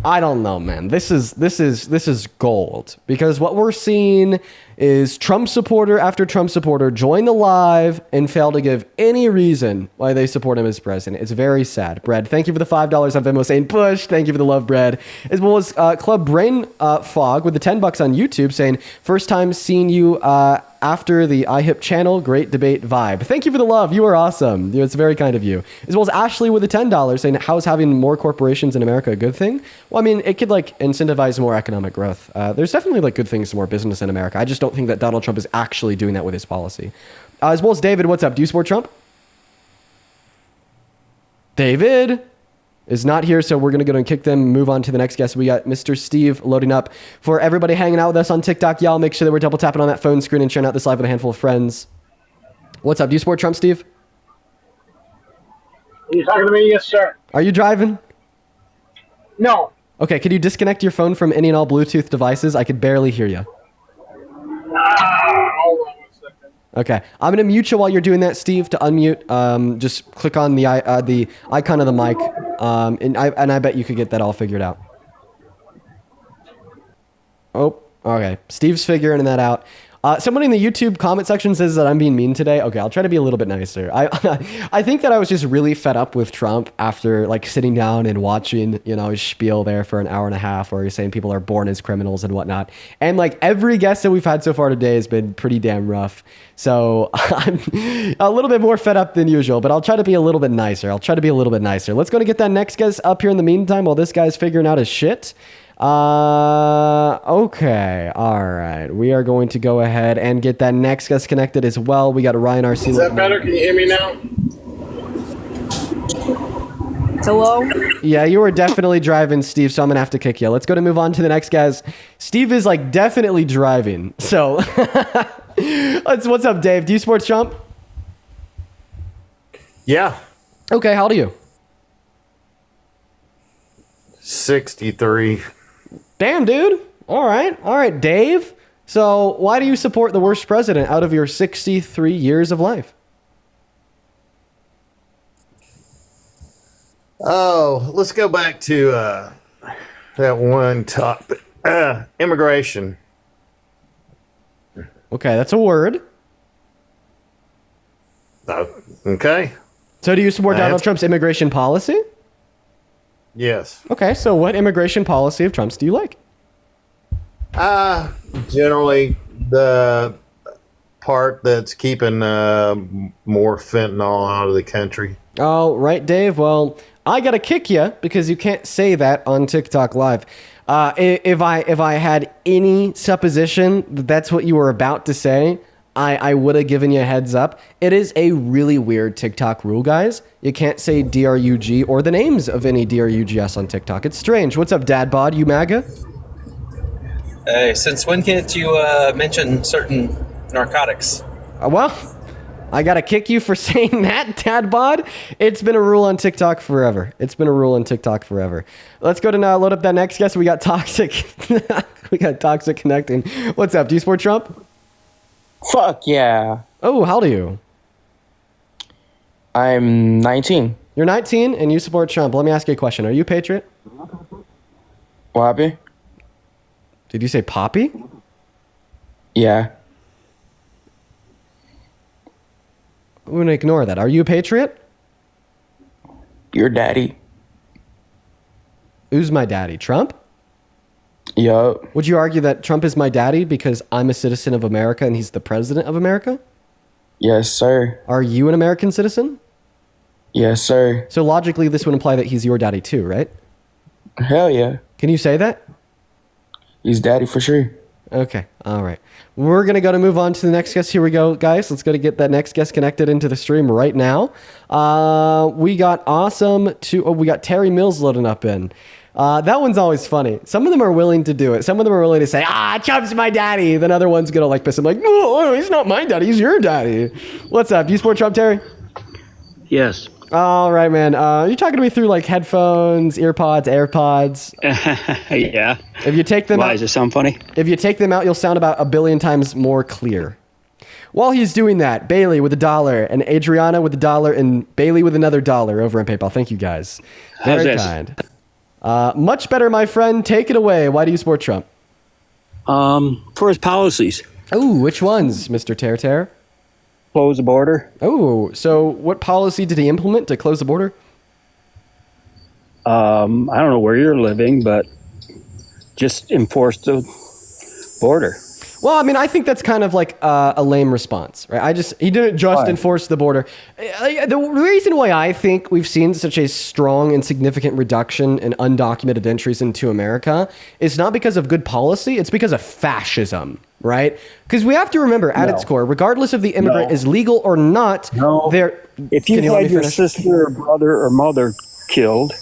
I don't know, man. This is gold, because what we're seeing is Trump supporter after Trump supporter join the live and fail to give any reason why they support him as president. It's very sad. Bread, thank you for the $5 on Venmo saying push. Thank you for the love, Bread. As well as Club Brain Fog with the $10 on YouTube saying first time seeing you after the iHip channel. Great debate vibe. Thank you for the love. You are awesome. It's very kind of you. As well as Ashley with the $10 saying, how is having more corporations in America a good thing? Well, I mean, it could like incentivize more economic growth. There's definitely like good things to more business in America. I just don't think that Donald Trump is actually doing that with his policy. As well as David, what's up? Do you support Trump? David is not here, so we're going to go and kick them and move on to the next guest. We got Mr. Steve loading up. For everybody hanging out with us on TikTok, y'all make sure that we're double tapping on that phone screen and sharing out this live with a handful of friends. What's up? Do you support Trump, Steve? Are you talking to me? Yes, sir. Are you driving? No. Okay, could you disconnect your phone from any and all Bluetooth devices? I could barely hear you. Hold on 1 second. Okay, I'm gonna mute you while you're doing that, Steve. To unmute, just click on the icon of the mic, and I bet you could get that all figured out. Oh, okay. Steve's figuring that out. Somebody in the YouTube comment section says that I'm being mean today. Okay, I'll try to be a little bit nicer. I think that I was just really fed up with Trump after like sitting down and watching, his spiel there for an hour and a half where he's saying people are born as criminals and whatnot. And like every guest that we've had so far today has been pretty damn rough. So I'm a little bit more fed up than usual, but I'll try to be a little bit nicer. Let's go and get that next guest up here in the meantime while this guy's figuring out his shit. Okay. All right. We are going to go ahead and get that next guest connected as well. We got Ryan RC. Is that better? Can you hear me now? Hello? Yeah, you were definitely driving, Steve, so I'm going to have to kick you. Let's go to move on to the next guys. Steve is like definitely driving. So what's up, Dave? Do you support Trump? Yeah. Okay. How old are you? 63. Damn, dude. All right, Dave. So why do you support the worst president out of your 63 years of life? Oh, let's go back to that one topic. Immigration. Okay, that's a word. Okay. So do you support Donald Trump's immigration policy? Yes. Okay, so what immigration policy of Trump's do you like? Generally, the part that's keeping more fentanyl out of the country. Oh, right, Dave. Well, I gotta kick you because you can't say that on TikTok Live. If I had any supposition that that's what you were about to say, I would have given you a heads up. It is a really weird TikTok rule, guys. You can't say DRUG or the names of any DRUGS on TikTok. It's strange. What's up, Dad Bod? You MAGA? Hey, since when can't you mention certain narcotics? Well, I gotta kick you for saying that, Dad Bod. It's been a rule on TikTok forever. It's been a rule on TikTok forever. Let's go to now load up that next guest. We got Toxic. We got Toxic connecting. What's up? Do you support Trump? Fuck yeah. Oh, how old are you? I'm 19. You're 19 and you support Trump. Let me ask you a question. Are you a patriot? What happened? Did you say Poppy? Yeah. I'm going to ignore that. Are you a patriot? Your daddy. Who's my daddy? Trump? Yup. Would you argue that Trump is my daddy because I'm a citizen of America and he's the president of America? Yes, sir. Are you an American citizen? Yes, sir. So logically, this would imply that he's your daddy too, right? Hell yeah. Can you say that? He's daddy for sure. Okay. All right. We're going to move on to the next guest. Here we go, guys. Let's go to get that next guest connected into the stream right now. We got we got Terry Mills loading up in. That one's always funny. Some of them are willing to do it. Some of them are willing to say, Trump's my daddy. Then other ones going to like piss him like, no, he's not my daddy. He's your daddy. What's up? Do you support Trump, Terry? Yes. All right, man. You're talking to me through like headphones, earpods, AirPods. Yeah. If you take them out, does it sound funny? If you take them out, you'll sound about 1 billion times more clear. While he's doing that, Bailey with $1 and Adriana with $1 and Bailey with another $1 over on PayPal. Thank you guys. How's Very this? kind. Much better, my friend. Take it away. Why do you support Trump? For his policies. Oh, which ones, Mr. Tear? Close the border. Oh, so what policy did he implement to close the border? I don't know where you're living, but just enforce the border. Well, I mean, I think that's kind of like a lame response, right? He didn't just enforce the border. The reason why I think we've seen such a strong and significant reduction in undocumented entries into America is not because of good policy. It's because of fascism, right? Because we have to remember at its core, regardless if the immigrant is legal or not, if you had your sister or brother or mother killed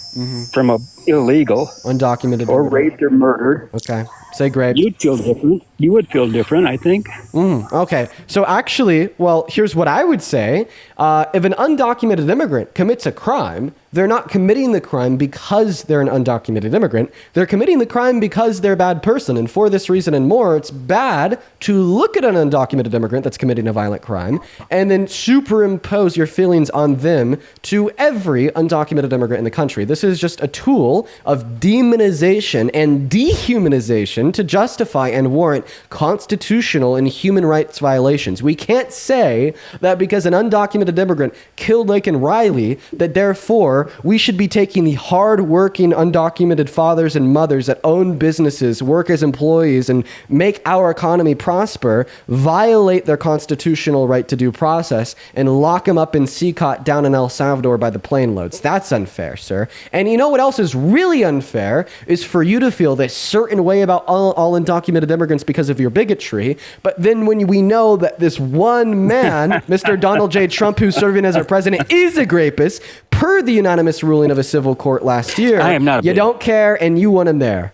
from a illegal, undocumented, or raped or murdered, okay, say great, you'd feel different. You would feel different, I think. Okay, so actually, well, here's what I would say. If an undocumented immigrant commits a crime, they're not committing the crime because they're an undocumented immigrant. They're committing the crime because they're a bad person. And for this reason and more, it's bad to look at an undocumented immigrant that's committing a violent crime and then superimpose your feelings on them to every undocumented immigrant in the country. This is just a tool of demonization and dehumanization to justify and warrant constitutional and human rights violations. We can't say that because an undocumented immigrant killed Laken Riley, that therefore we should be taking the hard-working undocumented fathers and mothers that own businesses, work as employees, and make our economy prosper, violate their constitutional right to due process, and lock them up in CCOT down in El Salvador by the plane loads. That's unfair, sir. And you know what else is really unfair is for you to feel this certain way about all undocumented immigrants because of your bigotry, but then when we know that this one man, Mr. Donald J. Trump, who's serving as our president, is a rapist, per the unanimous ruling of a civil court last year, I am not you don't care and you want him there.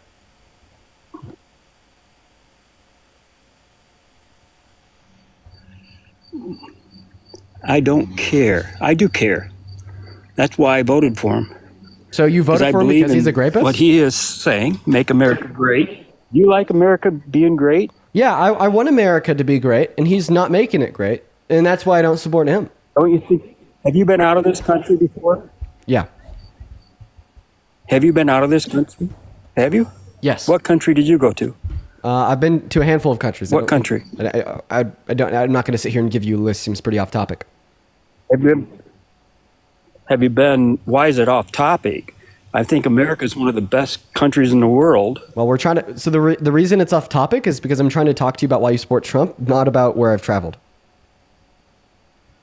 I don't care. I do care. That's why I voted for him. So you voted for him because he's a rapist? What he is saying, make America great. You like America being great? Yeah, I want America to be great, and he's not making it great, and that's why I don't support him. Don't you think? Have you been out of this country before? Yeah. Have you been out of this country? Have you? Yes. What country did you go to? I've been to a handful of countries. What country? I don't. I'm not going to sit here and give you a list. Seems pretty off topic. Have you been? Why is it off topic? I think America is one of the best countries in the world. Well, we're trying to. So the reason it's off topic is because I'm trying to talk to you about why you support Trump, not about where I've traveled.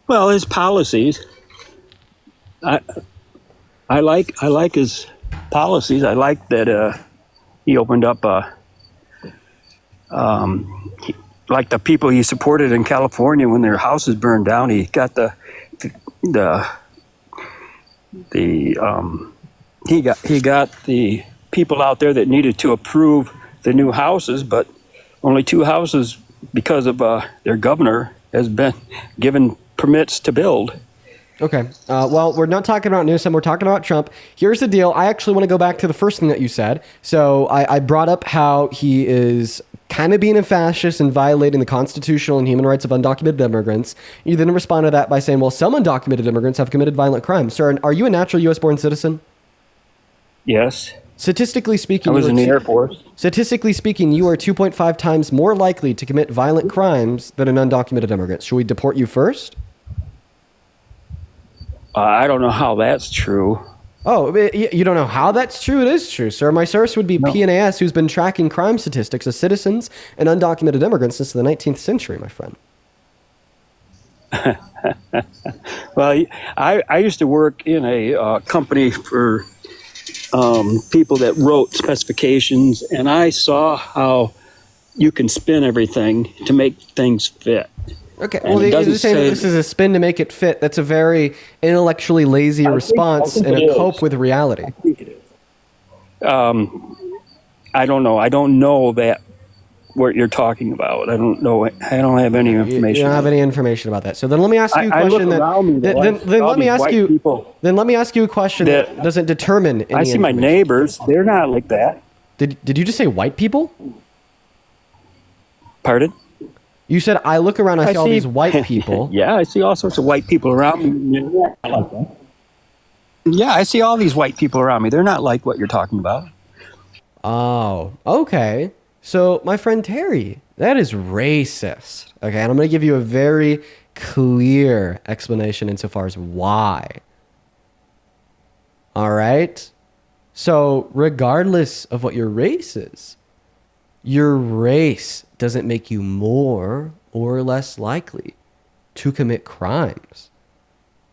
Well, his policies. I like his policies. I like that he opened up like the people he supported in California when their houses burned down. He got he got the people out there that needed to approve the new houses, but only 2 houses because of their governor has been given permits to build. Okay. Well, we're not talking about Newsom. We're talking about Trump. Here's the deal. I actually want to go back to the first thing that you said. So I brought up how he is kind of being a fascist and violating the constitutional and human rights of undocumented immigrants. You then respond to that by saying, well, some undocumented immigrants have committed violent crimes. Sir, are you a natural U.S.-born citizen? Yes. Statistically speaking, I was in the Air Force. Statistically speaking, you are 2.5 times more likely to commit violent crimes than an undocumented immigrant. Should we deport you first? I don't know how that's true. Oh, you don't know how that's true? It is true, sir. My source would be PNAS, who's been tracking crime statistics of citizens and undocumented immigrants since the 19th century, my friend. Well, I used to work in a company for people that wrote specifications, and I saw how you can spin everything to make things fit. Okay, well, you're saying that this is a spin to make it fit. That's a very intellectually lazy response and a cope with reality. I think it is. I don't know. I don't know that what you're talking about. I don't know. I don't have any information. You don't have any information about that. So then let me ask you a question. Then let me ask you. Then let me ask you a question that doesn't determine any I see my neighbors. They're not like that. Did you just say white people? Pardon? You said I look around. I see all these white people. Yeah, I see all sorts of white people around me. Yeah, I see all these white people around me. They're not like what you're talking about. Oh, okay. So, my friend Terry, that is racist. Okay, and I'm going to give you a very clear explanation insofar as why. All right? So, regardless of what your race is, your race doesn't make you more or less likely to commit crimes.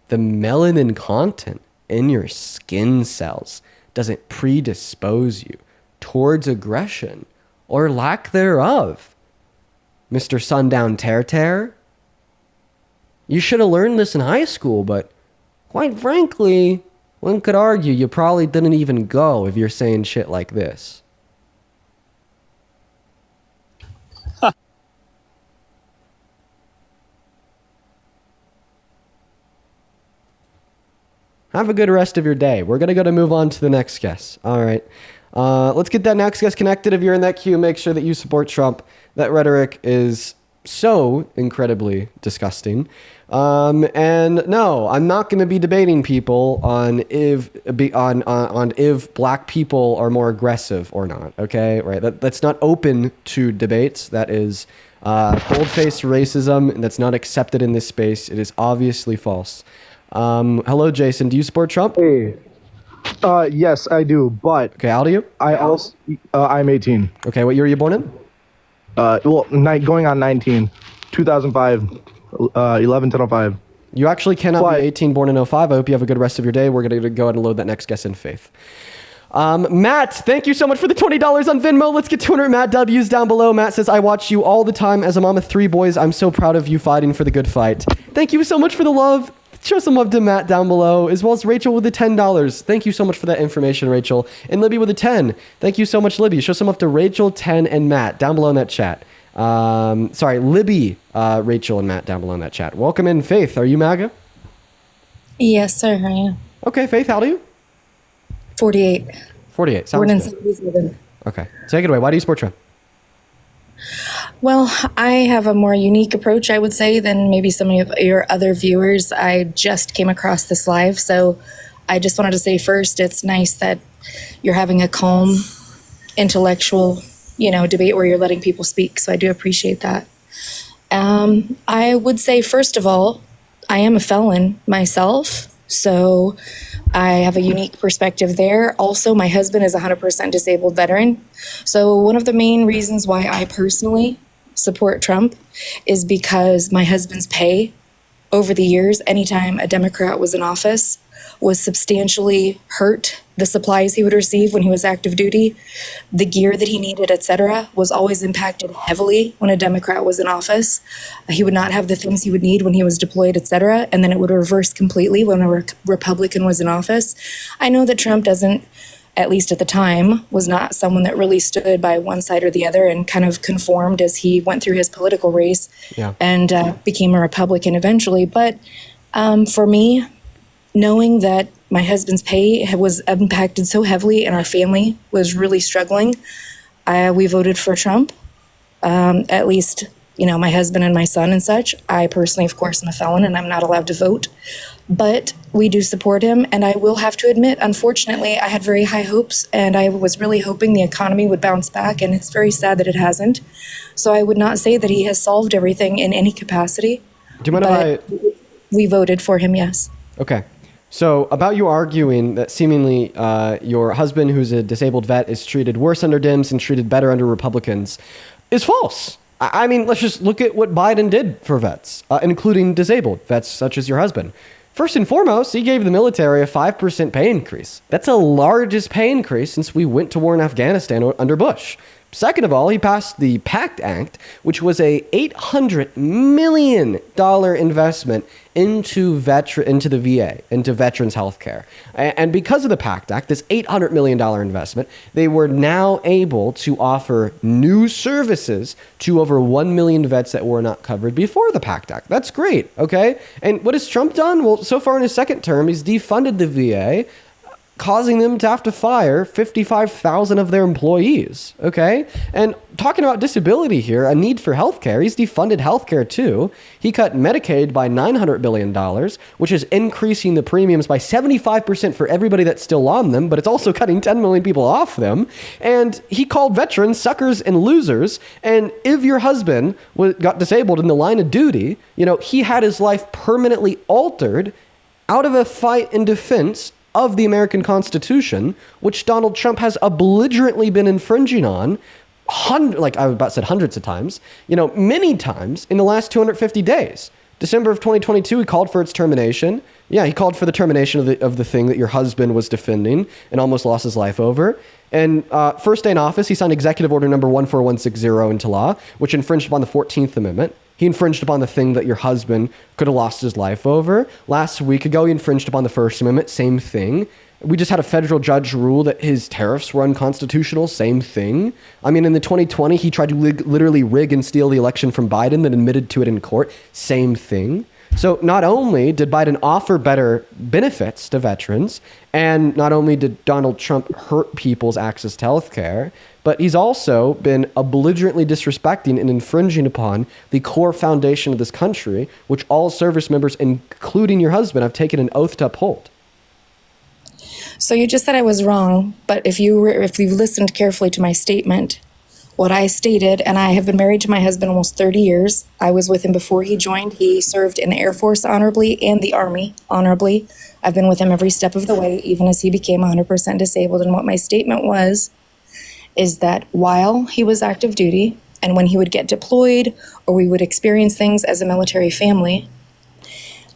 The melanin content in your skin cells doesn't predispose you towards aggression or lack thereof. Mr. Sundown Tear. You should have learned this in high school, but quite frankly, one could argue you probably didn't even go if you're saying shit like this. Have a good rest of your day. We're going to move on to the next guest. All right. Let's get that next guest connected. If you're in that queue, make sure that you support Trump. That rhetoric is so incredibly disgusting. And no, I'm not going to be debating people on if black people are more aggressive or not. Okay, right? That's not open to debates. That is bold-faced racism, and that's not accepted in this space. It is obviously false. Hello, Jason. Do you support Trump? Hey. Yes, I do. But okay, how old are you? I'm 18. Okay, what year are you born in? Going on 19, 2005, 11/10/05. You actually cannot be 18, born in 05. I hope you have a good rest of your day. We're going to go ahead and load that next guest in Faith. Matt, thank you so much for the $20 on Venmo. Let's get 200 Matt W's down below. Matt says, I watch you all the time as a mom of 3 boys. I'm so proud of you fighting for the good fight. Thank you so much for the love. Show some love to Matt down below, as well as Rachel with the $10. Thank you so much for that information, Rachel. And Libby with the 10. Thank you so much, Libby. Show some love to Rachel, 10, and Matt down below in that chat. Sorry, Libby, Rachel, and Matt down below in that chat. Welcome in, Faith. Are you MAGA? Yes, sir, I am. Okay, Faith, how old are you? 48. 48, Born in sounds good. 77. Okay, take it away. Why do you support Trump? Well, I have a more unique approach, I would say, than maybe some of your other viewers. I just came across this live, so I just wanted to say first, it's nice that you're having a calm intellectual, debate where you're letting people speak. So I do appreciate that. I would say, first of all, I am a felon myself, so I have a unique perspective there. Also, my husband is a 100% disabled veteran. So one of the main reasons why I personally support Trump is because my husband's pay over the years, anytime a Democrat was in office, was substantially hurt. The supplies he would receive when he was active duty, the gear that he needed, etc., was always impacted heavily when a Democrat was in office. He would not have the things he would need when he was deployed, etc., and then it would reverse completely when a Republican was in office. I know that Trump doesn't, at least at the time, was not someone that really stood by one side or the other and kind of conformed as he went through his political race and became a Republican eventually. But for me, knowing that my husband's pay was impacted so heavily and our family was really struggling, we voted for Trump. At least, my husband and my son and such. I personally, of course, am a felon and I'm not allowed to vote. But we do support him. And I will have to admit, unfortunately, I had very high hopes and I was really hoping the economy would bounce back. And it's very sad that it hasn't. So I would not say that he has solved everything in any capacity. Do you mind if we voted for him, yes. Okay. So about you arguing that seemingly your husband, who's a disabled vet, is treated worse under Dems and treated better under Republicans is false. I mean, let's just look at what Biden did for vets, including disabled vets such as your husband. First and foremost, he gave the military a 5% pay increase. That's the largest pay increase since we went to war in Afghanistan under Bush. Second of all, he passed the PACT Act, which was a $800 million investment into the VA, into veterans health care. And because of the PACT Act, this $800 million investment, they were now able to offer new services to over 1 million vets that were not covered before the PACT Act. That's great, okay? And what has Trump done? Well, so far in his second term, he's defunded the VA, causing them to have to fire 55,000 of their employees, okay? And talking about disability here, a need for healthcare, he's defunded healthcare too. He cut Medicaid by $900 billion, which is increasing the premiums by 75% for everybody that's still on them, but it's also cutting 10 million people off them. And he called veterans suckers and losers. And if your husband got disabled in the line of duty, he had his life permanently altered out of a fight in defense of the American Constitution, which Donald Trump has belligerently been infringing on, hundreds of times, many times in the last 250 days. December of 2022, he called for its termination. Yeah, he called for the termination of the thing that your husband was defending and almost lost his life over. And first day in office, he signed Executive Order number 14160 into law, which infringed upon the 14th Amendment. He infringed upon the thing that your husband could have lost his life over. Last week ago, he infringed upon the First Amendment, same thing. We just had a federal judge rule that his tariffs were unconstitutional, same thing. I mean, in the 2020, he tried to literally rig and steal the election from Biden, then admitted to it in court, same thing. So not only did Biden offer better benefits to veterans, and not only did Donald Trump hurt people's access to health care, but he's also been belligerently disrespecting and infringing upon the core foundation of this country, which all service members, including your husband, have taken an oath to uphold. So you just said I was wrong, but if you listened carefully to my statement, what I stated, and I have been married to my husband almost 30 years. I was with him before he joined. He served in the Air Force honorably and the Army honorably. I've been with him every step of the way, even as he became 100% disabled. And what my statement was, is that while he was active duty, and when he would get deployed, or we would experience things as a military family,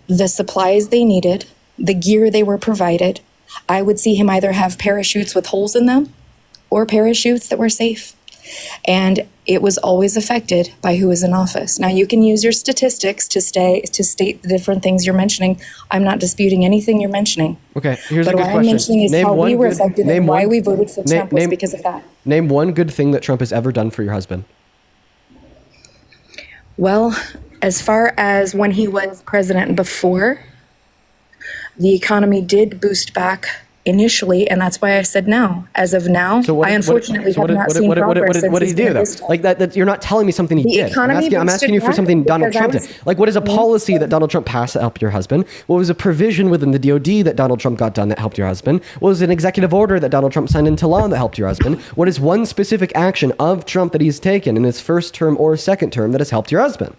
the supplies they needed, the gear they were provided, I would see him either have parachutes with holes in them, or parachutes that were safe. And it was always affected by who was in office. Now, you can use your statistics to state the different things you're mentioning. I'm not disputing anything you're mentioning. Okay, here's a But good what question. I'm mentioning is how we were affected and why we voted for Trump was because of that. Name one good thing that Trump has ever done for your husband. Well, as far as when he was president before, the economy did boost back initially, and that's why I said no. As of now, I unfortunately have not seen progress. What did he do though? Like that you're not telling me something he did. I'm asking you for something Donald Trump did. Like, what is a policy that Donald Trump passed that helped your husband? What was a provision within the DOD that Donald Trump got done that helped your husband? What was an executive order that Donald Trump signed into law that helped your husband? What is one specific action of Trump that he's taken in his first term or second term that has helped your husband?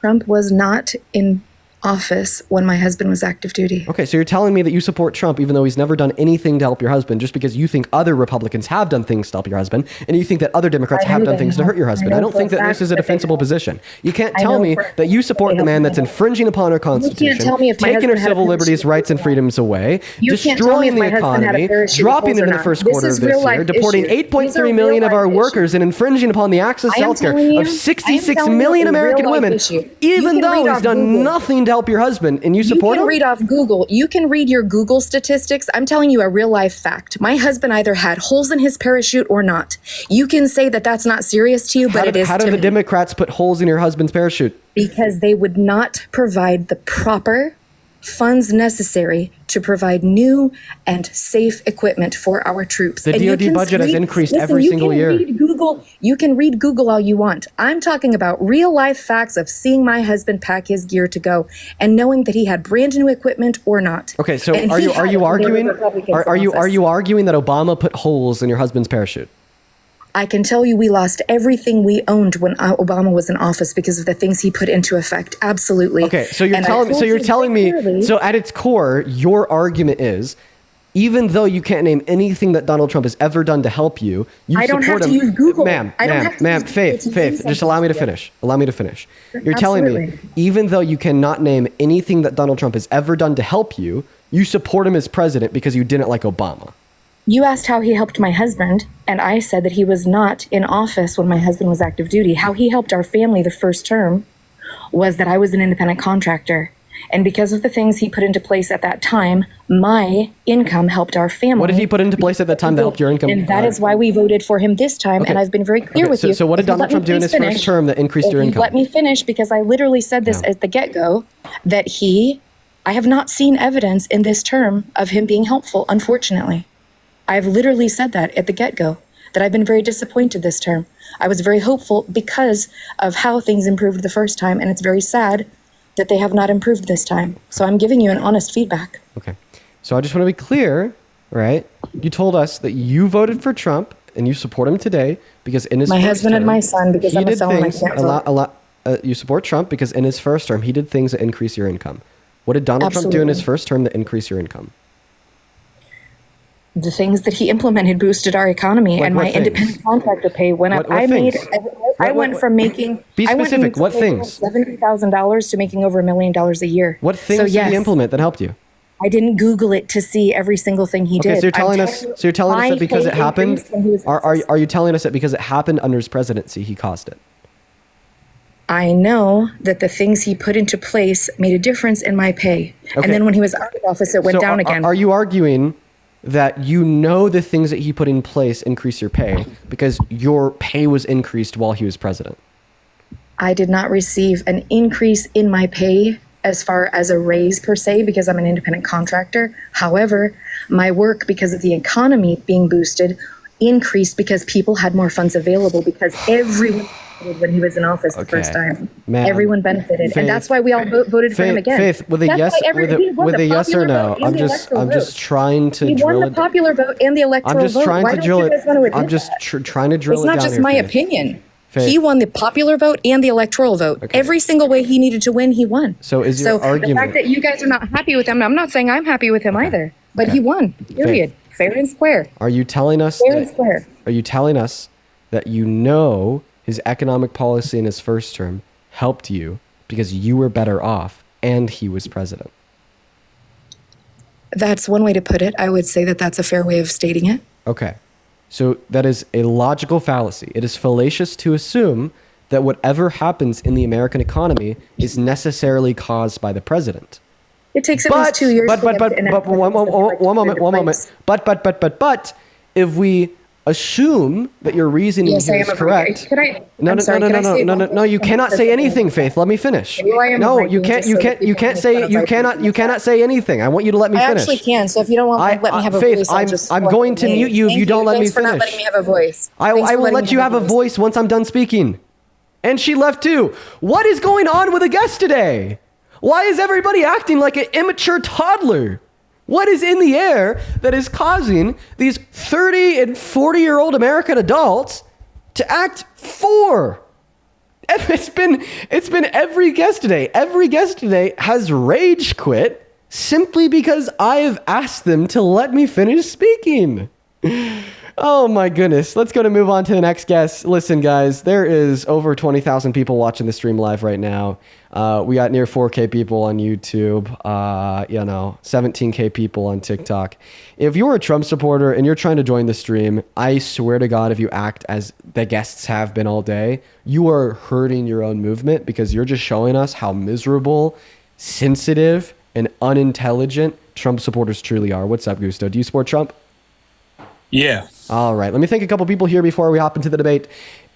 Trump was not in office when my husband was active duty. Okay, so you're telling me that you support Trump even though he's never done anything to help your husband, just because you think other Republicans have done things to help your husband, and you think that other Democrats have done things to hurt your husband. I don't think that this is a defensible position. You can't tell me that you support the man that's infringing upon our Constitution, taking our civil liberties, rights, and freedoms away, destroying the economy, dropping it in the first quarter of this year, deporting 8.3 million of our workers, and infringing upon the access to healthcare of 66 million American women, even though he's done nothing to help your husband, and you support him? You can read off Google. You can read your Google statistics. I'm telling you a real life fact. My husband either had holes in his parachute or not. You can say that that's not serious to you, but it is to me. How do the Democrats put holes in your husband's parachute? Because they would not provide the proper funds necessary to provide new and safe equipment for our troops. The DoD budget has increased every single year. You can read Google all you want. I'm talking about real life facts of seeing my husband pack his gear to go and knowing that he had brand new equipment or not. Okay, so are you arguing that Obama put holes in your husband's parachute? I can tell you we lost everything we owned when Obama was in office because of the things he put into effect. Absolutely. Okay, so you're telling me, so at its core, your argument is, even though you can't name anything that Donald Trump has ever done to help you, you I don't support have him. to use Google. Ma'am, Faith, just allow me to finish. Allow me to finish. You're telling me, Absolutely. even though you cannot name anything that Donald Trump has ever done to help you, you support him as president because you didn't like Obama. You asked how he helped my husband, and I said that he was not in office when my husband was active duty. How he helped our family the first term was that I was an independent contractor. And because of the things he put into place at that time, my income helped our family. What did he put into place at that time that helped your income? And that is why we voted for him this time. Okay. And I've been very clear with you. So what did Donald Trump do in his first term that increased your income? Let me finish, because I literally said this at the get-go, that I have not seen evidence in this term of him being helpful, unfortunately. I've literally said that at the get-go, that I've been very disappointed this term. I was very hopeful because of how things improved the first time, and it's very sad that they have not improved this time. So I'm giving you an honest feedback. Okay. So I just want to be clear, right? You told us that you voted for Trump and you support him today because in his My first husband term, and my son, because he I'm a did felon, I things can't vote. you support Trump because in his first term, he did things that increase your income. What did Donald Trump do in his first term that increased your income? The things that he implemented boosted our economy, and my independent contractor pay went up. I went from making What things? $70,000 to making over $1 million a year. What things did he implement that helped you? I didn't Google it to see every single thing he did. Okay, so you're telling us that because it happened, are you telling us that because it happened under his presidency, he caused it? I know that the things he put into place made a difference in my pay. Okay. And then when he was out of office, it went down again. Are you arguing that you know the things that he put in place increase your pay because your pay was increased while he was president? I did not receive an increase in my pay as far as a raise per se, because I'm an independent contractor. However, my work, because of the economy being boosted, increased because people had more funds available, because everyone benefited when he was in office the first time. Everyone benefited. And that's why we all voted for him again. Faith, with a yes or no, I'm just trying to drill it. He won the popular vote and the electoral vote. Why don't you guys want to admit I'm just trying to drill it down. It's not just my opinion. He won the popular vote and the electoral vote. Okay. Every single way he needed to win, he won. So is your argument... the fact that you guys are not happy with him, I'm not saying I'm happy with him either, but he won, period. Fair and square. Are you telling us Are you telling us that you know his economic policy in his first term helped you because you were better off and he was president? That's one way to put it. I would say that that's a fair way of stating it. Okay. So that is a logical fallacy. It is fallacious to assume that whatever happens in the American economy is necessarily caused by the president. It takes at least 2 years. One moment. But if we assume that your reasoning Yes, here I is am a correct. Could I? No, I'm no, sorry, no, can no, I no, say no, one no, no. You thing? cannot say anything, Faith. Let me finish. Maybe I am No, Viking you can't. just You so that can't. You people can't make say. fun of You Vikings cannot. in the You cannot say anything. I want you to let me I finish. actually can. So if you don't want to let me have a Faith, voice, I'll just. I'm going to mute you if Thank you don't let me Thanks for not letting finish. me have a voice. I Thanks for will letting let me you have a voice once I'm done speaking. And she left too. What is going on with a guest today? Why is everybody acting like an immature toddler? What is in the air that is causing these 30 and 40-year-old American adults to act four? It's been every guest today. Every guest today has rage quit simply because I have asked them to let me finish speaking. Oh my goodness. Let's go to move on to the next guest. Listen, guys, there is over 20,000 people watching the stream live right now. We got near 4K people on YouTube, 17K people on TikTok. If you're a Trump supporter and you're trying to join the stream, I swear to God, if you act as the guests have been all day, you are hurting your own movement because you're just showing us how miserable, sensitive, and unintelligent Trump supporters truly are. What's up, Gusto? Do you support Trump? Yeah. All right. Let me thank a couple people here before we hop into the debate.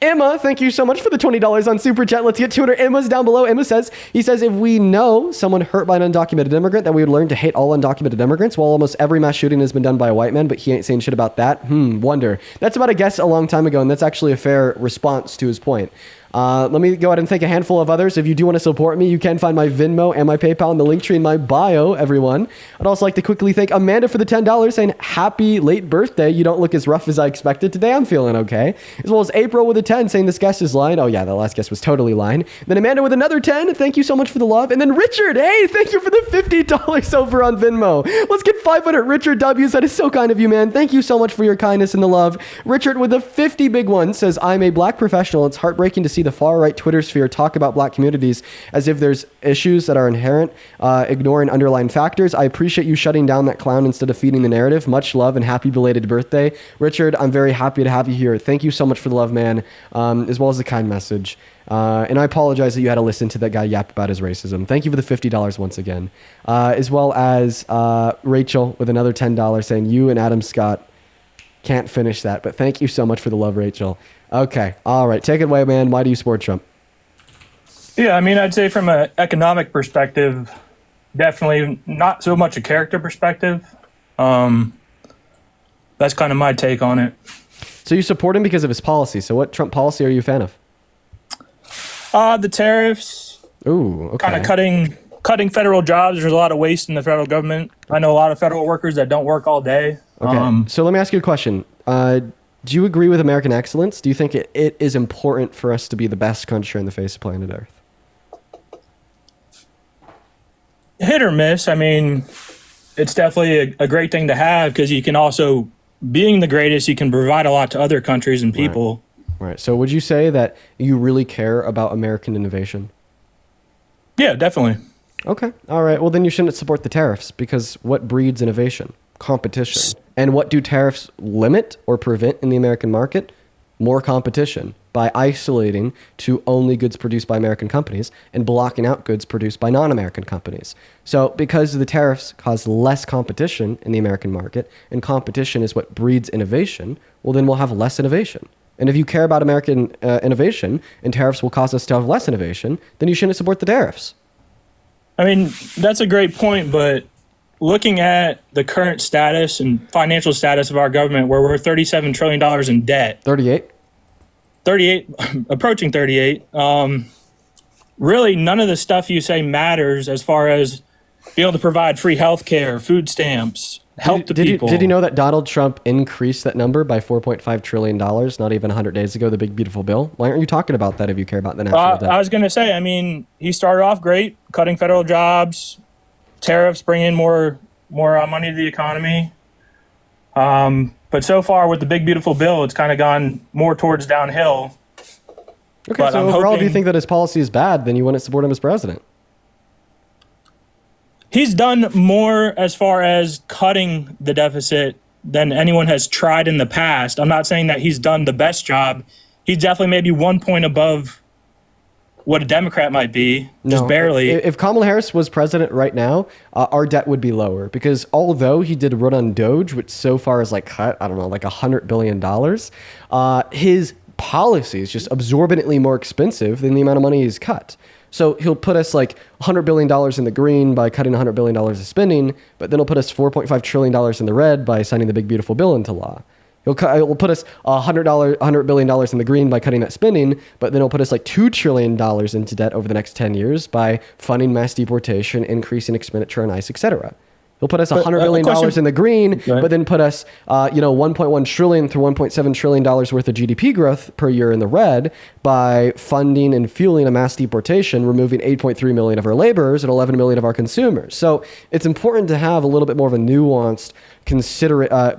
Emma, thank you so much for the $20 on Super Chat. Let's get 200 Emmas down below. Emma says, if we know someone hurt by an undocumented immigrant, then we would learn to hate all undocumented immigrants. Well, almost every mass shooting has been done by a white man, but he ain't saying shit about that. Wonder. That's about a guess a long time ago, and that's actually a fair response to his point. Let me go ahead and thank a handful of others. If you do want to support me, you can find my Venmo and my PayPal in the link tree in my bio, everyone. I'd also like to quickly thank Amanda for the $10 saying, happy late birthday. You don't look as rough as I expected today. I'm feeling okay. As well as April with a 10 saying this guest is lying. Oh yeah, the last guest was totally lying. Then Amanda with another 10. Thank you so much for the love. And then Richard, hey, thank you for the $50 over on Venmo. Let's get 500 Richard W's. That is so kind of you, man. Thank you so much for your kindness and the love. Richard with the 50 big one says, I'm a black professional. It's heartbreaking to see the far-right Twitter sphere talk about black communities as if there's issues that are inherent, ignoring underlying factors. I appreciate you shutting down that clown instead of feeding the narrative. Much love and happy belated birthday. Richard, I'm very happy to have you here. Thank you so much for the love, man, as well as the kind message. And I apologize that you had to listen to that guy yap about his racism. Thank you for the $50 once again. As well as Rachel with another $10 saying, you and Adam Scott can't finish that, but thank you so much for the love, Rachel. Okay. All right. Take it away, man. Why do you support Trump? Yeah, I mean, I'd say from an economic perspective, definitely not so much a character perspective. That's kind of my take on it. So you support him because of his policy. So what Trump policy are you a fan of? The tariffs. Ooh, okay. Kind of cutting federal jobs. There's a lot of waste in the federal government. I know a lot of federal workers that don't work all day. Okay. So let me ask you a question. Do you agree with American excellence? Do you think it is important for us to be the best country on the face of planet Earth? Hit or miss. I mean, it's definitely a great thing to have because you can also, being the greatest, you can provide a lot to other countries and people. Right. So would you say that you really care about American innovation? Yeah, definitely. Okay. All right. Well, then you shouldn't support the tariffs because what breeds innovation? Competition. And what do tariffs limit or prevent in the American market? More competition by isolating to only goods produced by American companies and blocking out goods produced by non-American companies. So because the tariffs cause less competition in the American market, and competition is what breeds innovation, well, then we'll have less innovation. And if you care about American innovation and tariffs will cause us to have less innovation, then you shouldn't support the tariffs. I mean, that's a great point, but looking at the current status and financial status of our government, where we're $37 trillion in debt. 38, approaching 38. Really, none of the stuff you say matters as far as being able to provide free health care, food stamps, help to people. Did you know that Donald Trump increased that number by $4.5 trillion not even 100 days ago, the big, beautiful bill? Why aren't you talking about that if you care about the national debt? I was going to say, I mean, he started off great, cutting federal jobs, tariffs, bring in more money to the economy. But so far with the big, beautiful bill, it's kind of gone more towards downhill. Okay, but so overall, if you think that his policy is bad, then you wouldn't support him as president. He's done more as far as cutting the deficit than anyone has tried in the past. I'm not saying that he's done the best job. He's definitely maybe 1 point above what a Democrat might be, just barely. If Kamala Harris was president right now, our debt would be lower because although he did run on Doge, which so far is like cut, I don't know, like $100 billion, his policy is just absorbently more expensive than the amount of money he's cut. So he'll put us like $100 billion in the green by cutting $100 billion of spending, but then he'll put us $4.5 trillion in the red by signing the big, beautiful bill into law. He'll put us $100 billion in the green by cutting that spending, but then he'll put us like $2 trillion into debt over the next 10 years by funding mass deportation, increasing expenditure on ICE, etc. He'll put us $100 billion in the green, but then put us, $1.1 trillion through $1.7 trillion worth of GDP growth per year in the red by funding and fueling a mass deportation, removing 8.3 million of our laborers and 11 million of our consumers. So it's important to have a little bit more of a nuanced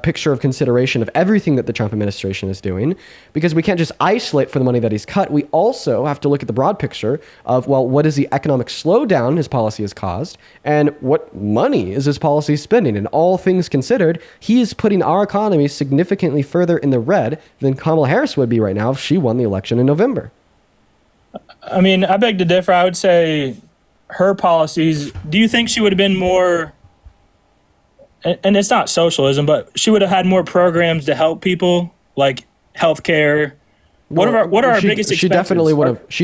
picture of consideration of everything that the Trump administration is doing, because we can't just isolate for the money that he's cut. We also have to look at the broad picture of, well, what is the economic slowdown his policy has caused, and what money is his policy spending? And all things considered, he is putting our economy significantly further in the red than Kamala Harris would be right now if she won the election in November. I mean, I beg to differ. I would say her policies, do you think she would have been more, and it's not socialism, but she would have had more programs to help people, like healthcare? What are our biggest expenses? She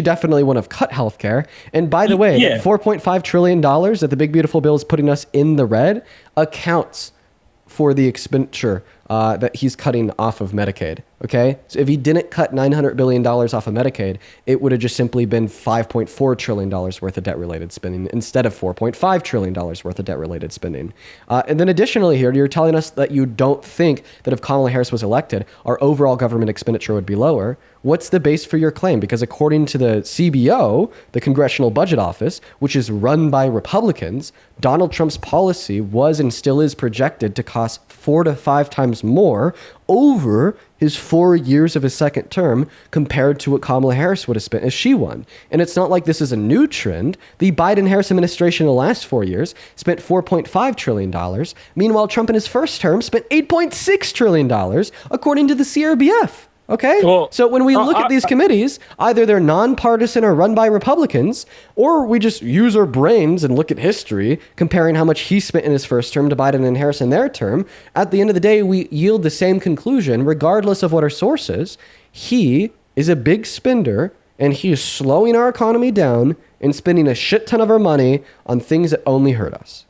definitely would have cut healthcare. And by the way, $4.5 trillion that the big beautiful bill is putting us in the red accounts for the expenditure that he's cutting off of Medicaid. Okay, so if he didn't cut $900 billion off of Medicaid, it would have just simply been $5.4 trillion worth of debt-related spending instead of $4.5 trillion worth of debt-related spending. And then additionally here, you're telling us that you don't think that if Kamala Harris was elected, our overall government expenditure would be lower. What's the base for your claim? Because according to the CBO, the Congressional Budget Office, which is run by Republicans, Donald Trump's policy was and still is projected to cost 4 to 5 times more over his 4 years of his second term compared to what Kamala Harris would have spent if she won. And it's not like this is a new trend. The Biden-Harris administration in the last 4 years spent $4.5 trillion. Meanwhile, Trump in his first term spent $8.6 trillion, according to the CRBF. Okay? Well, so when we look at these committees, either they're nonpartisan or run by Republicans, or we just use our brains and look at history, comparing how much he spent in his first term to Biden and Harris in their term. At the end of the day, we yield the same conclusion, regardless of what our source is. He is a big spender, and he is slowing our economy down and spending a shit ton of our money on things that only hurt us.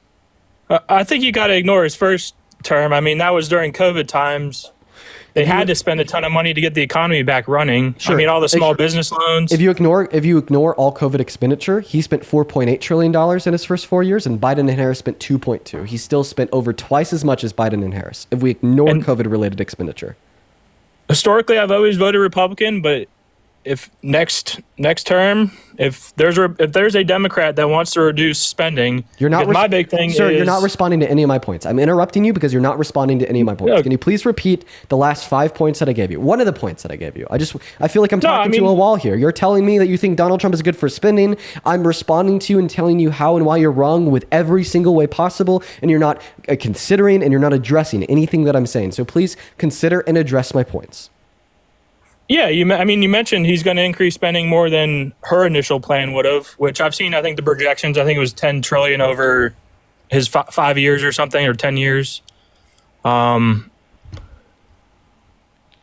I think you got to ignore his first term. I mean, that was during COVID times. They had to spend a ton of money to get the economy back running. Sure. I mean, all the small business loans. If you ignore all COVID expenditure, he spent $4.8 trillion in his first 4 years, and Biden and Harris spent $2.2. He still spent over twice as much as Biden and Harris if we ignore COVID-related expenditure. Historically, I've always voted Republican, but if next term, if there's a Democrat that wants to reduce spending, my big thing sir, is... you're not responding to any of my points. I'm interrupting you because you're not responding to any of my points. Can you please repeat the last 5 points that I gave you? One of the points that I gave you. I feel like I'm talking to a wall here. You're telling me that you think Donald Trump is good for spending. I'm responding to you and telling you how and why you're wrong with every single way possible, and you're not considering and you're not addressing anything that I'm saying. So please consider and address my points. Yeah, you mentioned he's going to increase spending more than her initial plan would have, which I've seen, I think the projections, I think it was $10 trillion over his 5 years or something, or 10 years. But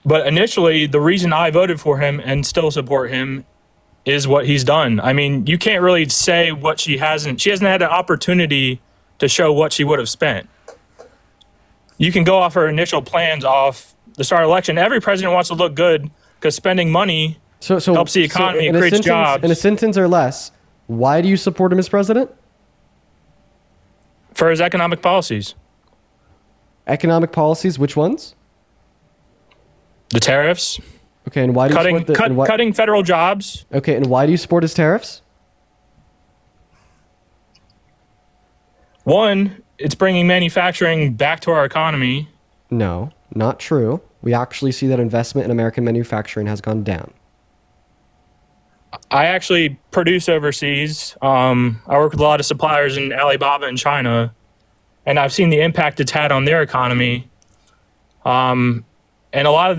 initially, the reason I voted for him and still support him is what he's done. I mean, you can't really say what she hasn't had an opportunity to show what she would have spent. You can go off her initial plans off the start of the election. Every president wants to look good, because spending money helps the economy and creates jobs. In a sentence or less, why do you support him as president? For his economic policies. Economic policies, which ones? The tariffs. Okay, and why do you support cutting federal jobs? Okay, and why do you support his tariffs? One, it's bringing manufacturing back to our economy. No, not true. We actually see that investment in American manufacturing has gone down. I actually produce overseas. I work with a lot of suppliers in Alibaba and China, and I've seen the impact it's had on their economy. And a lot of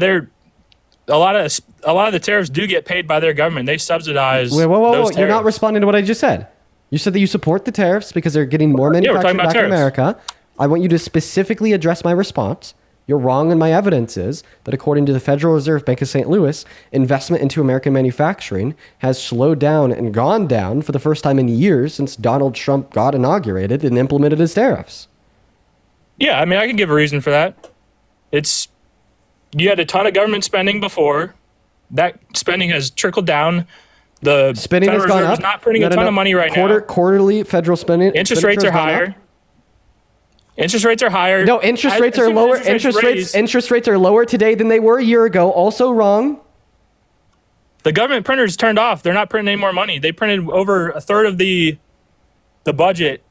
a lot of the tariffs do get paid by their government. They subsidize. Whoa, those you're not tariffs. responding to what I just said. You said that you support the tariffs because they're getting more manufacturing back in America. I want you to specifically address my response. You're wrong, and my evidence is that according to the Federal Reserve Bank of St. Louis, investment into American manufacturing has slowed down and gone down for the first time in years since Donald Trump got inaugurated and implemented his tariffs. Yeah, I mean, I can give a reason for that. You had a ton of government spending before. That spending has trickled down. The spending Federal has gone Reserve up. is not printing a ton of money right now. Quarterly federal spending. Interest rates are higher. Interest rates are higher. No, interest rates are lower. Interest rates are lower today than they were a year ago. Also wrong. The government printers turned off. They're not printing any more money. They printed over a third of the budget,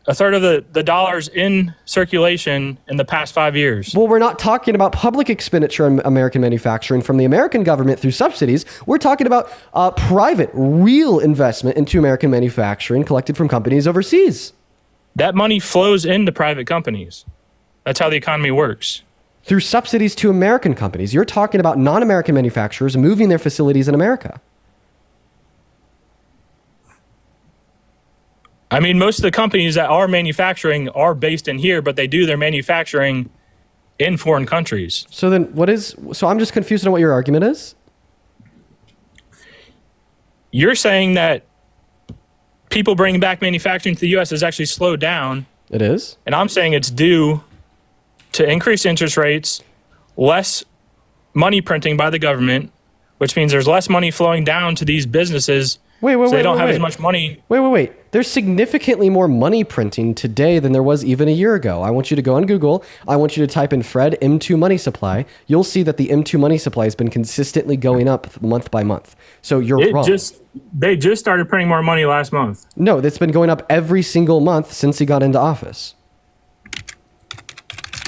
a third of the dollars in circulation in the past 5 years. Well, we're not talking about public expenditure on American manufacturing from the American government through subsidies. We're talking about private, real investment into American manufacturing collected from companies overseas. That money flows into private companies. That's how the economy works. Through subsidies to American companies. You're talking about non-American manufacturers moving their facilities in America. I mean, most of the companies that are manufacturing are based in here, but they do their manufacturing in foreign countries. So then so I'm just confused on what your argument is. You're saying that people bringing back manufacturing to the U.S. has actually slowed down. It is. And I'm saying it's due to increased interest rates, less money printing by the government, which means there's less money flowing down to these businesses. They don't have as much money. Wait. There's significantly more money printing today than there was even a year ago. I want you to go on Google. I want you to type in Fred M2 money supply. You'll see that the M2 money supply has been consistently going up month by month. So you're wrong. They just started printing more money last month. No, that's been going up every single month since he got into office.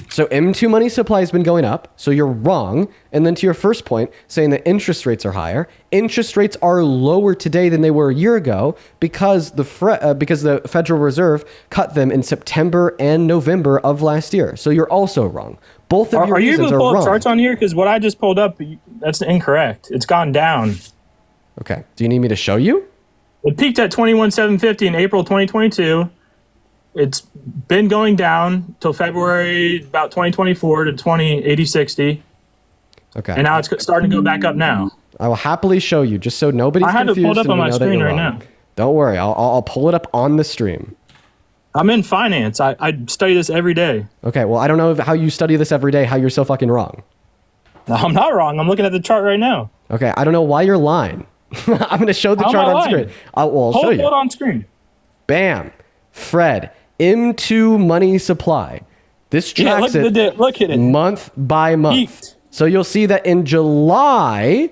So M2 money supply has been going up, so you're wrong. And then to your first point, saying that interest rates are higher. Interest rates are lower today than they were a year ago because the Federal Reserve cut them in September and November of last year. So you're also wrong. Both of your Are you able reasons to are pull up wrong. charts on here? Because what I just pulled up, that's incorrect. It's gone down. Okay. Do you need me to show you? It peaked at 21,750 in April 2022. It's been going down till February about 2024 to 2080.60. Okay. And now it's starting to go back up now. I will happily show you, just so nobody's I have it confused. pulled up and on we my know that screen you're right wrong. now. Don't worry. I'll pull it up on the stream. I'm in finance. I study this every day. Okay. Well, I don't know how you study this every day, how you're so fucking wrong. No, I'm not wrong. I'm looking at the chart right now. Okay. I don't know why you're lying. I'm going to show the How am chart I on lying? screen. I'll show you. Hold on screen. Bam. Fred, M2 money supply. This tracks look at it. Month by month. Peaked. So you'll see that in July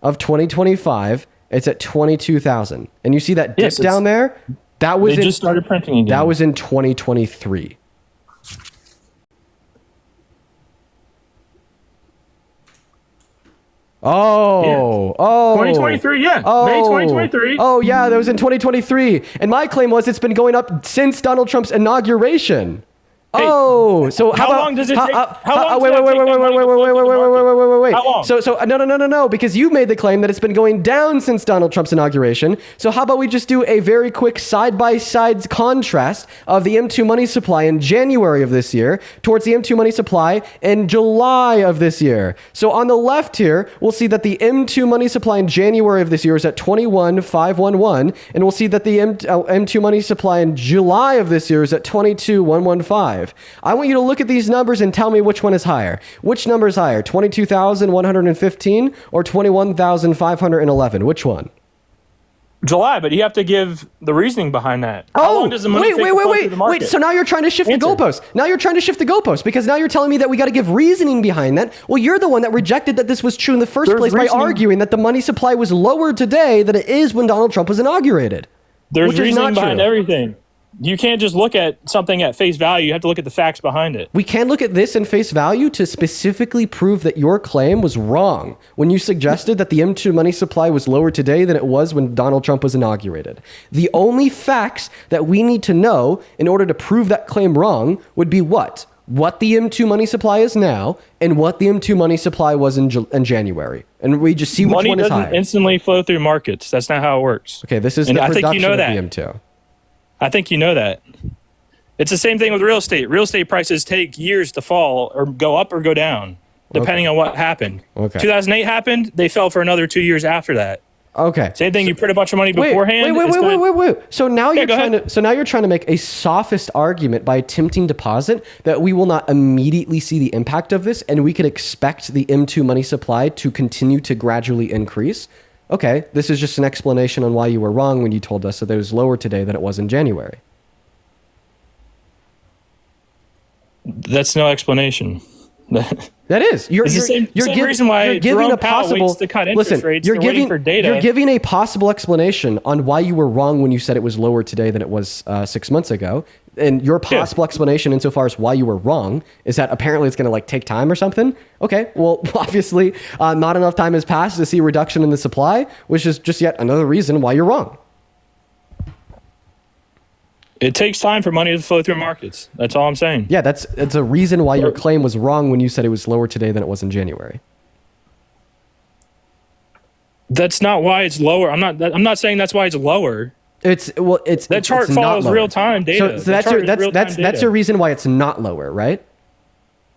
of 2025, it's at 22,000. And you see that dip down there? That was They just started printing again. That was in 2023. Oh, 2023, yeah. May 2023. Oh, yeah, that was in 2023. And my claim was it's been going up since Donald Trump's inauguration. Hey, so how long does it take? How long? Wait. How long? So no, because you made the claim that it's been going down since Donald Trump's inauguration. So how about we just do a very quick side-by-side contrast of the M2 money supply in January of this year towards the M2 money supply in July of this year. So on the left here, we'll see that the M2 money supply in January of this year is at 21,511, and we'll see that the M2 money supply in July of this year is at 22,115. I want you to look at these numbers and tell me which one is higher. Which number is higher, 22,115 or 21,511? Which one? July, but you have to give the reasoning behind that. How long does the money take to flow through the market? Wait. So now you're trying to shift the goalpost. Now you're trying to shift the goalpost because now you're telling me that we got to give reasoning behind that. Well, you're the one that rejected that this was true in the first place by arguing that the money supply was lower today than it is when Donald Trump was inaugurated. There's which is reasoning not behind true. everything. You can't just look at something at face value. You have to look at the facts behind it. We can look at this in face value to specifically prove that your claim was wrong when you suggested that the M2 money supply was lower today than it was when Donald Trump was inaugurated. The only facts that we need to know in order to prove that claim wrong would be what? what the M2 money supply is now and what the M2 money supply was in January. And we just see which Money one is doesn't higher. instantly flow through markets. That's not how it works. Okay, this is And the I think production you know of that. the M2. I think you know that. It's the same thing with real estate. Real estate prices take years to fall or go up or go down, depending on what happened. Okay. 2008 happened, they fell for another 2 years after that. Okay. Same thing, you print a bunch of money beforehand. Wait. So now Yeah, you're trying to make a sophist argument by attempting to posit that we will not immediately see the impact of this and we could expect the M2 money supply to continue to gradually increase. Okay, this is just an explanation on why you were wrong when you told us that it was lower today than it was in January. That's no explanation. That is. You're reason why giving Jerome Powell waits to cut interest rates. They're waiting for data. You're giving a possible explanation on why you were wrong when you said it was lower today than it was 6 months ago. And your possible explanation insofar as why you were wrong is that apparently it's going to like take time or something. Okay, well, obviously not enough time has passed to see a reduction in the supply, which is just yet another reason why you're wrong. It takes time for money to flow through markets. That's all I'm saying. Yeah, that's a reason why your claim was wrong when you said it was lower today than it was in January. That's not why it's lower. I'm not saying that's why it's lower. That chart follows real time data. So that's your reason why it's not lower, right?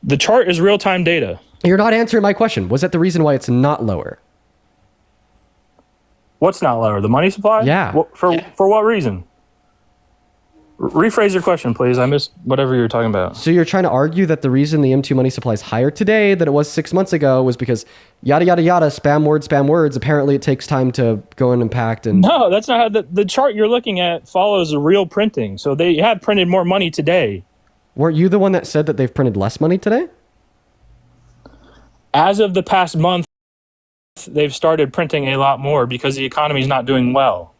The chart is real time data. You're not answering my question. Was that the reason why it's not lower? What's not lower? The money supply? Yeah. For what reason? Rephrase your question, please. I missed whatever you were talking about. So you're trying to argue that the reason the M2 money supply is higher today than it was 6 months ago was because yada, yada, yada, spam words. Apparently it takes time to go and impact. And no, that's not how the chart you're looking at follows the real printing. So they have printed more money today. Weren't you the one that said that they've printed less money today? As of the past month, they've started printing a lot more because the economy is not doing well.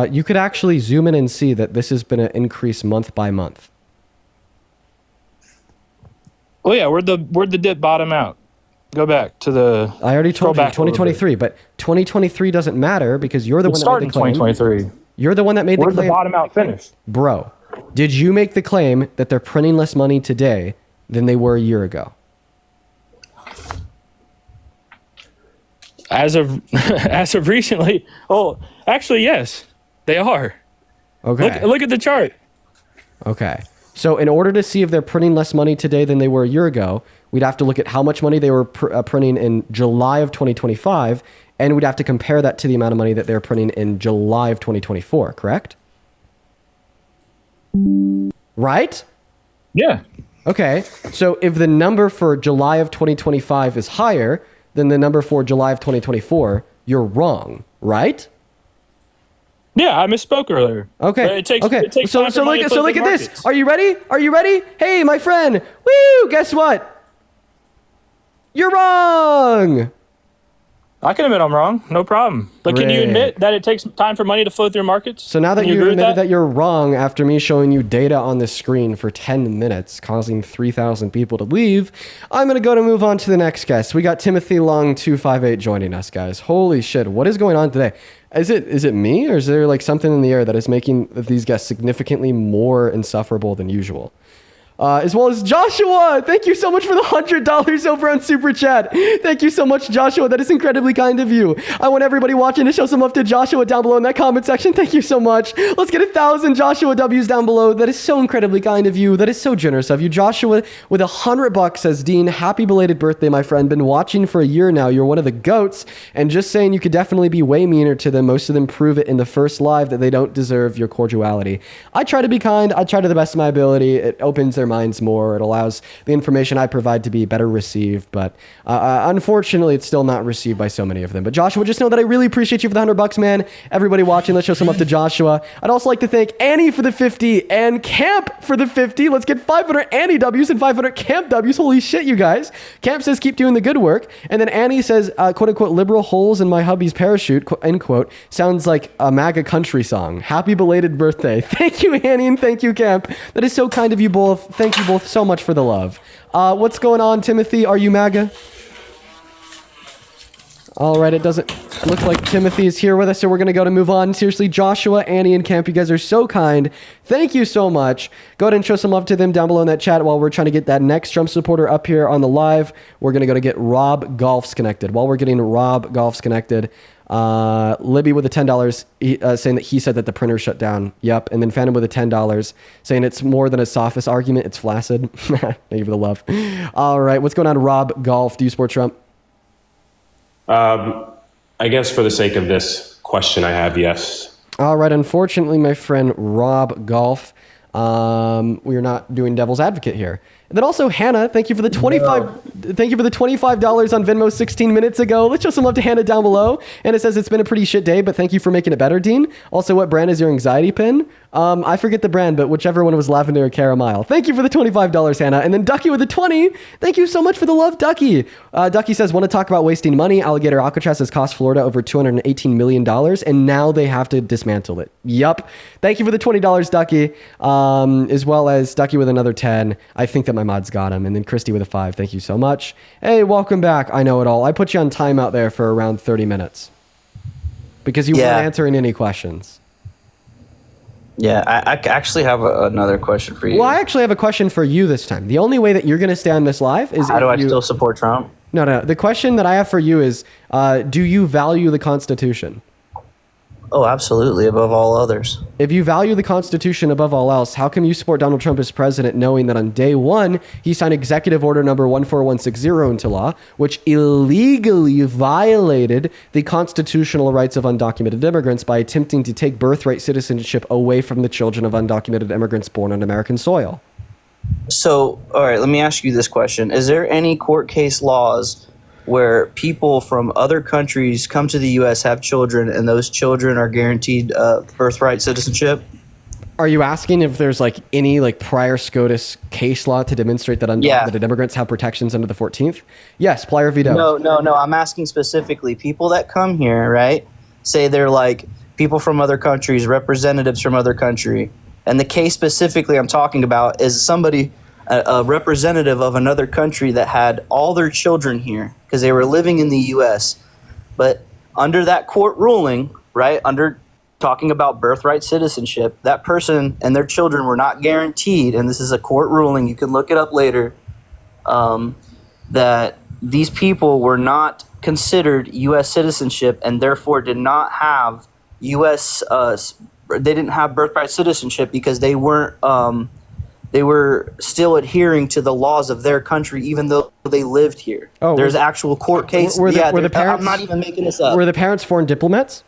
You could actually zoom in and see that this has been an increase month by month. Oh yeah, where'd the dip bottom out? Go back to the. I already told you 2023, but 2023 doesn't matter because you're the one that made the claim. 2023. You're the one that made the claim. Where'd the bottom out finish? Bro, did you make the claim that they're printing less money today than they were a year ago? As of recently, actually yes, they are. Okay. Look at the chart. Okay. So in order to see if they're printing less money today than they were a year ago, we'd have to look at how much money they were printing in July of 2025, and we'd have to compare that to the amount of money that they're printing in July of 2024, correct? Right? Yeah. Okay. So if the number for July of 2025 is higher than the number for July of 2024, you're wrong, right? Yeah, I misspoke earlier. Okay. It takes So look at this. Are you ready? Hey, my friend. Woo! Guess what? You're wrong. I can admit I'm wrong. No problem. But can you admit that it takes time for money to flow through markets? So now that you've admitted that you're wrong after me showing you data on the screen for 10 minutes, causing 3,000 people to leave, I'm going to go to move on to the next guest. We got Timothy Long 258 joining us, guys. Holy shit. What is going on today? Is it me, or is there like something in the air that is making these guests significantly more insufferable than usual? As well as Joshua. Thank you so much for the $100 over on Super Chat. Thank you so much, Joshua. That is incredibly kind of you. I want everybody watching to show some love to Joshua down below in that comment section. Thank you so much. Let's get 1,000 Joshua W's down below. That is so incredibly kind of you. That is so generous of you. Joshua with $100 says, Dean, happy belated birthday, my friend. Been watching for a year now. You're one of the GOATs. And just saying you could definitely be way meaner to them. Most of them prove it in the first live that they don't deserve your cordiality. I try to be kind. I try to the best of my ability. It opens their minds more. It allows the information I provide to be better received, but unfortunately it's still not received by so many of them. But Joshua, just know that I really appreciate you for the $100, man. Everybody watching, let's show some up to Joshua. I'd also like to thank Annie for the 50 and Camp for the 50. Let's get 500 Annie W's and 500 Camp W's. Holy shit, you guys. Camp says keep doing the good work, and then Annie says quote unquote liberal holes in my hubby's parachute end quote sounds like a MAGA country song. Happy belated birthday. Thank you, Annie, and thank you, Camp. That is so kind of you both. Thank you both so much for the love. What's going on, Timothy? Are you MAGA? All right, it doesn't look like Timothy is here with us, so we're going to move on. Seriously, Joshua, Annie, and Camp, you guys are so kind. Thank you so much. Go ahead and show some love to them down below in that chat while we're trying to get that next Trump supporter up here on the live. We're going to get Rob Golfs connected. While we're getting Rob Golfs connected, Libby with the $10 saying that he said that the printer shut down. Yep. And then Phantom with the $10 saying it's more than a sophist argument. It's flaccid. Thank you for the love. All right. What's going on, Rob Golf? Do you support Trump? I guess for the sake of this question, I have yes. All right. Unfortunately, my friend Rob Golf, we are not doing devil's advocate here. And then also Hannah, thank you for the Thank you for the $25 on Venmo 16 minutes ago. Let's show some love to Hannah down below. And it says it's been a pretty shit day, but thank you for making it better, Dean. Also, what brand is your anxiety pin? I forget the brand, but whichever one was lavender or caramel. Thank you for the $25, Hannah. And then Ducky with the 20. Thank you so much for the love, Ducky. Ducky says, want to talk about wasting money? Alligator Alcatraz has cost Florida over $218 million, and now they have to dismantle it. Yup. Thank you for the $20, Ducky. As well as Ducky with another 10. I think that my mods got him. And then Christy with a 5. Thank you so much. Hey, welcome back. I know it all. I put you on timeout there for around 30 minutes because you weren't answering any questions. Yeah, I actually have another question for you. Well, I actually have a question for you this time. The only way that you're going to stay on this live is how do I still support Trump? No. The question that I have for you is, do you value the Constitution? Oh, absolutely, above all others. If you value the Constitution above all else, how come you support Donald Trump as president knowing that on day one, he signed Executive Order number 14160 into law, which illegally violated the constitutional rights of undocumented immigrants by attempting to take birthright citizenship away from the children of undocumented immigrants born on American soil? So, all right, let me ask you this question. Is there any court case laws where people from other countries come to the U.S., have children, and those children are guaranteed birthright citizenship? Are you asking if there's like any like prior SCOTUS case law to demonstrate that undocumented immigrants have protections under the 14th? Yes, Plier veto. No. I'm asking specifically people that come here, right? Say they're like people from other countries, representatives from other country. And the case specifically I'm talking about is somebody, a representative of another country that had all their children here because they were living in the U.S. But under that court ruling, right, under talking about birthright citizenship, that person and their children were not guaranteed, and this is a court ruling, you can look it up later, that these people were not considered U.S. citizenship and therefore did not have U.S. They didn't have birthright citizenship because they weren't. They were still adhering to the laws of their country, even though they lived here. Oh, there's actual court case. Were the parents, I'm not even making this up. Were the parents foreign diplomats?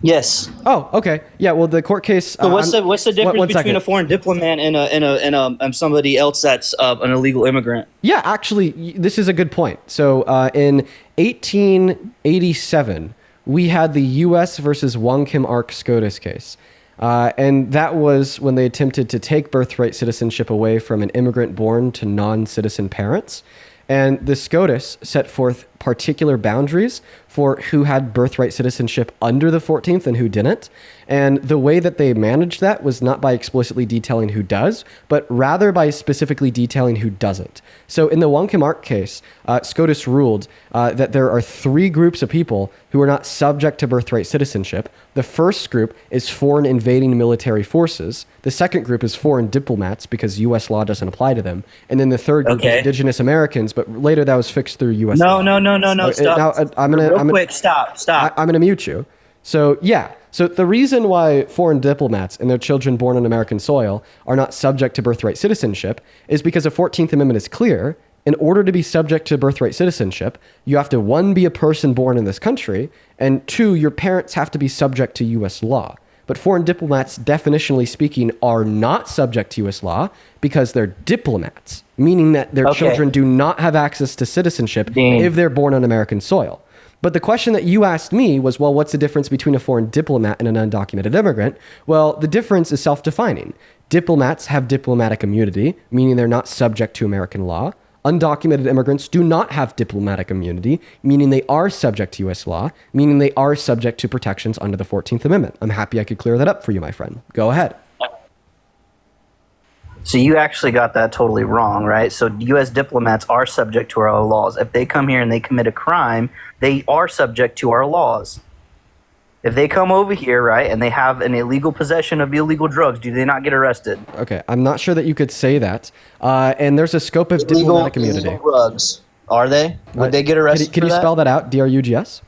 Yes. Oh, okay. Yeah. Well, the court case. So what's the difference between a foreign diplomat and somebody else that's an illegal immigrant? Yeah, actually, this is a good point. So in 1887, we had the U.S. versus Wong Kim Ark SCOTUS case. And that was when they attempted to take birthright citizenship away from an immigrant born to non-citizen parents. And the SCOTUS set forth particular boundaries for who had birthright citizenship under the 14th and who didn't. And the way that they managed that was not by explicitly detailing who does, but rather by specifically detailing who doesn't. So in the Wong Kim Ark case, SCOTUS ruled that there are 3 groups of people who are not subject to birthright citizenship. The first group is foreign invading military forces. The second group is foreign diplomats because U.S. law doesn't apply to them. And then the third group is indigenous Americans, but later that was fixed through U.S. law. No, stop. Stop. I'm going to mute you. So, yeah. So the reason why foreign diplomats and their children born on American soil are not subject to birthright citizenship is because the 14th Amendment is clear. In order to be subject to birthright citizenship, you have to, 1, be a person born in this country, and 2, your parents have to be subject to U.S. law. But foreign diplomats, definitionally speaking, are not subject to U.S. law because they're diplomats, meaning that their children do not have access to citizenship if they're born on American soil. But the question that you asked me was, well, what's the difference between a foreign diplomat and an undocumented immigrant? Well, the difference is self-defining. Diplomats have diplomatic immunity, meaning they're not subject to American law. Undocumented immigrants do not have diplomatic immunity, meaning they are subject to U.S. law, meaning they are subject to protections under the 14th Amendment. I'm happy I could clear that up for you, my friend. Go ahead. So you actually got that totally wrong, right? So U.S. diplomats are subject to our laws. If they come here and they commit a crime, they are subject to our laws. If they come over here, right, and they have an illegal possession of illegal drugs, do they not get arrested? Okay, I'm not sure that you could say that. And there's a scope of diplomatic immunity. Illegal drugs, are they? Would they get arrested? Can you spell that out? DRUGS?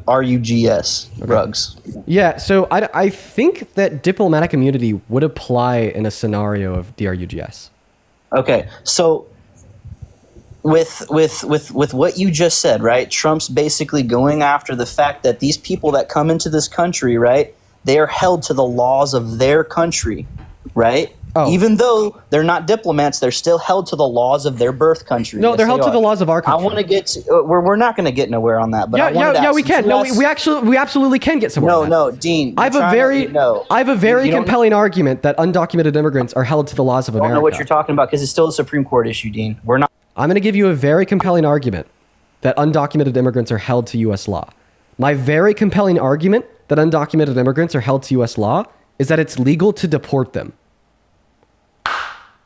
RUGS, drugs. Yeah, so I think that diplomatic immunity would apply in a scenario of DRUGS. Okay, so with what you just said, right? Trump's basically going after the fact that these people that come into this country, right, they are held to the laws of their country, right? Oh. Even though they're not diplomats, they're still held to the laws of their birth country. No, Yes, they're held they to are. the laws of our country. I want to get to, we're not going to get nowhere on that, but I wanted to ask, we can. since No, you asked- we absolutely can get somewhere. on that. No, Dean. I have a very You don't- compelling argument that undocumented immigrants are held to the laws of I America. don't know what you're talking about because it's still a Supreme Court issue, Dean. We're not. I'm going to give you a very compelling argument that undocumented immigrants are held to U.S. law. My very compelling argument that undocumented immigrants are held to U.S. law is that it's legal to deport them.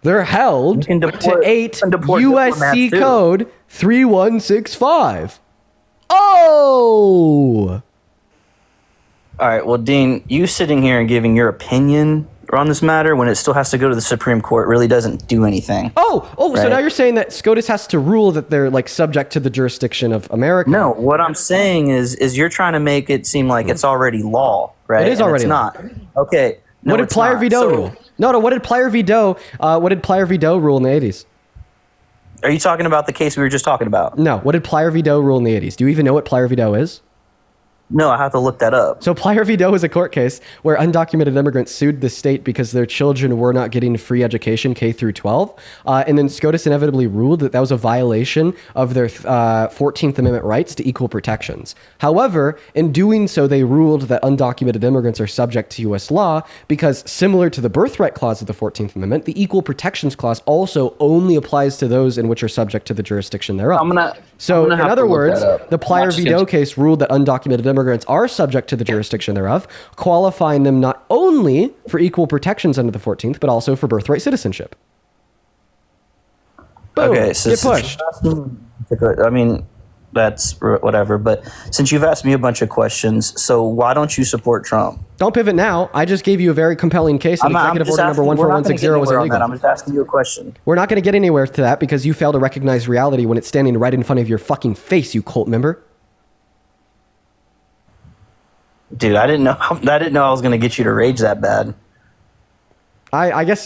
They're held to 8 USC too. code 3165. Oh! All right. Well, Dean, you sitting here and giving your opinion on this matter when it still has to go to the Supreme Court really doesn't do anything. So Right. now you're saying that SCOTUS has to rule that they're like subject to the jurisdiction of America. No, what I'm saying is you're trying to make it seem like it's already law, right? It is And already it's law. not. Okay. No, What did it's Plyer not. v. Doe So, rule? No, what did Plyer v. Doe? What did Plyer v. Doe rule in the 80s? Are you talking about the case we were just talking about? No, what did Plyer v. Doe rule in the 80s? Do you even know what Plyer v. Doe is? No, I have to look that up. So Plyer v. Doe is a court case where undocumented immigrants sued the state because their children were not getting free education K through 12. And then SCOTUS inevitably ruled that that was a violation of their 14th Amendment rights to equal protections. However, in doing so, they ruled that undocumented immigrants are subject to U.S. law because similar to the birthright clause of the 14th Amendment, the equal protections clause also only applies to those in which are subject to the jurisdiction thereof. In have other to look words, that up. the Plyer v. Doe case ruled that undocumented immigrants are subject to the jurisdiction thereof, qualifying them not only for equal protections under the 14th, but also for birthright citizenship. Boom. Okay, so Get since pushed. I mean, that's whatever. But since you've asked me a bunch of questions, so why don't you support Trump? Don't pivot now. I just gave you a very compelling case, and Executive Order number 14160 was illegal. I'm just asking you a question. We're not going to get anywhere to that because you fail to recognize reality when it's standing right in front of your fucking face, you cult member. Dude, I didn't know I was going to get you to rage that bad. I guess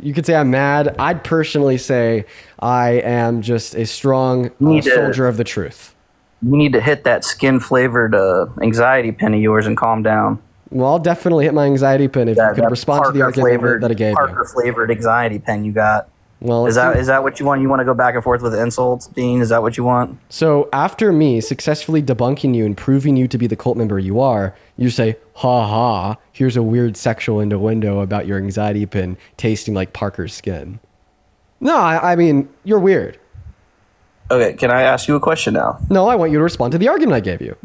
you could say I'm mad. I'd personally say I am just a strong soldier of the truth. You need to hit that skin-flavored anxiety pen of yours and calm down. Well, I'll definitely hit my anxiety pin if you could respond to the argument that I gave you. Parker-flavored anxiety pen you got. Well, is that what you want? You want to go back and forth with insults, Dean? Is that what you want? So after me successfully debunking you and proving you to be the cult member you are, you say, ha ha, here's a weird sexual innuendo about your anxiety pin tasting like Parker's skin. No, I mean, you're weird. Okay, can I ask you a question now? No, I want you to respond to the argument I gave you.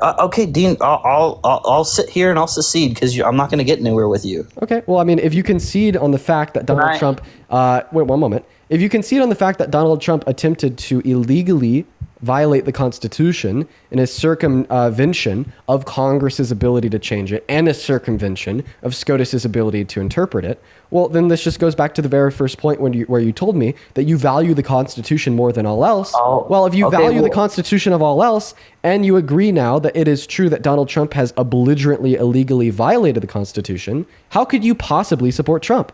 Okay, Dean, I'll sit here and I'll secede because I'm not going to get anywhere with you. Okay, well, I mean, if you concede on the fact that Donald Trump, wait 1 moment. If you concede on the fact that Donald Trump attempted to illegally violate the Constitution in a circumvention of Congress's ability to change it and a circumvention of SCOTUS's ability to interpret it, well, then this just goes back to the very first point where you told me that you value the Constitution more than all else. Well, if you value the Constitution of all else, and you agree now that it is true that Donald Trump has belligerently, illegally violated the Constitution, how could you possibly support Trump?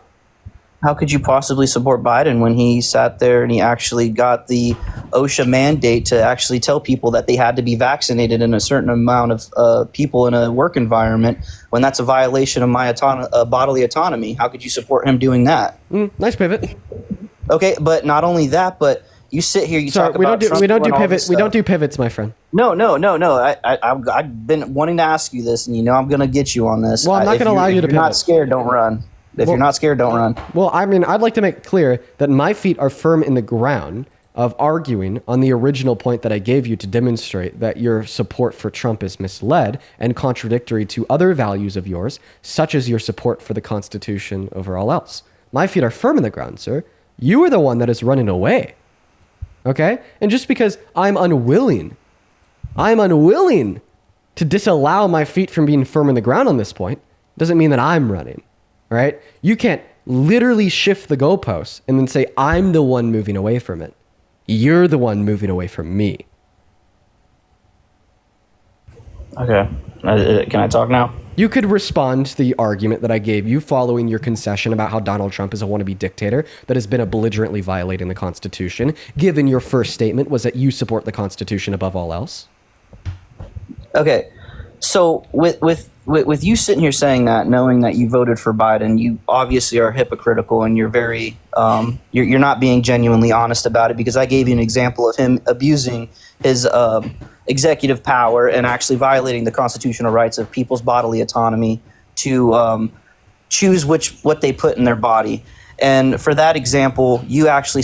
How could you possibly support Biden when he sat there and he actually got the OSHA mandate to actually tell people that they had to be vaccinated in a certain amount of people in a work environment when that's a violation of my bodily autonomy? How could you support him doing that? Nice pivot. Okay, but not only that, but you sit here, talk about Trump we don't do doing all pivots. this We don't stuff. do pivots, my friend. No. I've been wanting to ask you this, and I'm going to get you on this. Well, I'm not going to allow you to If you're not pivot. scared, don't run. If you're not scared, don't run. Well, I mean, I'd like to make clear that my feet are firm in the ground of arguing on the original point that I gave you to demonstrate that your support for Trump is misled and contradictory to other values of yours, such as your support for the Constitution over all else. My feet are firm in the ground, sir. You are the one that is running away. Okay? And just because I'm unwilling to disallow my feet from being firm in the ground on this point, doesn't mean that I'm running. Right? You can't literally shift the goalposts and then say, I'm the one moving away from it. You're the one moving away from me. Okay. Can I talk now? You could respond to the argument that I gave you following your concession about how Donald Trump is a wannabe dictator that has been belligerently violating the Constitution, given your first statement was that you support the Constitution above all else. Okay. So with you sitting here saying that, knowing that you voted for Biden, you obviously are hypocritical, and you're very you're not being genuinely honest about it, because I gave you an example of him abusing his executive power and actually violating the constitutional rights of people's bodily autonomy to choose what they put in their body. And for that example, you actually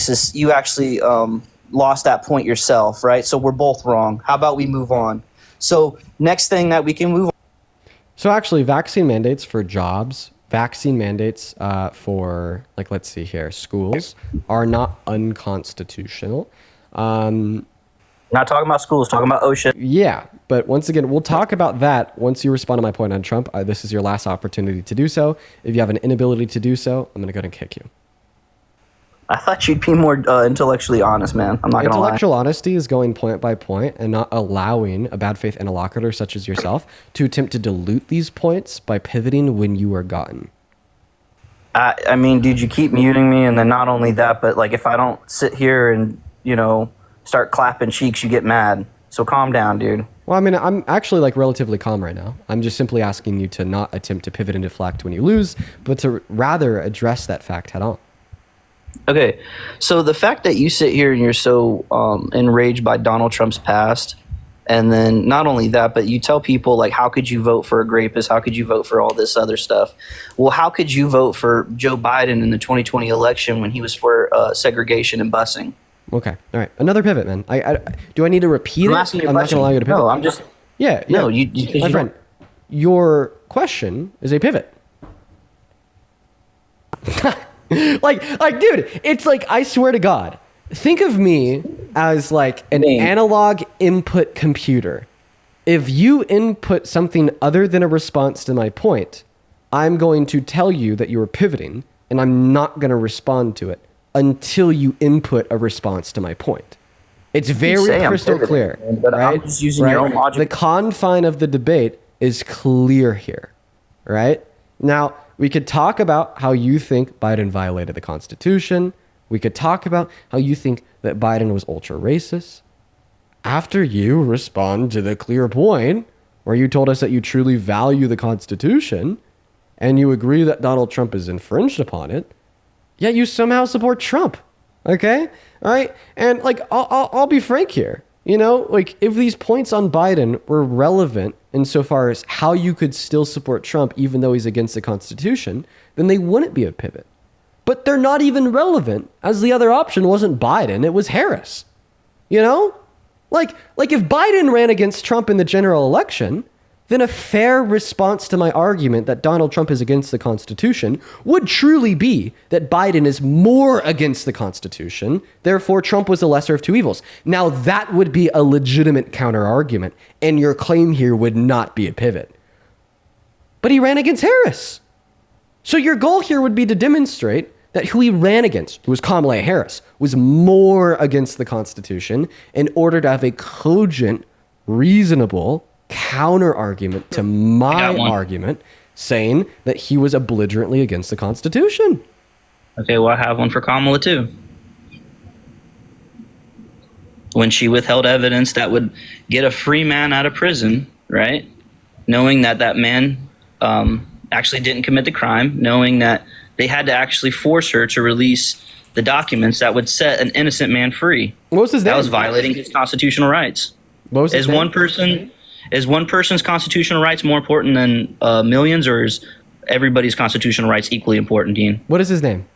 lost that point yourself, right? So we're both wrong. How about we move on? So next thing that we can move on. So actually, vaccine mandates for jobs, vaccine mandates for, like, let's see here, schools are not unconstitutional. Not talking about schools, talking about OSHA. Yeah, but once again, we'll talk about that once you respond to my point on Trump. This is your last opportunity to do so. If you have an inability to do so, I'm going to go ahead and kick you. I thought you'd be more intellectually honest, man. I'm not going to lie. Intellectual honesty is going point by point and not allowing a bad faith interlocutor such as yourself to attempt to dilute these points by pivoting when you are gotten. I mean, dude, you keep muting me, and then not only that, but like if I don't sit here and, start clapping cheeks, you get mad. So calm down, dude. Well, I mean, I'm actually like relatively calm right now. I'm just simply asking you to not attempt to pivot and deflect when you lose, but to rather address that fact head on. Okay, so the fact that you sit here and you're so enraged by Donald Trump's past, and then not only that, but you tell people, like, how could you vote for a rapist? How could you vote for all this other stuff? Well, how could you vote for Joe Biden in the 2020 election when he was for segregation and busing? Okay, all right. Another pivot, man. Do I need to repeat it? I'm asking you a I'm not question. going to allow you to pivot. No, I'm just... Yeah. No, my friend, your question is a pivot. like, dude, it's like, I swear to God, think of me as like an analog input computer. If you input something other than a response to my point, I'm going to tell you that you are pivoting, and I'm not going to respond to it until you input a response to my point. It's very crystal clear, but right? I'm just using your own logic. The confine of the debate is clear here, right? Now, we could talk about how you think Biden violated the Constitution. We could talk about how you think that Biden was ultra racist. After you respond to the clear point where you told us that you truly value the Constitution and you agree that Donald Trump has infringed upon it, yet you somehow support Trump. Okay? All right? And like, I'll be frank here. Like, if these points on Biden were relevant insofar as how you could still support Trump even though he's against the Constitution, then they wouldn't be a pivot. But they're not even relevant, as the other option wasn't Biden, it was Harris. Like if Biden ran against Trump in the general election, then a fair response to my argument that Donald Trump is against the Constitution would truly be that Biden is more against the Constitution, therefore Trump was the lesser of two evils. Now that would be a legitimate counter argument, and your claim here would not be a pivot. But he ran against Harris. So your goal here would be to demonstrate that who he ran against, who was Kamala Harris, was more against the Constitution in order to have a cogent, reasonable counter argument to my argument saying that he was belligerently against the Constitution. Okay, well, I have one for Kamala too. When she withheld evidence that would get a free man out of prison, right? Knowing that that man actually didn't commit the crime, knowing that they had to actually force her to release the documents that would set an innocent man free. What was his name? That was violating his constitutional rights. What was his name? Is one person's constitutional rights more important than millions, or is everybody's constitutional rights equally important, Dean? What is his name?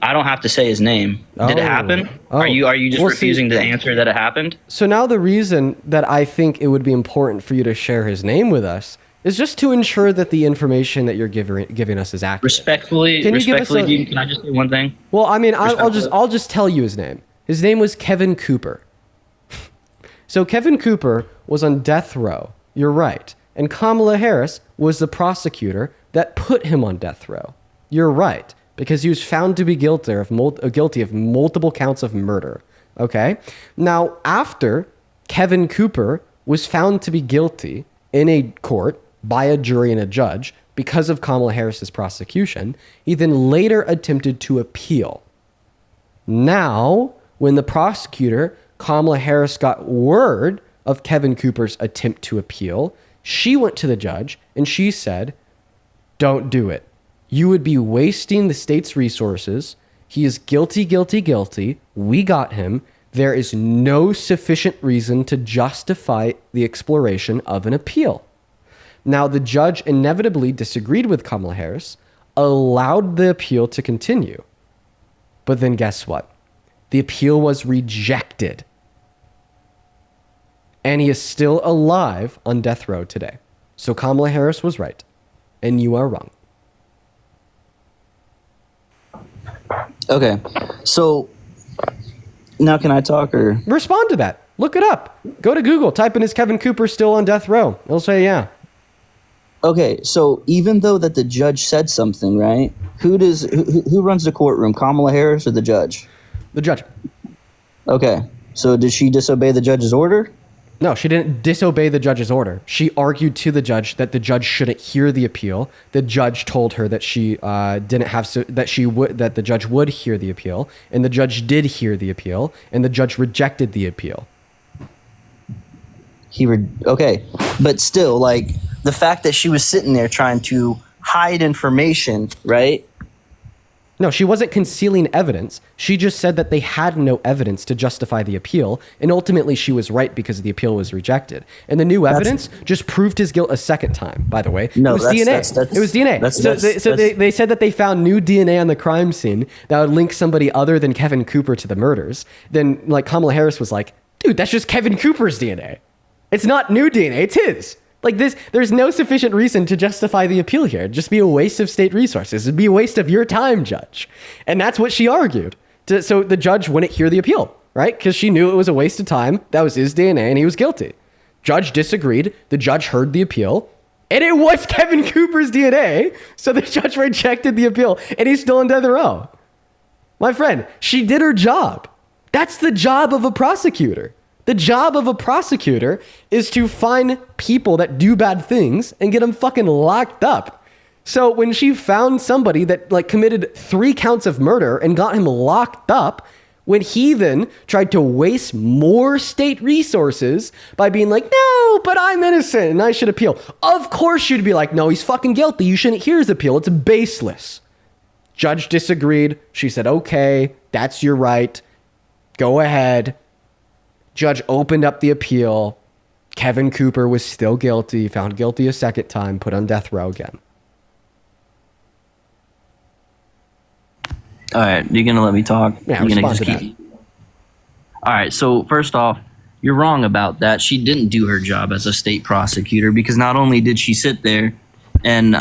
I don't have to say his name. Did it happen? Are you just Well, refusing to answer that it happened? So now the reason that I think it would be important for you to share his name with us is just to ensure that the information that you're giving us is accurate. Respectfully, Can you give us Dean, can I just say one thing? Well, I mean, I'll just tell you his name. His name was Kevin Cooper. So Kevin Cooper was on death row. You're right. And Kamala Harris was the prosecutor that put him on death row. You're right, because he was found to be guilty of multiple counts of murder. Okay? Now, after Kevin Cooper was found to be guilty in a court by a jury and a judge because of Kamala Harris's prosecution, he then later attempted to appeal. Now, when the prosecutor, Kamala Harris, got word of Kevin Cooper's attempt to appeal, she went to the judge and she said, "Don't do it. You would be wasting the state's resources. He is guilty, guilty, guilty. We got him. There is no sufficient reason to justify the exploration of an appeal." Now, the judge inevitably disagreed with Kamala Harris, allowed the appeal to continue. But then guess what? The appeal was rejected. And he is still alive on death row today. So Kamala Harris was right, and you are wrong. Okay, so now can I talk or respond to that? Look it up. Go to Google. Type in "is Kevin Cooper still on death row?" It'll say yeah. Okay, so even though that the judge said something, right? Who runs the courtroom? Kamala Harris or the judge? The judge. Okay, so did she disobey the judge's order? No, she didn't disobey the judge's order. She argued to the judge that the judge shouldn't hear the appeal. The judge told her that she that the judge would hear the appeal, and the judge did hear the appeal, and the judge rejected the appeal. Okay, but still, like the fact that she was sitting there trying to hide information, right? No, she wasn't concealing evidence. She just said that they had no evidence to justify the appeal, and ultimately she was right because the appeal was rejected. And the new evidence just proved his guilt a second time, by the way. No, it was DNA. It was DNA. They said that they found new DNA on the crime scene that would link somebody other than Kevin Cooper to the murders. Then, like, Kamala Harris was like, dude, that's just Kevin Cooper's DNA. It's not new DNA, it's his. Like this, there's no sufficient reason to justify the appeal here. It'd just be a waste of state resources. It'd be a waste of your time, Judge. And that's what she argued. So the judge wouldn't hear the appeal, right? Because she knew it was a waste of time. That was his DNA and he was guilty. Judge disagreed. The judge heard the appeal. And it was Kevin Cooper's DNA. So the judge rejected the appeal and he's still in death row. My friend, she did her job. That's the job of a prosecutor. The job of a prosecutor is to find people that do bad things and get them fucking locked up. So when she found somebody that like committed 3 counts of murder and got him locked up, when he then tried to waste more state resources by being like, no, but I'm innocent and I should appeal. Of course you'd be like, no, he's fucking guilty. You shouldn't hear his appeal. It's baseless. Judge disagreed. She said, okay, that's your right. Go ahead. Judge opened up the appeal. Kevin Cooper was still guilty, found guilty a second time, put on death row again. All right, you're going to let me talk? Yeah, you're respond to that. All right, so first off, you're wrong about that. She didn't do her job as a state prosecutor because not only did she sit there and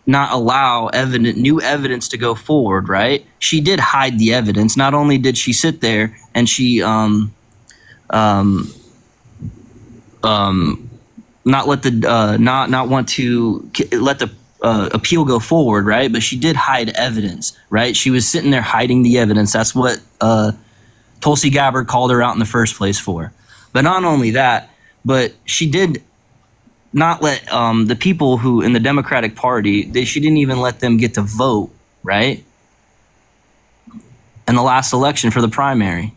not allow new evidence to go forward, right? She did hide the evidence. Not only did she sit there and she not want to let the appeal go forward, right? But she did hide evidence, right? She was sitting there hiding the evidence. That's what Tulsi Gabbard called her out in the first place for. But not only that, but she did not let the people who in the Democratic Party, she didn't even let them get to vote, right? In the last election for the primary.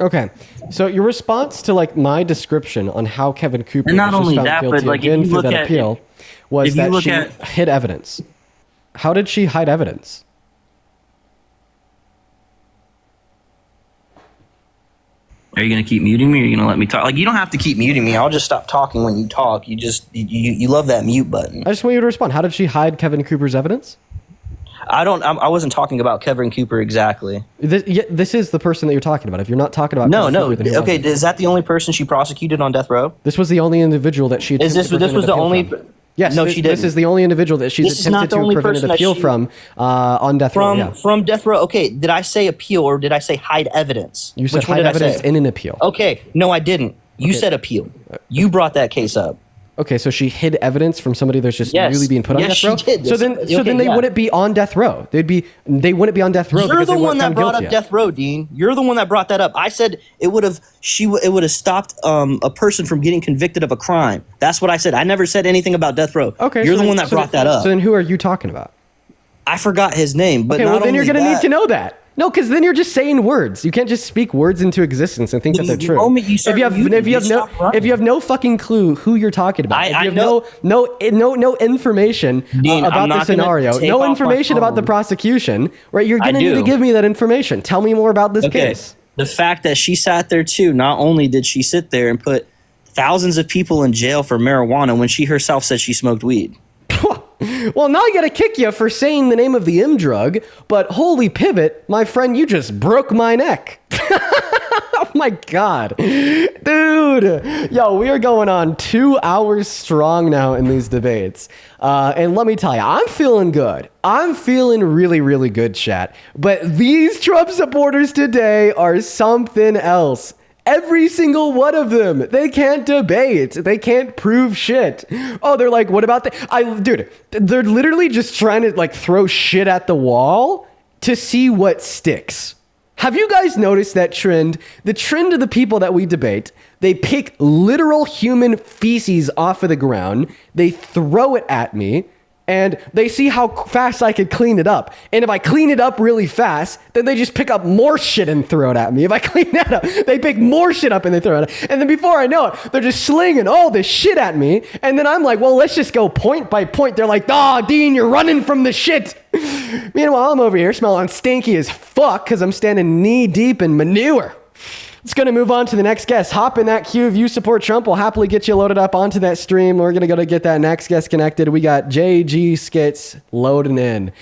Okay, so your response to like my description on how Kevin Cooper and not was only found that, guilty but like again if you for look that at appeal was that she hid evidence. How did she hide evidence? Are you going to keep muting me or are you going to let me talk? Like, you don't have to keep muting me. I'll just stop talking when you talk. You love that mute button. I just want you to respond. How did she hide Kevin Cooper's evidence? I wasn't talking about Kevin Cooper exactly. This is the person that you're talking about. If you're not talking about No, Kevin no. Cooper, then who Okay, was it? is that the only person she prosecuted on death row? This was the only individual that she Is this attempted to was the prevent only? appeal from. Yes, no, this, she didn't. This is the only individual that she's This is not attempted the to only prevent person an that appeal she- from on death row. Yeah. From death row. Okay, did I say appeal or did I say hide evidence? You said Which one hide did I evidence say? in an appeal. Okay, no, I didn't. You Okay. said appeal. You brought that case up. Okay, so she hid evidence from somebody that's just Yes. really being put on Yes, death she row. did. So then, they yeah. wouldn't be on death row. They wouldn't be on death row. You're because the they one weren't that found brought guilty up yet. death row, Dean. You're the one that brought that up. I said it would have stopped a person from getting convicted of a crime. That's what I said. I never said anything about death row. Okay, you're so the then- one that so brought then- that up. So then, who are you talking about? I forgot his name, but Okay, not well then you're only gonna need that- to know that. No, because then you're just saying words. You can't just speak words into existence and think that they're The true. moment you start muting, you stop running. if you have no fucking clue who you're talking about, if you have no information Dean, I'm about the not gonna scenario, take no off my information about the phone. prosecution, right? You're I gonna need to do. give me that information. Tell me more about this Okay. case. The fact that she sat there too, not only did she sit there and put thousands of people in jail for marijuana when she herself said she smoked weed. Well, now I gotta kick you for saying the name of the M drug, but holy pivot, my friend, you just broke my neck. Oh my God. Dude. Yo, we are going on 2 hours strong now in these debates. And let me tell you, I'm feeling good. I'm feeling really, really good, chat. But these Trump supporters today are something else. Every single one of them. They can't debate. They can't prove shit. Oh, they're like, what about dude, they're literally just trying to like throw shit at the wall to see what sticks. Have you guys noticed that trend? The trend of the people that we debate, they pick literal human feces off of the ground, they throw it at me, and they see how fast I could clean it up. And if I clean it up really fast, then they just pick up more shit and throw it at me. If I clean that up, they pick more shit up and they throw it at me. And then before I know it, they're just slinging all this shit at me. And then I'm like, well, let's just go point by point. They're like, Dean, you're running from the shit. Meanwhile, I'm over here smelling stinky as fuck because I'm standing knee deep in manure. Let's going to move on to the next guest. Hop in that queue. If you support Trump, we'll happily get you loaded up onto that stream. We're going to go to get that next guest connected. We got JG Skits loading in.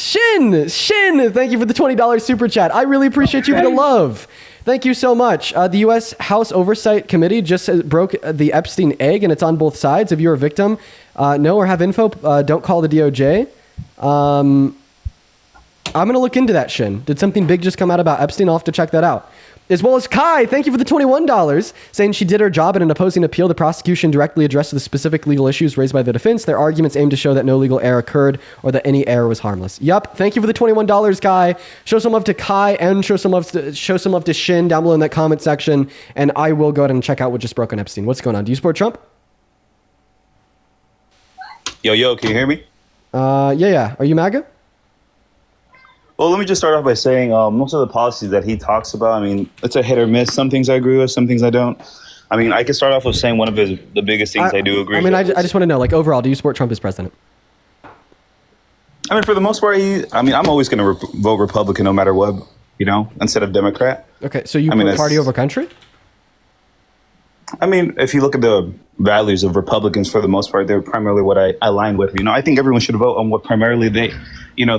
Shin, thank you for the $20 super chat. I really appreciate you for the love. Thank you so much. The U.S. House Oversight Committee just broke the Epstein egg, and it's on both sides. If you're a victim, know or have info, don't call the DOJ. I'm going to look into that, Shin. Did something big just come out about Epstein? I'll have to check that out. As well as Kai, thank you for the $21, saying she did her job in an opposing appeal. The prosecution directly addressed the specific legal issues raised by the defense. Their arguments aim to show that no legal error occurred or that any error was harmless. Yup. Thank you for the $21, Kai. Show some love to Kai and show some love to Shin down below in that comment section. And I will go ahead and check out what just broke on Epstein. What's going on? Do you support Trump? Yo, can you hear me? Yeah. Are you MAGA? Well, let me just start off by saying most of the policies that he talks about, I mean, it's a hit or miss. Some things I agree with, some things I don't. I mean, I can start off with saying one of the biggest things I do agree with. I just want to know, like, overall, do you support Trump as president? I mean, for the most part, I'm always going to vote Republican no matter what, instead of Democrat. Okay, so you put party over country? I mean, if you look at the values of Republicans, for the most part, they're primarily what I align with. I think everyone should vote on what primarily they,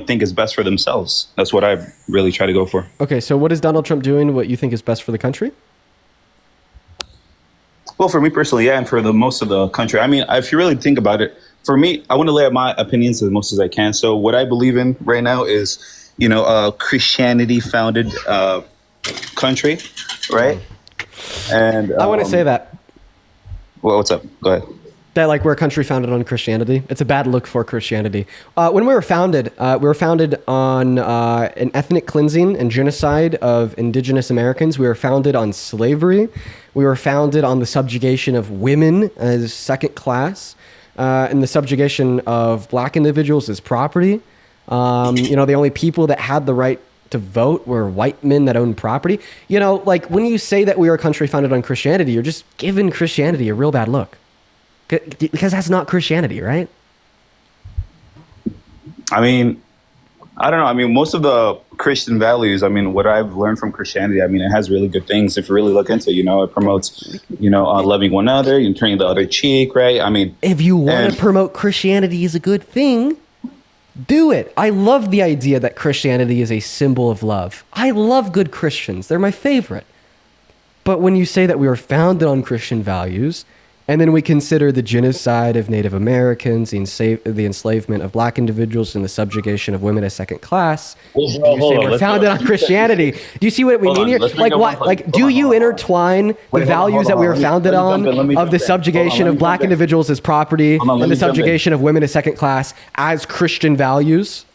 think is best for themselves. That's what I really try to go for. Okay, so what is Donald Trump doing what you think is best for the country? Well, for me personally, yeah, and for the most of the country. I mean, if you really think about it, for me, I want to lay out my opinions as most as I can. So what I believe in right now is, a Christianity-founded country, right? And I want to say that. Well, what's up? Go ahead. That like we're a country founded on Christianity. It's a bad look for Christianity. When we were founded on an ethnic cleansing and genocide of indigenous Americans. We were founded on slavery. We were founded on the subjugation of women as second class, and the subjugation of black individuals as property. The only people that had the right to vote were white men that owned property. Like when you say that we are a country founded on Christianity, you're just giving Christianity a real bad look. Because that's not Christianity, right? I mean, I don't know. I mean, most of the Christian values, I mean, what I've learned from Christianity, I mean, it has really good things if you really look into it. It promotes, loving one another, turning the other cheek, right? I mean, if you want to promote Christianity as a good thing, Do it. I love the idea that Christianity is a symbol of love. I love good Christians. They're my favorite. But when you say that we were founded on Christian values, and then we consider the genocide of Native Americans, the enslavement of black individuals, and the subjugation of women as second class, and you say we're founded on Christianity. Do you see what we mean here? Like what? Like, do you intertwine the values that we were founded on of the subjugation of black individuals as property and the subjugation of women as second class as Christian values?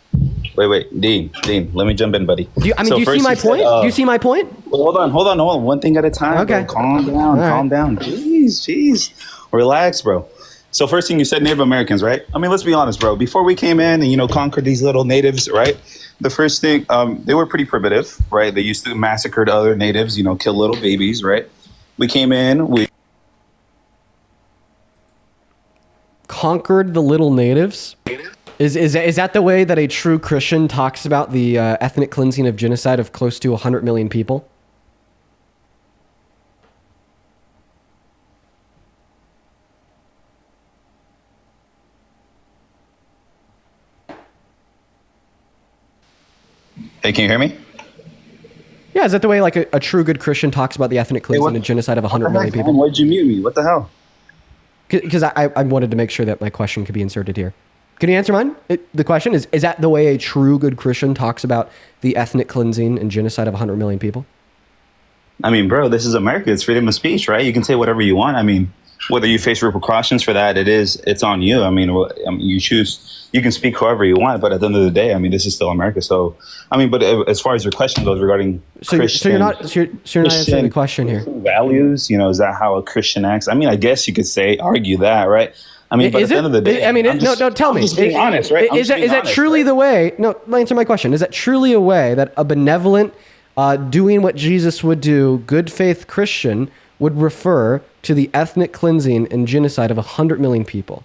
Wait, Dean, let me jump in, buddy. Do you see my point? Do you see my point? Hold on. One thing at a time. Okay. Bro. Calm down. Jeez. Relax, bro. So first thing you said, Native Americans, right? I mean, let's be honest, bro. Before we came in and, conquered these little natives, right? The first thing, they were pretty primitive, right? They used to massacre the other natives, kill little babies, right? We came in, we conquered the little natives. Is that the way that a true Christian talks about the ethnic cleansing of genocide of close to 100 million people? Hey, can you hear me? Yeah, is that the way like a true good Christian talks about the ethnic cleansing and genocide of 100 million people? Why'd you mute me? What the hell? Because I wanted to make sure that my question could be inserted here. Can you answer mine? The question is that the way a true good Christian talks about the ethnic cleansing and genocide of 100 million people? I mean, bro, this is America. It's freedom of speech, right? You can say whatever you want. I mean, whether you face repercussions for that, it's on you. I mean, you choose, you can speak however you want, but at the end of the day, I mean, this is still America. So, I mean, but as far as your question goes regarding Christian, you're not answering the question here. Values, is that how a Christian acts? I mean, I guess you could argue that, right? I mean, but at the end of the day, I mean, tell me. Just being honest, right? Is that truly the way? No, answer my question. Is that truly a way that a benevolent, doing what Jesus would do, good faith Christian would refer to the ethnic cleansing and genocide of 100 million people?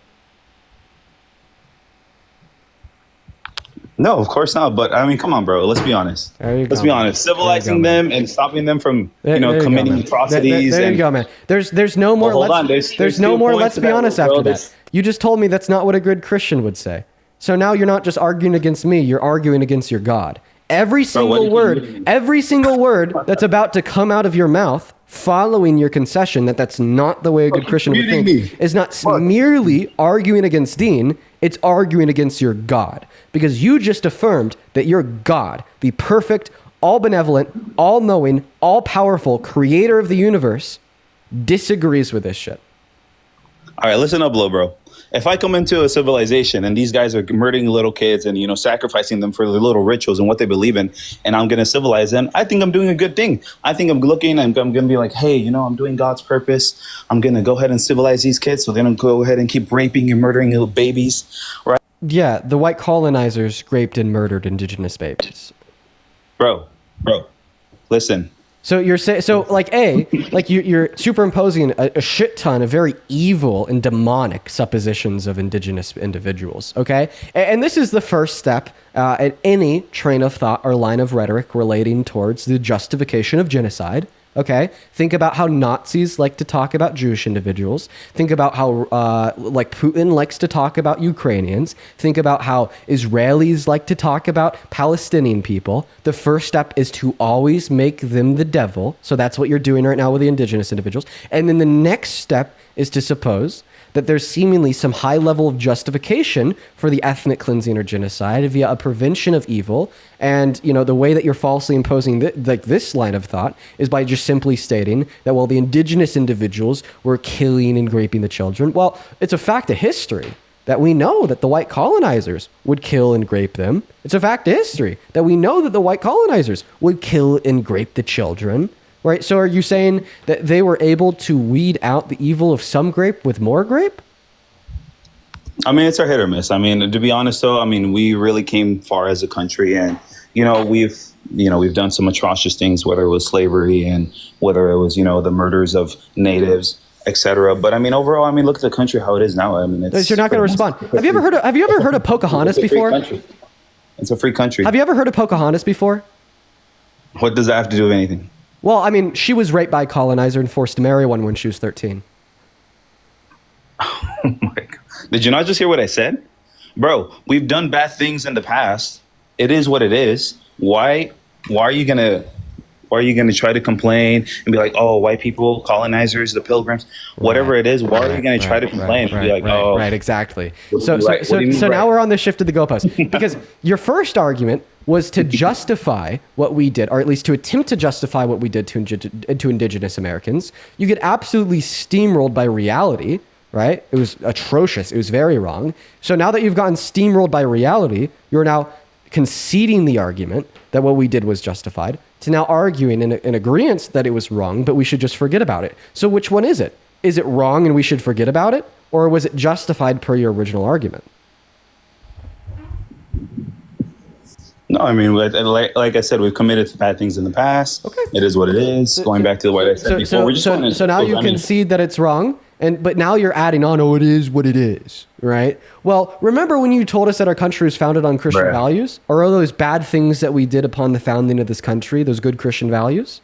No, of course not. But I mean, come on, bro. Let's be honest. Let's be honest. Civilizing them and stopping them from, committing atrocities. There you go, man. There's no more. Well, hold on. There's no more. Let's be honest. After that, you just told me that's not what a good Christian would say. So now you're not just arguing against me. You're arguing against your God. Every single word that's about to come out of your mouth, following your concession that's not the way a good Christian would think, is not merely arguing against Dean, it's arguing against your God. Because you just affirmed that your God, the perfect, all-benevolent, all-knowing, all-powerful creator of the universe, disagrees with this shit. All right, listen up, bro. If I come into a civilization and these guys are murdering little kids and, sacrificing them for their little rituals and what they believe in, and I'm going to civilize them, I think I'm doing a good thing. I think I'm looking and I'm going to be like, hey, I'm doing God's purpose. I'm going to go ahead and civilize these kids so they don't go ahead and keep raping and murdering little babies, right? Yeah, the white colonizers raped and murdered indigenous babies. Bro, listen. So you're saying, you're superimposing a shit ton of very evil and demonic suppositions of indigenous individuals, okay? And this is the first step at any train of thought or line of rhetoric relating towards the justification of genocide. Okay, think about how Nazis like to talk about Jewish individuals. Think about how, Putin likes to talk about Ukrainians. Think about how Israelis like to talk about Palestinian people. The first step is to always make them the devil. So that's what you're doing right now with the indigenous individuals. And then the next step is to suppose that there's seemingly some high level of justification for the ethnic cleansing or genocide via a prevention of evil. And, the way that you're falsely imposing this line of thought is by just simply stating that, well, the indigenous individuals were killing and raping the children. Well, it's a fact of history that we know that the white colonizers would kill and rape them. It's a fact of history that we know that the white colonizers would kill and rape the children. Right, so are you saying that they were able to weed out the evil of some grape with more grape? I mean, it's a hit or miss. I mean, to be honest, though, I mean, we really came far as a country, and we've done some atrocious things, whether it was slavery and whether it was the murders of natives, etc. But I mean, overall, I mean, look at the country how it is now. I mean, you're not going to respond. Have you ever heard of Pocahontas before? It's a free country. Have you ever heard of Pocahontas before? What does that have to do with anything? Well, I mean, she was raped by a colonizer and forced to marry one when she was 13. Oh my God. Did you not just hear what I said? bro, we've done bad things in the past. It is what it is. Why are you gonna try to complain and be like, oh, white people, colonizers, the pilgrims, whatever it is? Why are you gonna try to complain and be like, oh, right, exactly. What do So you mean, right? What do you mean, now right? we're on the shift of the goalpost because your first argument was to justify what we did, or at least to attempt to justify what we did to indigenous Americans. You get absolutely steamrolled by reality, right? It was atrocious. It was very wrong. So now that you've gotten steamrolled by reality, you're now conceding the argument that what we did was justified to now arguing in agreement that it was wrong, but we should just forget about it. So which one is it? Is it wrong and we should forget about it? Or was it justified per your original argument? No, I mean, like I said, we've committed to bad things in the past. Okay. It is what it is. Going back to what I said before, so now you concede that it's wrong, but now you're adding on, oh, it is what it is, right? Well, remember when you told us that our country was founded on Christian values? Or are those bad things that we did upon the founding of this country, those good Christian values?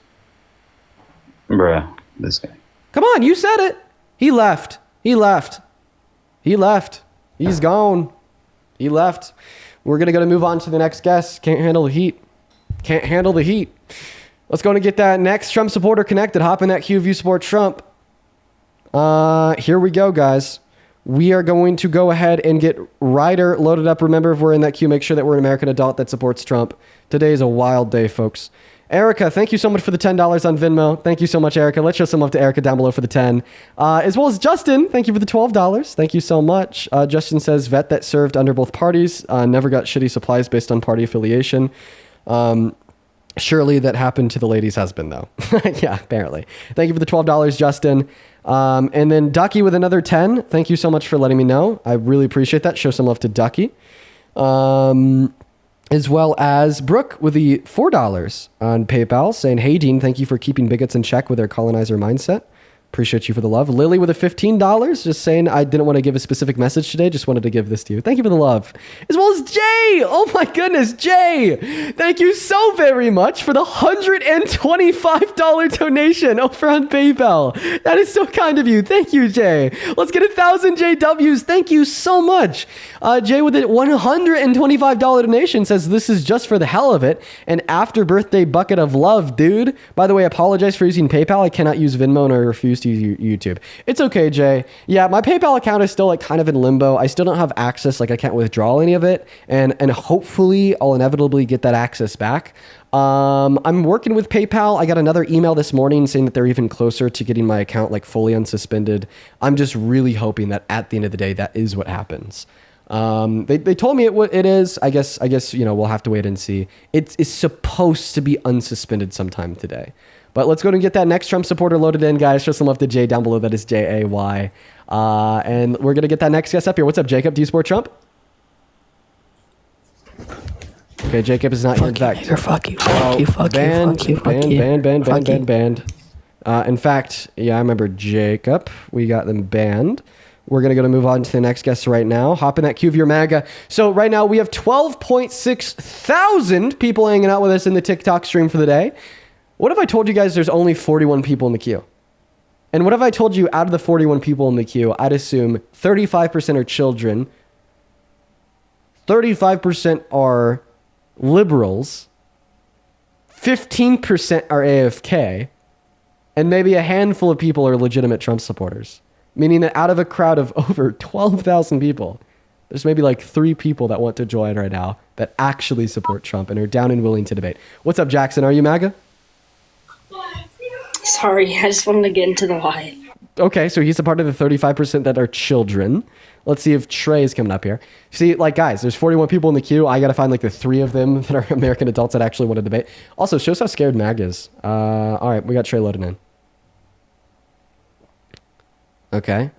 Bruh, this guy. Come on, you said it. He left. He's gone. He left. We're going to move on to the next guest. Can't handle the heat. Let's go and get that next Trump supporter connected. Hop in that queue if you support Trump. Here we go, guys. We are going to go ahead and get Ryder loaded up. Remember, if we're in that queue, make sure that we're an American adult that supports Trump. Today is a wild day, folks. Erica, thank you so much for the $10 on Venmo. Thank you so much, Erica. Let's show some love to Erica down below for the 10. As well as Justin, thank you for the $12. Thank you so much. Justin says, vet that served under both parties, never got shitty supplies based on party affiliation. Surely that happened to the lady's husband, though. Yeah, apparently. Thank you for the $12, Justin. And then Ducky with another 10. Thank you so much for letting me know. I really appreciate that. Show some love to Ducky. As well as Brooke with the $4 on PayPal saying, hey, Dean, thank you for keeping bigots in check with their colonizer mindset. Appreciate you for the love. Lily with a $15 just saying, I didn't want to give a specific message today. Just wanted to give this to you. Thank you for the love. As well as Jay. Oh my goodness, Jay. Thank you so very much for the $125 donation over on PayPal. That is so kind of you. Thank you, Jay. Let's get 1,000 JWs. Thank you so much. Jay with a $125 donation says, this is just for the hell of it. An after birthday bucket of love, dude. By the way, apologize for using PayPal. I cannot use Venmo and I refuse to use YouTube. It's okay, Jay. Yeah, my PayPal account is still like kind of in limbo. I still don't have access. Like I can't withdraw any of it. And hopefully I'll inevitably get that access back. I'm working with PayPal. I got another email this morning saying that they're even closer to getting my account like fully unsuspended. I'm just really hoping that at the end of the day, that is what happens. They told me it is. I guess, we'll have to wait and see. It's supposed to be unsuspended sometime today. But let's go and get that next Trump supporter loaded in, guys. Show some love to Jay down below. That is Jay. And we're going to get that next guest up here. What's up, Jacob? Do you support Trump? Okay, Jacob is not here. In fact, Fuck you. Banned. In fact, yeah, I remember Jacob. We got them banned. We're going to move on to the next guest right now. Hop in that queue of your MAGA. So right now we have 12.6 thousand people hanging out with us in the TikTok stream for the day. What if I told you guys there's only 41 people in the queue? And what if I told you out of the 41 people in the queue, I'd assume 35% are children, 35% are liberals, 15% are AFK, and maybe a handful of people are legitimate Trump supporters. Meaning that out of a crowd of over 12,000 people, there's maybe like 3 people that want to join right now that actually support Trump and are down and willing to debate. What's up, Jackson? Are you MAGA? Sorry, I just wanted to get into the live. Okay, so he's a part of the 35% that are children. Let's see if Trey is coming up here. See, like, guys, there's 41 people in the queue. I got to find like the 3 of them that are American adults that actually want to debate. Also, shows how scared MAGA is. All right, we got Trey loading in. Okay,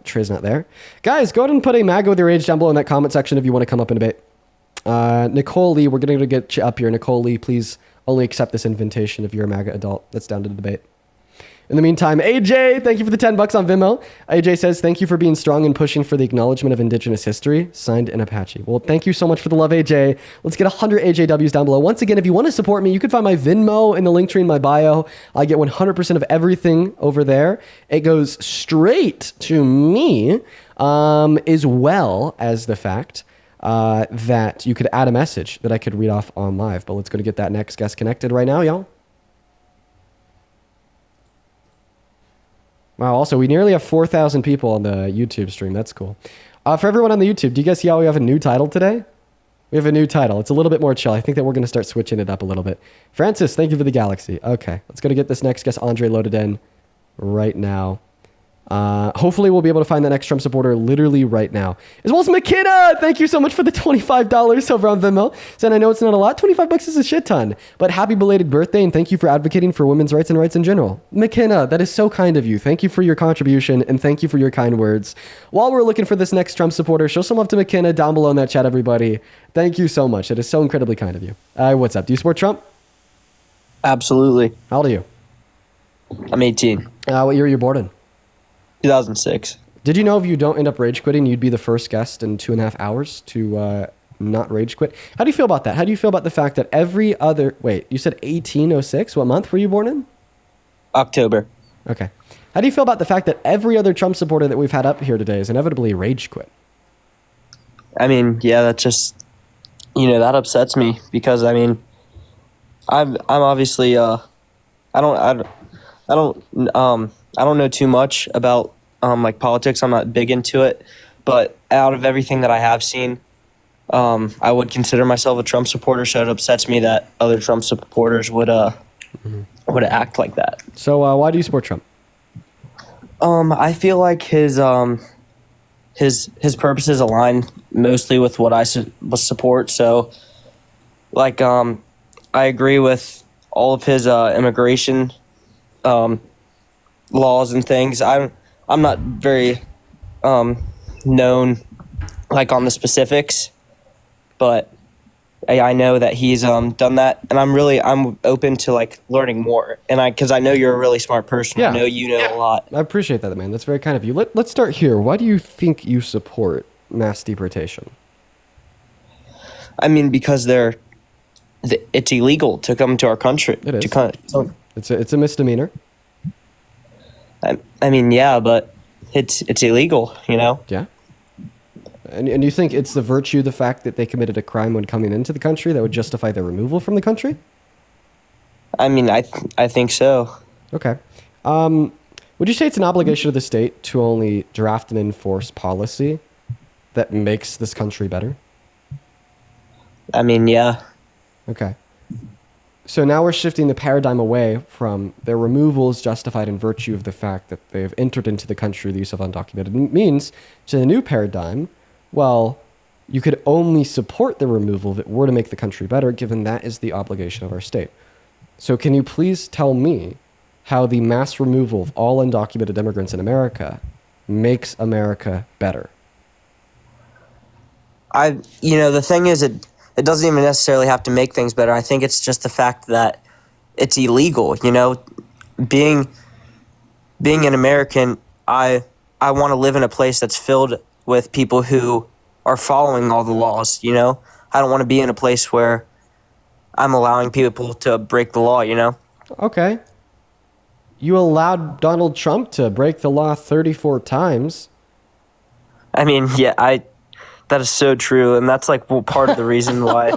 Trey's not there. Guys, go ahead and put a MAGA with your age down below in that comment section if you want to come up and debate. Nicole Lee, we're going to get you up here. Nicole Lee, please only accept this invitation if you're a MAGA adult that's down to debate. In the meantime, AJ, thank you for the $10 on Venmo. AJ says, thank you for being strong and pushing for the acknowledgement of Indigenous history. Signed, an Apache. Well, thank you so much for the love, AJ. Let's get 100 AJWs down below. Once again, if you want to support me, you can find my Venmo in the link tree in my bio. I get 100% of everything over there. It goes straight to me, as well as the fact that you could add a message that I could read off on live. But let's go to get that next guest connected right now, y'all. Wow, also, we nearly have 4,000 people on the YouTube stream. That's cool. For everyone on the YouTube, do you guys see how we have a new title today? We have a new title. It's a little bit more chill. I think that we're going to start switching it up a little bit. Francis, thank you for the galaxy. Okay, let's go to get this next guest, Andre, loaded in right now. Hopefully we'll be able to find the next Trump supporter literally right now. As well as McKenna! Thank you so much for the $25 over on Venmo. And I know it's not a lot. $25 is a shit ton. But happy belated birthday, and thank you for advocating for women's rights and rights in general. McKenna, that is so kind of you. Thank you for your contribution, and thank you for your kind words. While we're looking for this next Trump supporter, show some love to McKenna down below in that chat, everybody. Thank you so much. It is so incredibly kind of you. What's up? Do you support Trump? Absolutely. How old are you? I'm 18. What year were you born in? 2006. Did you know if you don't end up rage quitting, you'd be the first guest in 2.5 hours to not rage quit? How do you feel about that? How do you feel about the fact that every other... Wait, you said 1806? What month were you born in? October. Okay. How do you feel about the fact that every other Trump supporter that we've had up here today is inevitably rage quit? I mean, yeah, that just... that upsets me because, I'm obviously... I don't know too much about like politics. I'm not big into it, but out of everything that I have seen, I would consider myself a Trump supporter. So it upsets me that other Trump supporters would act like that. So why do you support Trump? I feel like his purposes align mostly with what I support. So, like, I agree with all of his immigration laws and things. I'm not very known like on the specifics, but I know that he's done that, and I'm open to like learning more. And because I know you're a really smart person. Yeah. I know you know a lot. I appreciate that, man. That's very kind of you. Let's start here. Why do you think you support mass deportation? I mean, because it's illegal to come to our country. It is. It's a misdemeanor. I mean, yeah, but it's illegal, Yeah. And you think it's the fact that they committed a crime when coming into the country that would justify their removal from the country? I mean, I think so. Okay. Would you say it's an obligation of the state to only draft and enforce policy that makes this country better? I mean, yeah. Okay. So now we're shifting the paradigm away from their removal is justified in virtue of the fact that they have entered into the country the use of undocumented means to the new paradigm. Well, you could only support the removal if it were to make the country better, given that is the obligation of our state. So can you please tell me how the mass removal of all undocumented immigrants in America makes America better? The thing is, it doesn't even necessarily have to make things better. I think it's just the fact that it's illegal. Being an American, I want to live in a place that's filled with people who are following all the laws. I don't want to be in a place where I'm allowing people to break the law. Okay. You allowed Donald Trump to break the law 34 times. I mean, yeah, that is so true, and that's like part of the reason why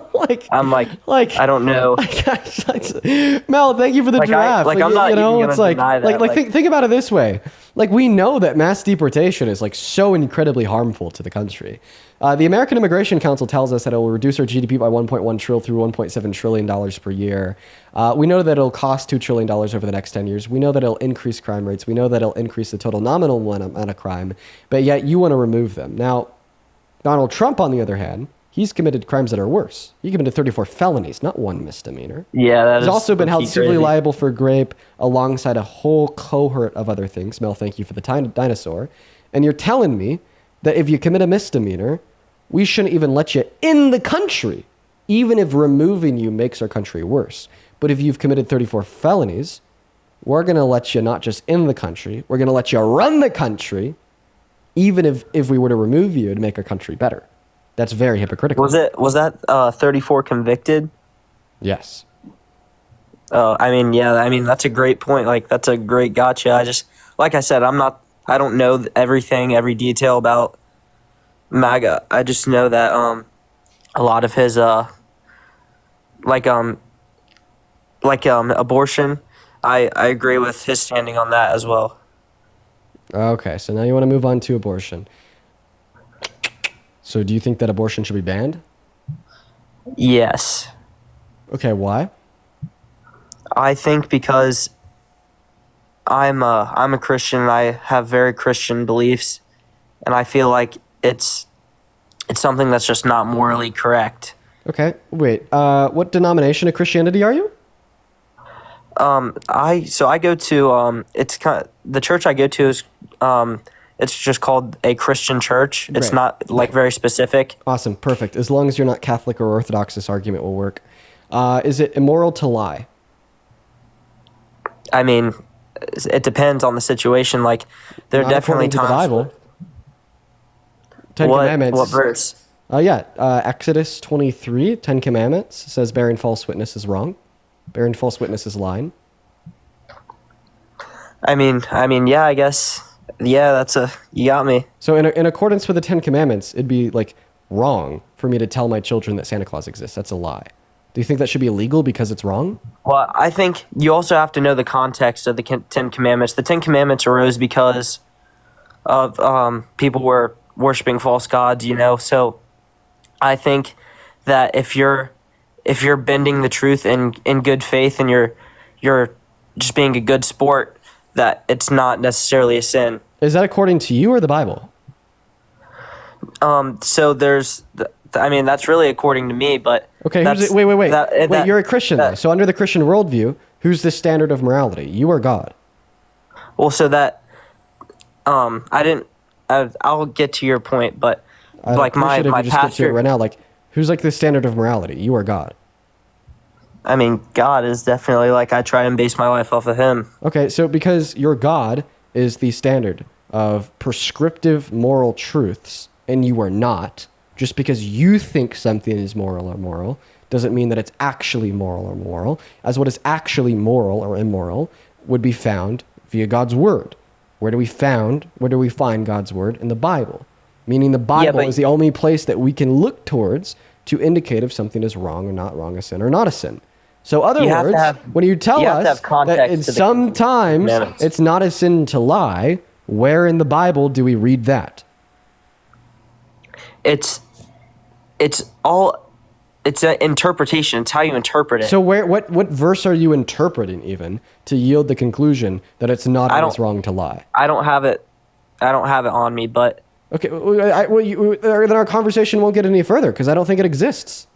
I'm like I don't know. Mel, thank you for the draft. I'm not even gonna deny that. Think about it this way. Like, we know that mass deportation is like so incredibly harmful to the country. The American Immigration Council tells us that it will reduce our GDP by 1.1 trillion through $1.7 trillion per year. We know that it'll cost $2 trillion over the next 10 years. We know that it'll increase crime rates. We know that it'll increase the total nominal amount of crime. But yet you want to remove them. Now, Donald Trump, on the other hand, he's committed crimes that are worse. He committed 34 felonies, not one misdemeanor. Yeah, he's also been held civilly liable for rape alongside a whole cohort of other things. Mel, thank you for the dinosaur. And you're telling me that if you commit a misdemeanor, we shouldn't even let you in the country, even if removing you makes our country worse. But if you've committed 34 felonies, we're going to let you not just in the country, we're going to let you run the country, even if we were to remove you to make our country better. That's very hypocritical. Was that 34 convicted? Yes. I mean, that's a great point. Like, that's a great gotcha. I just, like I said, I don't know everything, every detail about MAGA. I just know that a lot of his abortion. I agree with his standing on that as well. Okay, so now you want to move on to abortion. So do you think that abortion should be banned? Yes. Okay, why? I think because I'm a Christian and I have very Christian beliefs, and I feel like it's something that's just not morally correct. Okay, wait. What denomination of Christianity are you? I go to the church I go to is it's just called a Christian church. It's Great. not like very specific. Awesome, perfect. As long as you're not Catholic or Orthodox, this argument will work. Is it immoral to lie? I mean, it depends on the situation. Like, there are Not definitely according to the times. Bible. Ten Commandments. What verse? Exodus 23, 10 Commandments says bearing false witness is wrong. Bearing false witness is lying. I mean, yeah, I guess. Yeah, you got me. So in accordance with the 10 Commandments, it'd be like wrong for me to tell my children that Santa Claus exists. That's a lie. Do you think that should be illegal because it's wrong? Well, I think you also have to know the context of the 10 Commandments. The 10 Commandments arose because of people were worshiping false gods, So I think that if you're bending the truth in good faith and you're just being a good sport, that it's not necessarily a sin. Is that according to you or the Bible? So that's really according to me, but okay. Wait. You're a Christian, though. So under the Christian worldview, who's the standard of morality? You or God? Well, so that I'll get to your point, but like my just pastor get to it right now, like who's like the standard of morality? You or God? I mean, God is definitely I try and base my life off of him. Okay, so because your God is the standard of prescriptive moral truths, and you are not, just because you think something is moral or moral, doesn't mean that it's actually moral or moral, as what is actually moral or immoral would be found via God's word. Where do we find God's word? In the Bible. Meaning the Bible is the only place that we can look towards to indicate if something is wrong or not wrong, a sin or not a sin. So other words, when you tell us that sometimes it's not a sin to lie, where in the Bible do we read that? It's an interpretation. It's how you interpret it. So what verse are you interpreting even to yield the conclusion that it's not always wrong to lie? I don't have it on me, but okay. Then our conversation won't get any further because I don't think it exists.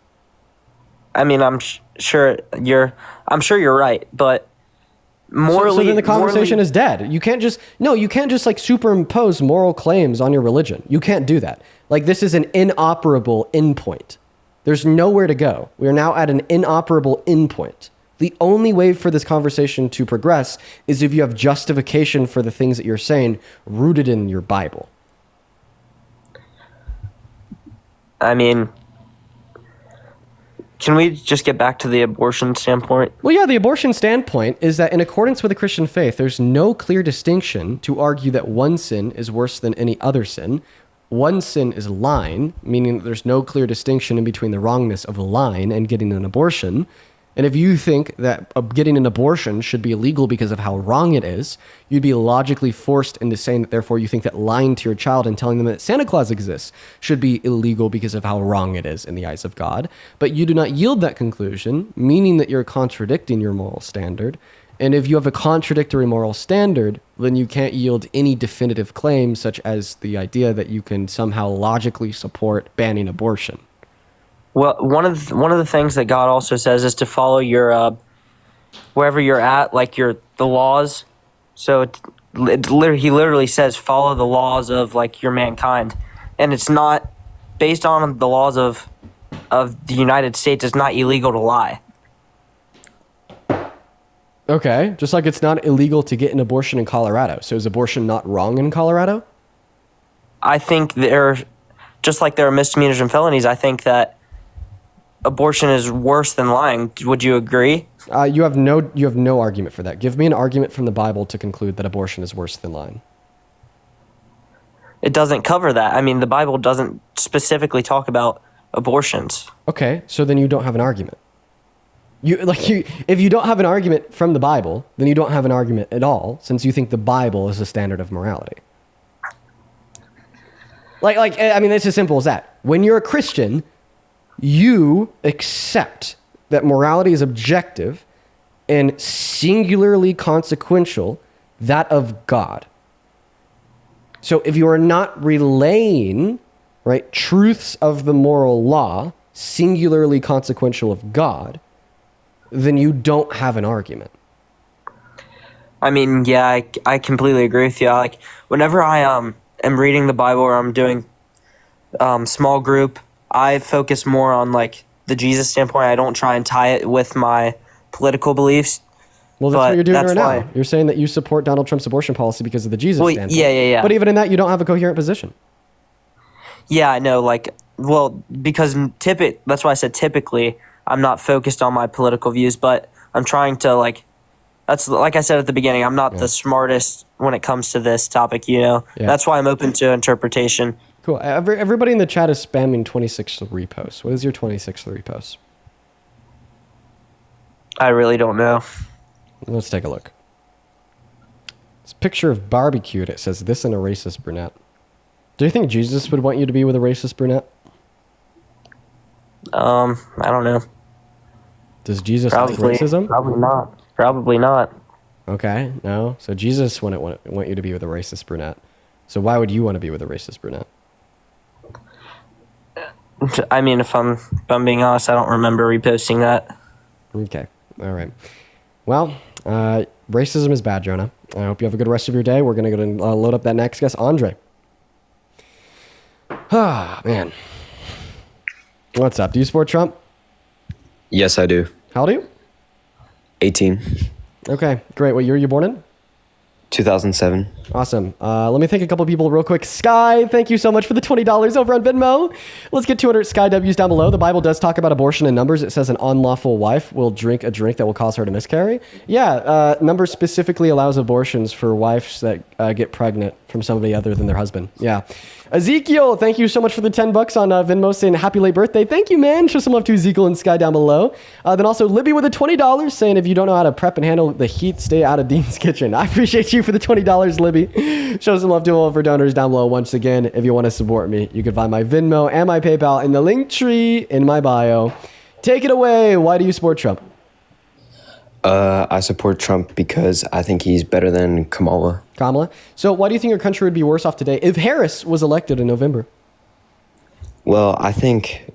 I mean, I'm sure you're right, but morally, so then the conversation is dead. You can't just superimpose moral claims on your religion. You can't do that. Like, this is an inoperable endpoint. There's nowhere to go. We are now at an inoperable endpoint. The only way for this conversation to progress is if you have justification for the things that you're saying rooted in your Bible. I mean, can we just get back to the abortion standpoint? Well, yeah, the abortion standpoint is that in accordance with the Christian faith, there's no clear distinction to argue that one sin is worse than any other sin. One sin is lying, meaning that there's no clear distinction in between the wrongness of lying and getting an abortion. And if you think that getting an abortion should be illegal because of how wrong it is, you'd be logically forced into saying that therefore you think that lying to your child and telling them that Santa Claus exists should be illegal because of how wrong it is in the eyes of God. But you do not yield that conclusion, meaning that you're contradicting your moral standard. And if you have a contradictory moral standard, then you can't yield any definitive claim, such as the idea that you can somehow logically support banning abortion. Well, one of the things that God also says is to follow your wherever you're at, like the laws. So he literally says follow the laws of your mankind, and it's not based on the laws of the United States. It's not illegal to lie. Okay, just like it's not illegal to get an abortion in Colorado. So is abortion not wrong in Colorado? I think just like there are misdemeanors and felonies, I think that abortion is worse than lying. Would you agree? You have no argument for that. Give me an argument from the Bible to conclude that abortion is worse than lying. It doesn't cover that. I mean, the Bible doesn't specifically talk about abortions. Okay, so then you don't have an argument. If you don't have an argument from the Bible, then you don't have an argument at all, since you think the Bible is the standard of morality. I mean, it's as simple as that. When you're a Christian, you accept that morality is objective and singularly consequential, that of God. So if you are not relaying, right, truths of the moral law, singularly consequential of God, then you don't have an argument. I mean, yeah, I completely agree with you. Like, whenever I am reading the Bible or I'm doing small group, I focus more on like the Jesus standpoint. I don't try and tie it with my political beliefs. Well, that's what you're doing right now. You're saying that you support Donald Trump's abortion policy because of the Jesus standpoint. Yeah. But even in that, you don't have a coherent position. Yeah, I know. Because that's why I said typically I'm not focused on my political views, but I'm trying to that's like I said at the beginning, I'm not the smartest when it comes to this topic, Yeah. That's why I'm open to interpretation. Cool. Everybody in the chat is spamming 26th reposts. What is your 26th repost? I really don't know. Let's take a look. It's a picture of barbecued. It says, "This and a racist brunette." Do you think Jesus would want you to be with a racist brunette? I don't know. Does Jesus like racism? Probably not. Okay, no. So Jesus wouldn't want you to be with a racist brunette. So why would you want to be with a racist brunette? I mean, if I'm being honest, I don't remember reposting that. Okay, all right. Well, racism is bad, Jonah. I hope you have a good rest of your day. We're going to go and load up that next guest, Andre. Ah, man. What's up? Do you support Trump? Yes, I do. How old are you? 18. Okay, great. What year are you born in? 2007. Awesome. Let me thank a couple people real quick. Sky, thank you so much for the $20 over on Venmo. Let's get 200 Sky W's down below. The Bible does talk about abortion in Numbers. It says an unlawful wife will drink a drink that will cause her to miscarry. Yeah, Numbers specifically allows abortions for wives that get pregnant from somebody other than their husband. Yeah. Ezekiel, thank you so much for the $10 on Venmo saying happy late birthday. Thank you, man. Show some love to Ezekiel and Sky down below. Then also Libby with the $20 saying if you don't know how to prep and handle the heat, stay out of Dean's kitchen. I appreciate you for the $20, Libby. Show some love to all of our donors down below. Once again, if you want to support me, you can find my Venmo and my PayPal in the link tree in my bio. Take it away. Why do you support Trump? I support Trump because I think he's better than Kamala. So why do you think your country would be worse off today if Harris was elected in November? Well, I think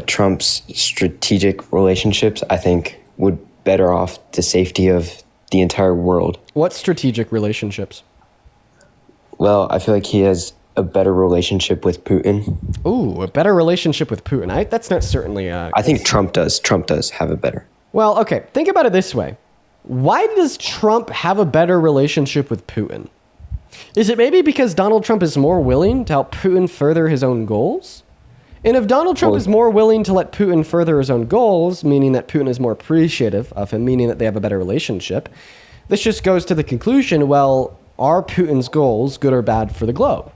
Trump's strategic relationships, I think, would better off the safety of the entire world. What strategic relationships? Well, I feel like he has a better relationship with Putin. Ooh, a better relationship with Putin. That's not certainly... I think Trump does. Trump does have a better. Well, okay. Think about it this way. Why does Trump have a better relationship with Putin? Is it maybe because Donald Trump is more willing to help Putin further his own goals? And if Donald Trump is more willing to let Putin further his own goals, meaning that Putin is more appreciative of him, meaning that they have a better relationship, this just goes to the conclusion, well, are Putin's goals good or bad for the globe?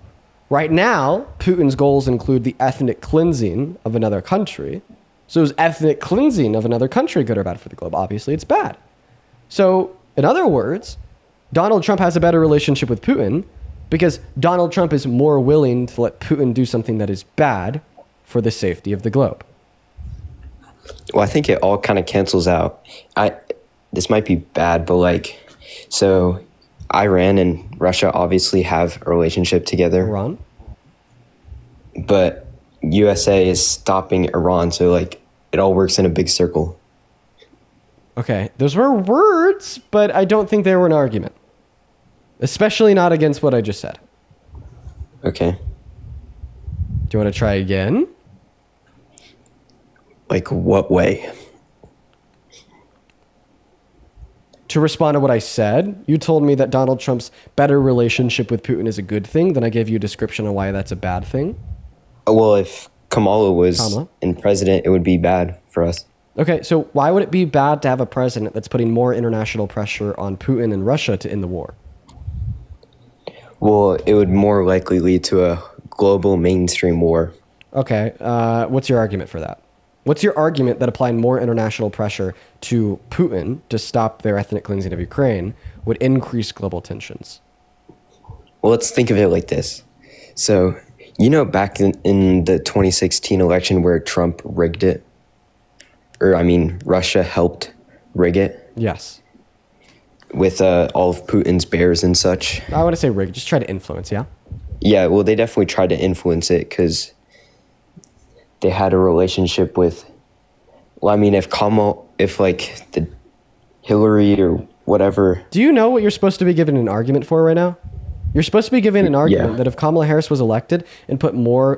Right now, Putin's goals include the ethnic cleansing of another country. So is ethnic cleansing of another country good or bad for the globe? Obviously, it's bad. So, in other words, Donald Trump has a better relationship with Putin because Donald Trump is more willing to let Putin do something that is bad for the safety of the globe. Well, I think it all kind of cancels out. This might be bad, but so Iran and Russia obviously have a relationship together. Iran? But USA is stopping Iran, so it all works in a big circle. Okay, those were words, but I don't think they were an argument. Especially not against what I just said. Okay. Do you want to try again? What way? to respond to what I said. You told me that Donald Trump's better relationship with Putin is a good thing. Then I gave you a description of why that's a bad thing. Well, if Kamala was in president, it would be bad for us. Okay, so why would it be bad to have a president that's putting more international pressure on Putin and Russia to end the war? Well, it would more likely lead to a global mainstream war. Okay, what's your argument for that? What's your argument that applying more international pressure to Putin to stop their ethnic cleansing of Ukraine would increase global tensions? Well, let's think of it like this. So, back in the 2016 election where Trump rigged it, Russia helped rig it? Yes. With all of Putin's bears and such? I want to say rigged, just try to influence, yeah? Yeah, well, they definitely tried to influence it because they had a relationship with, if the Hillary or whatever. Do you know what you're supposed to be given an argument for right now? You're supposed to be given an argument that if Kamala Harris was elected and put more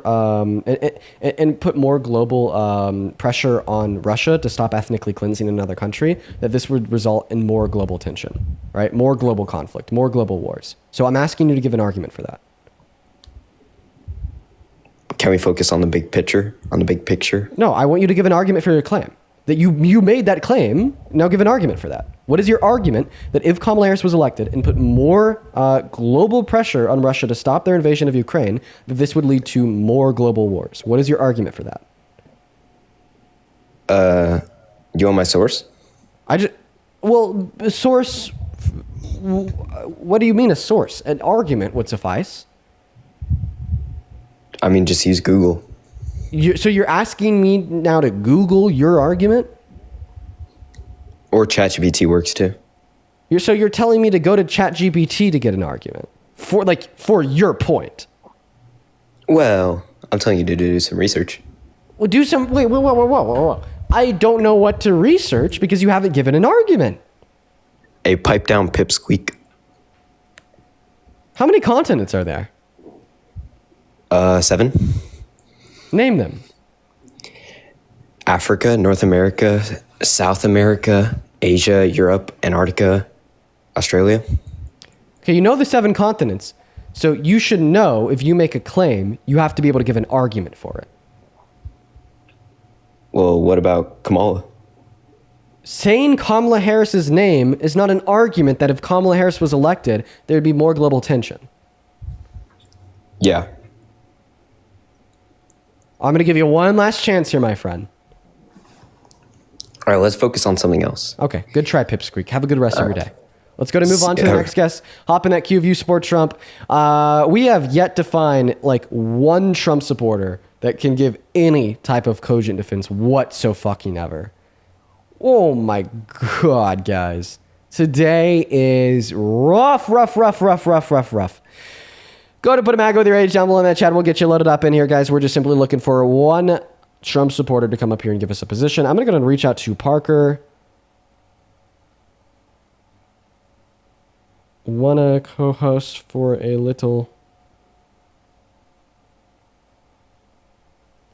global pressure on Russia to stop ethnically cleansing in another country, that this would result in more global tension, right? More global conflict, more global wars. So I'm asking you to give an argument for that. Can we focus on the big picture? No, I want you to give an argument for your claim. That you made that claim, now give an argument for that. What is your argument that if Kamala Harris was elected and put more global pressure on Russia to stop their invasion of Ukraine, that this would lead to more global wars? What is your argument for that? You want my source? A source, what do you mean a source? An argument would suffice. Just use Google. So you're asking me now to Google your argument? Or ChatGPT works too. You're telling me to go to ChatGPT to get an argument for your point? Well, I'm telling you to do some research. Well, do some. Wait. I don't know what to research because you haven't given an argument. A pipe down pipsqueak. How many continents are there? 7. Name them. Africa, North America, South America, Asia, Europe, Antarctica, Australia. Okay, you know the 7 continents. So you should know if you make a claim, you have to be able to give an argument for it. Well, what about Kamala? Saying Kamala Harris's name is not an argument that if Kamala Harris was elected, there'd be more global tension. Yeah. I'm going to give you one last chance here, my friend. All right, let's focus on something else. Okay, good try, Pipsqueak. Have a good rest of your day. Let's go to move on to the next guest. Hop in that queue if you support Trump. We have yet to find one Trump supporter that can give any type of cogent defense whatsoever. Oh my God, guys. Today is rough. Go to put a mag with your age down below in that chat. We'll get you loaded up in here, guys. We're just simply looking for one Trump supporter to come up here and give us a position. I'm going to go and reach out to Parker. Wanna co-host for a little...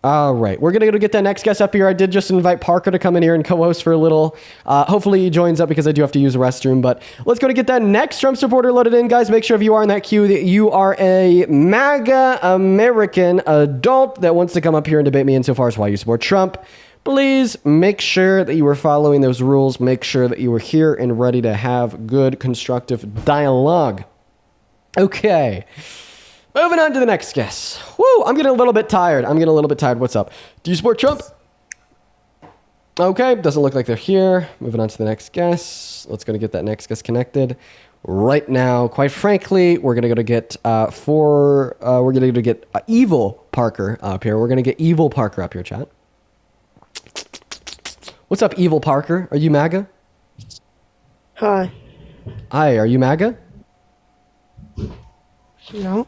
All right, we're going to get that next guest up here. I did just invite Parker to come in here and co-host for a little. Hopefully he joins up because I do have to use the restroom. But let's go to get that next Trump supporter loaded in, guys. Make sure if you are in that queue that you are a MAGA American adult that wants to come up here and debate me insofar as why you support Trump. Please make sure that you are following those rules. Make sure that you are here and ready to have good, constructive dialogue. Okay. Moving on to the next guest. Woo, I'm getting a little bit tired. What's up? Do you support Trump? Okay, doesn't look like they're here. Moving on to the next guest. Let's go to get that next guest connected right now. Quite frankly, we're gonna go to get Evil Parker up here. We're gonna get Evil Parker up here, chat. What's up, Evil Parker? Are you MAGA? Hi. Hi, are you MAGA? No.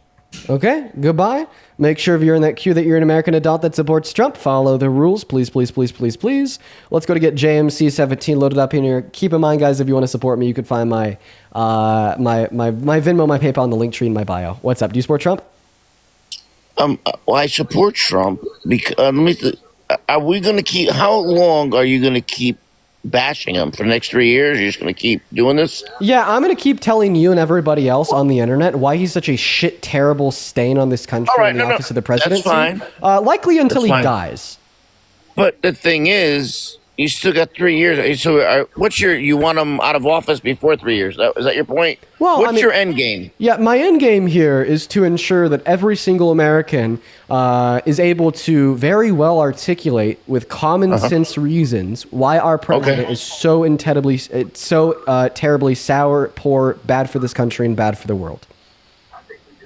Okay, goodbye. Make sure if you're in that queue that you're an American adult that supports Trump. Follow the rules, please. Let's go to get JMC17 loaded up in here. Keep in mind, guys, if you want to support me, you can find my my Venmo, my PayPal, and the link tree in my bio. What's up? Do you support Trump? Well, I support Trump because are we going to keep? How long are you going to keep bashing him for the next 3 years? You're just going to keep doing this? Yeah, I'm going to keep telling you and everybody else on the internet why he's such a shit, terrible stain on this country in the office of the presidency. That's fine. Likely until That's he fine. dies. But the thing is, you still got 3 years. So you want him out of office before 3 years? Is that your point? Well, what's I mean, your end game? Yeah, my end game here is to ensure that every single American is able to very well articulate with common sense reasons why our president is so terribly sour, poor, bad for this country, and bad for the world.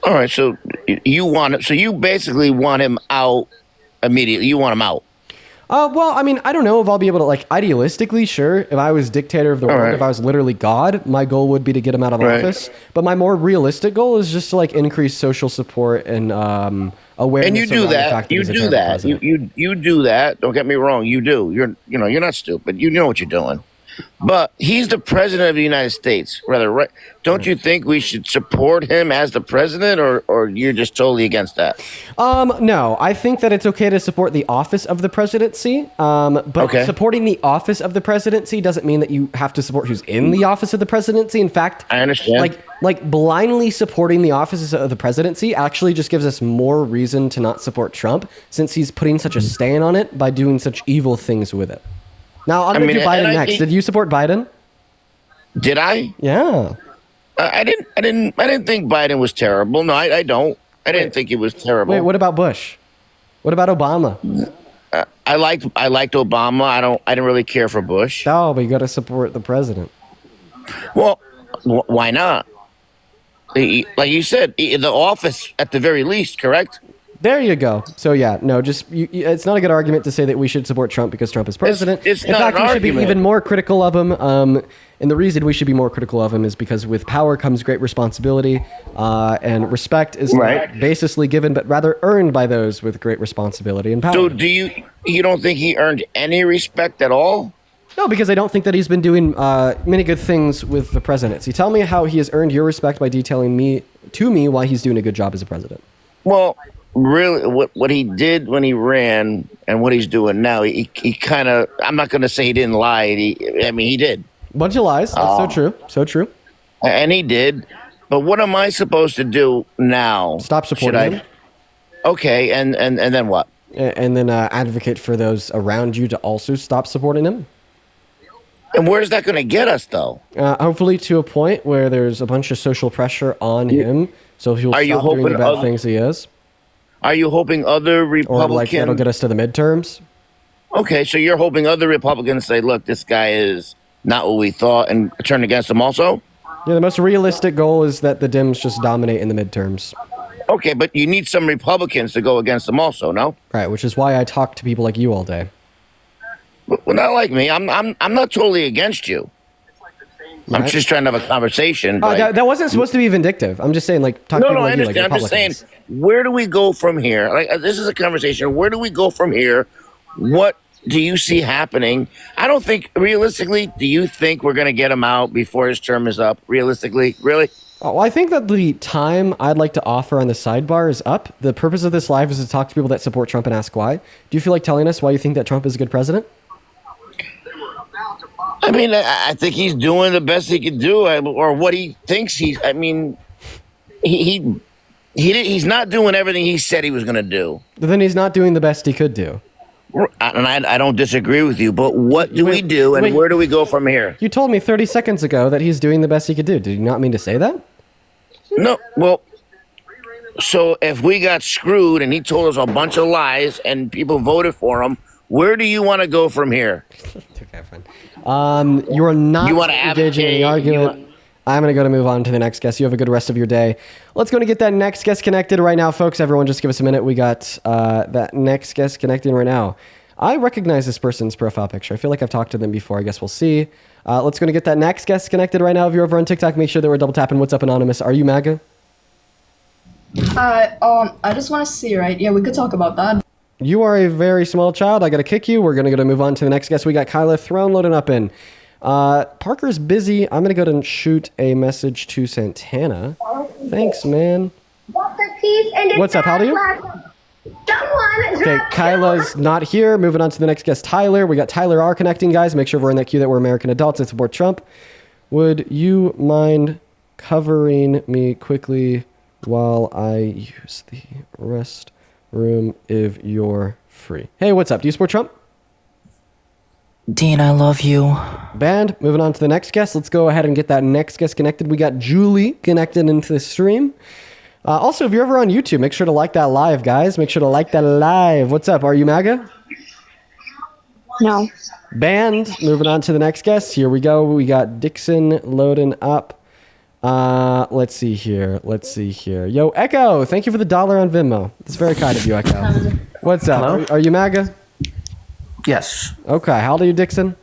All right, so you basically want him out immediately. You want him out. Well, I mean, I don't know if I'll be able to, like, idealistically, sure. If I was dictator of the world, if I was literally God, my goal would be to get him out of office. But my more realistic goal is just to, like, increase social support and awareness. And you do around the that. fact You he's a do terrible that. president. You do that. Don't get me wrong. You do. You're not stupid. You know what you're doing. But he's the president of the United States, rather, right? Don't you think we should support him as the president, or you're just totally against that? No, I think that it's okay to support the office of the presidency. But supporting the office of the presidency doesn't mean that you have to support who's in the office of the presidency. In fact, I understand. Like blindly supporting the office of the presidency actually just gives us more reason to not support Trump, since he's putting such a stain on it by doing such evil things with it. Now, I'm going to do Biden next. Did you support Biden? Did I? Yeah. I didn't think Biden was terrible. No, I don't. I didn't think he was terrible. Wait, what about Bush? What about Obama? I liked Obama. I didn't really care for Bush. Oh, but you got to support the president. Well, why not? Like you said, the office at the very least, correct? There you go. So yeah, no, just it's not a good argument to say that we should support Trump because Trump is president. It's In not fact, an we should be argument. even more critical of him. And the reason we should be more critical of him is because with power comes great responsibility, and respect is not basically given, but rather earned by those with great responsibility and power. So you don't think he earned any respect at all? No, because I don't think that he's been doing many good things with the presidency. Tell me how he has earned your respect by detailing to me why he's doing a good job as a president. Well, really, what he did when he ran and what he's doing now, he kind of, I'm not going to say he didn't lie. He did. Bunch of lies. That's so true. So true. And he did. But what am I supposed to do now? Stop supporting him. Okay, and then what? And then advocate for those around you to also stop supporting him. And where's that going to get us, though? Hopefully to a point where there's a bunch of social pressure on him, so he'll stop doing the bad things he is. Are you hoping other Republicans... Or like that'll get us to the midterms? Okay, so you're hoping other Republicans say, look, this guy is not what we thought, and turn against him also? Yeah, the most realistic goal is that the Dems just dominate in the midterms. Okay, but you need some Republicans to go against them also, no? Right, which is why I talk to people like you all day. Well, not like me. I'm not totally against you. Right. I'm just trying to have a conversation. That wasn't supposed to be vindictive. I'm just saying, like, talk to people I like you, like understand. I'm just Republicans. saying, where do we go from here? Like, this is a conversation. Where do we go from here? What do you see happening? I don't think, realistically, do you think we're going to get him out before his term is up? Realistically? Really? Well, I think that the time I'd like to offer on the sidebar is up. The purpose of this live is to talk to people that support Trump and ask why. Do you feel like telling us why you think that Trump is a good president? I mean, I think he's doing the best he could do, or what he thinks he's. I mean, he's not doing everything he said he was going to do. But then he's not doing the best he could do. And I don't disagree with you, but what do we do, and where do we go from here? You told me 30 seconds ago that he's doing the best he could do. Did you not mean to say that? No, well, so if we got screwed and he told us a bunch of lies and people voted for him, where do you want to go from here? Okay, fine. You are not engaging in the argument. I'm going to move on to the next guest. You have a good rest of your day. Let's go and get that next guest connected right now, folks. Everyone, just give us a minute. We got that next guest connecting right now. I recognize this person's profile picture. I feel like I've talked to them before. I guess we'll see. Let's go and get that next guest connected right now. If you're over on TikTok, make sure that we're double tapping. What's up, Anonymous? Are you MAGA? I just want to see, right? Yeah, we could talk about that. You are a very small child. I got to kick you. We're going to move on to the next guest. We got Kyla Throne loading up in. Parker's busy. I'm going to go and shoot a message to Santana. Thanks, man. What's up? How old are you? Okay, Kyla's not here. Moving on to the next guest, Tyler. We got Tyler R connecting, guys. Make sure we're in that queue that we're American adults and support Trump. Would you mind covering me quickly while I use the restroom if you're free? Hey, what's up? Do you support Trump? Dean, I love you. Band, moving on to the next guest. Let's go ahead and get that next guest connected. We got Julie connected into the stream. Also, if you're ever on YouTube, make sure to like that live, guys. Make sure to like that live. What's up? Are you MAGA? No. Band, moving on to the next guest. Here we go. We got Dixon loading up. Let's see here. Yo, Echo, thank you for the $1 on Venmo. It's very kind of you, Echo. What's up? Hello? Are you MAGA? Yes. Okay. How old are you, Dixon?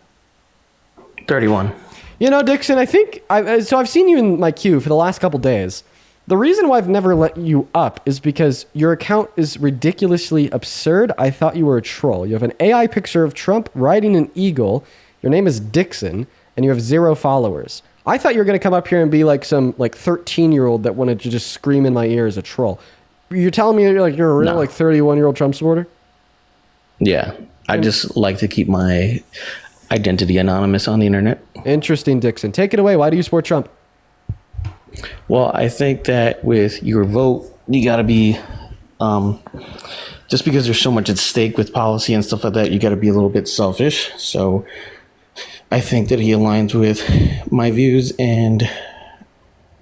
31. You know, Dixon, I think I've seen you in my queue for the last couple days. The reason why I've never let you up is because your account is ridiculously absurd. I thought you were a troll. You have an AI picture of Trump riding an eagle. Your name is Dixon, and you have 0 followers. I thought you were going to come up here and be like some 13-year-old that wanted to just scream in my ear as a troll. You're telling me you're a real 31-year-old Trump supporter? Yeah. I just like to keep my identity anonymous on the internet. Interesting, Dixon. Take it away. Why do you support Trump? Well, I think that with your vote, you got to be, just because there's so much at stake with policy and stuff like that, you got to be a little bit selfish. So I think that he aligns with my views and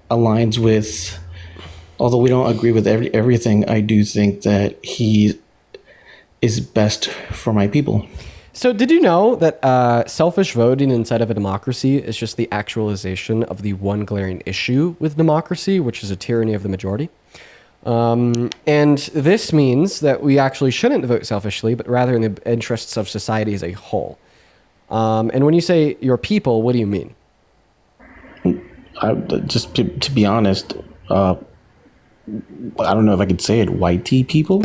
aligns with, although we don't agree with everything, I do think that he is best for my people. So did you know that selfish voting inside of a democracy is just the actualization of the one glaring issue with democracy, which is a tyranny of the majority? And this means that we actually shouldn't vote selfishly, but rather in the interests of society as a whole. And when you say your people, what do you mean? Just to be honest, I don't know if I could say it, white people?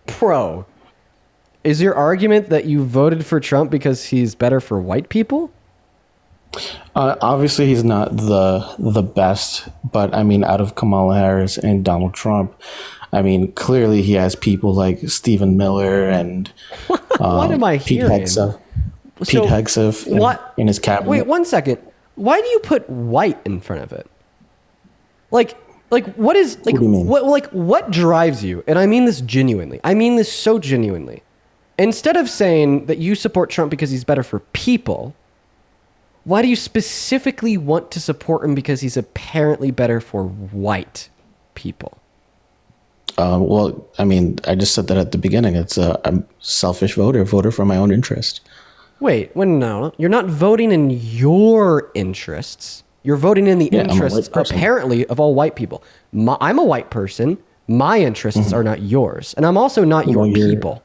Pro. Is your argument that you voted for Trump because he's better for white people? Obviously, he's not the best, but I mean, out of Kamala Harris and Donald Trump, I mean, clearly he has people like Stephen Miller and What am I Pete hearing? Hegseth in his cabinet. Wait, 1 second. Why do you put white in front of it? Like what is like? What do you mean? What drives you? And I mean this genuinely. I mean this so genuinely. Instead of saying that you support Trump because he's better for people, why do you specifically want to support him because he's apparently better for white people? Well, I mean, I just said that at the beginning. I'm a selfish voter for my own interest. Wait, no. You're not voting in your interests. You're voting in the interests, apparently, of all white people. I'm a white person. My interests are not yours. And I'm also not your people.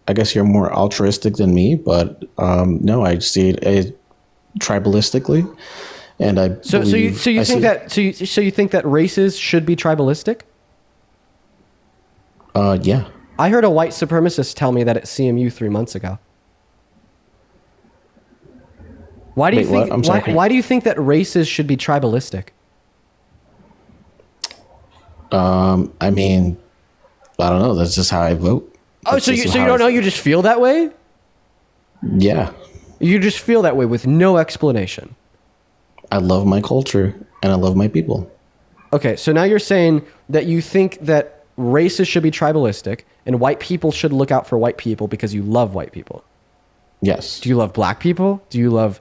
I guess you're more altruistic than me, but no, I see it tribalistically, and I you think that races should be tribalistic? Yeah. I heard a white supremacist tell me that at CMU 3 months ago. Why do you think? I'm sorry. Why do you think that races should be tribalistic? I mean, I don't know. That's just how I vote. Oh, so you don't know? You just feel that way? Yeah. You just feel that way with no explanation. I love my culture and I love my people. Okay, so now you're saying that you think that races should be tribalistic and white people should look out for white people because you love white people. Yes. Do you love black people? Do you love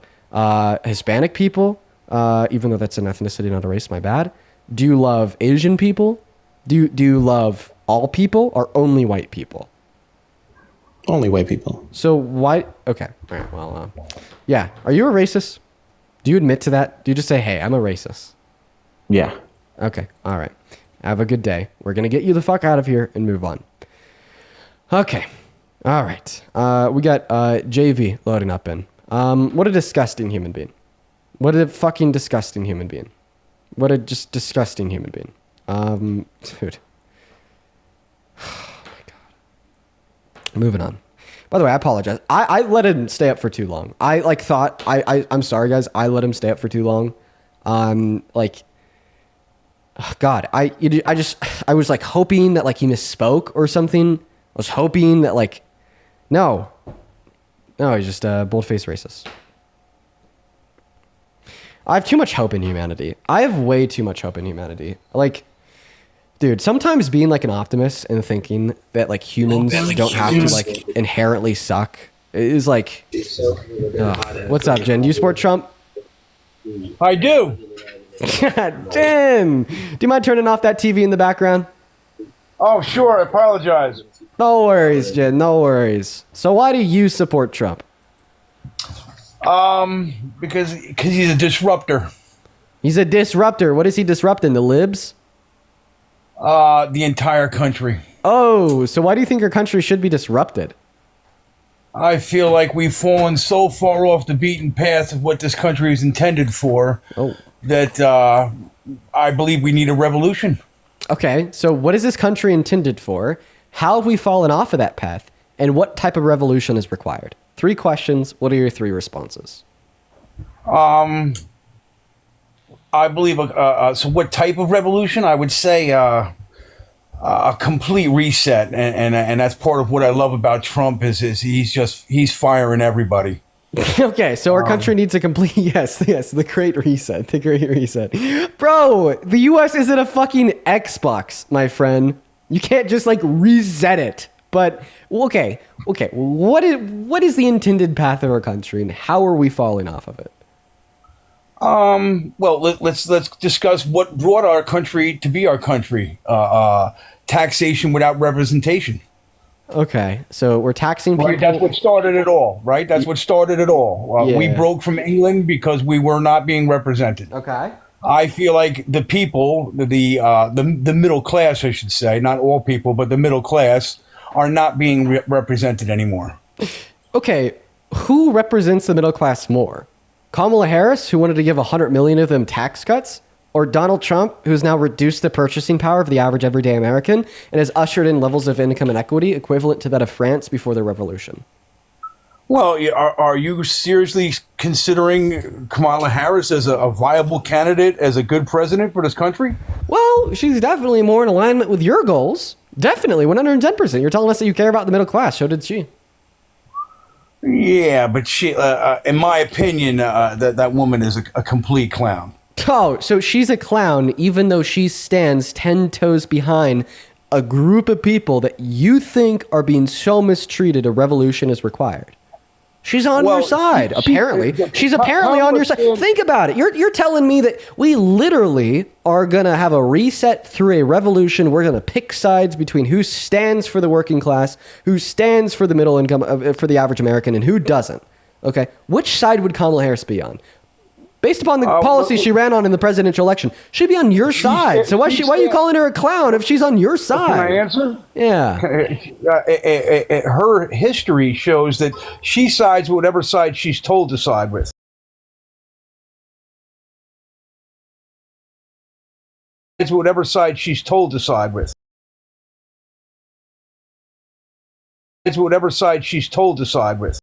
Hispanic people? Even though that's an ethnicity, not a race, my bad. Do you love Asian people? Do you love all people or only white people? Only white people. So why? Okay. All right. Well, yeah. Are you a racist? Do you admit to that? Do you just say, "Hey, I'm a racist"? Yeah. Okay. All right. Have a good day. We're gonna get you the fuck out of here and move on. Okay. All right. We got JV loading up in. What a disgusting human being. What a fucking disgusting human being. What a just disgusting human being. Dude. Oh my God. Moving on. By the way, I apologize. I let him stay up for too long. I'm sorry guys. I let him stay up for too long. God, I was like hoping that like he misspoke or something. I was hoping that like, no, he's just a bold-faced racist. I have too much hope in humanity. I have way too much hope in humanity. Like, dude, sometimes being like an optimist and thinking that like humans don't have to like inherently suck is like, ugh. What's up, Jen? Do you support Trump? I do. Jen, do you mind turning off that TV in the background? Oh, sure. I apologize. No worries, Jen. No worries. So why do you support Trump? Because he's a disruptor. He's a disruptor. What is he disrupting? The libs? The entire country. Oh, so why do you think your country should be disrupted? I feel like we've fallen so far off the beaten path of what this country is intended for that I believe we need a revolution. Okay, so what is this country intended for? How have we fallen off of that path? And what type of revolution is required? 3 questions. What are your 3 responses? I believe, so what type of revolution? I would say a complete reset. And that's part of what I love about Trump is he's firing everybody. Okay, so our country needs a complete, yes, the great reset, Bro, the US isn't a fucking Xbox, my friend. You can't just like reset it. But okay, what is the intended path of our country and how are we falling off of it? Well, let's discuss what brought our country to be our country. Taxation without representation. Okay, so we're taxing people. Right, that's what started it all. Right, that's what started it all. We broke from England because we were not being represented. Okay. I feel like the people, the middle class, I should say, not all people, but the middle class, are not being represented anymore. Okay, who represents the middle class more? Kamala Harris, who wanted to give 100 million of them tax cuts, or Donald Trump, who has now reduced the purchasing power of the average everyday American and has ushered in levels of income inequity equivalent to that of France before the revolution? Well, are you seriously considering Kamala Harris as a viable candidate, as a good president for this country? Well, she's definitely more in alignment with your goals. Definitely, 110%. You're telling us that you care about the middle class. So did she. Yeah, but she, in my opinion, that woman is a complete clown. Oh, so she's a clown, even though she stands 10 toes behind a group of people that you think are being so mistreated a revolution is required. She's on your side, apparently. She's apparently on your side. Think about it. You're telling me that we literally are going to have a reset through a revolution. We're going to pick sides between who stands for the working class, who stands for the middle income, for the average American, and who doesn't. Okay? Which side would Kamala Harris be on? Based upon the policy she ran on in the presidential election, she'd be on your side. So why are you calling her a clown if she's on your side? Can I answer? Yeah. Her history shows that she sides with whatever side she's told to side with. Whatever side she's told to side with. Whatever side she's told to side with.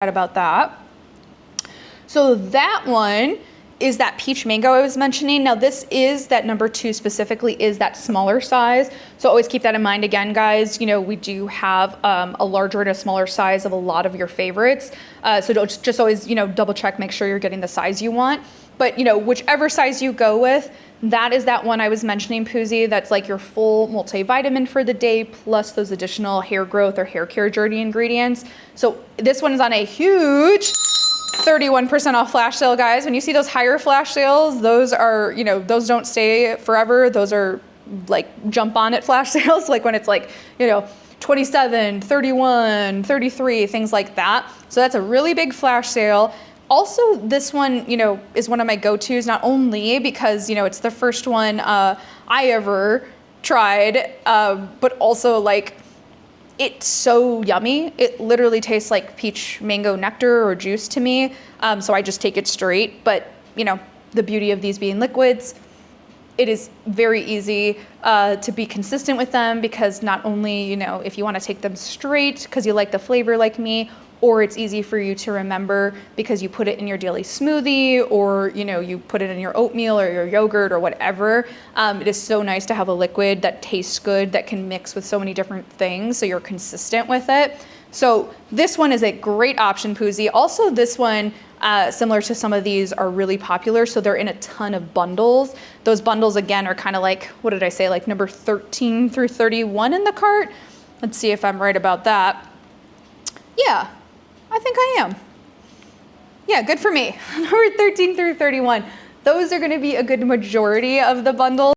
about that. So that one is that peach mango I was mentioning. Now this is that number 2 specifically is that smaller size. So always keep that in mind again, guys. You know, we do have a larger and a smaller size of a lot of your favorites. So don't just always, you know, double check, make sure you're getting the size you want. But, you know, whichever size you go with, that is that one I was mentioning, Poozy. That's like your full multivitamin for the day, plus those additional hair growth or hair care journey ingredients. So this one is on a huge 31% off flash sale, guys. When you see those higher flash sales, those are, you know, those don't stay forever. Those are like jump on it flash sales, like when it's like, you know, 27, 31, 33, things like that. So that's a really big flash sale. Also, this one, you know, is one of my go-tos, not only because, you know, it's the first one I ever tried, but also like it's so yummy. It literally tastes like peach mango nectar or juice to me. So I just take it straight. But, you know, the beauty of these being liquids, it is very easy to be consistent with them, because not only, you know, if you want to take them straight because you like the flavor like me, or it's easy for you to remember because you put it in your daily smoothie, or, you know, you put it in your oatmeal or your yogurt or whatever. It is so nice to have a liquid that tastes good, that can mix with so many different things, so you're consistent with it. So this one is a great option, Poozy. Also, this one, similar to some of these, are really popular, so they're in a ton of bundles. Those bundles, again, are kind of like, what did I say, like number 13 through 31 in the cart? Let's see if I'm right about that. Yeah, I think I am. Yeah, good for me. Number 13 through 31. Those are going to be a good majority of the bundles.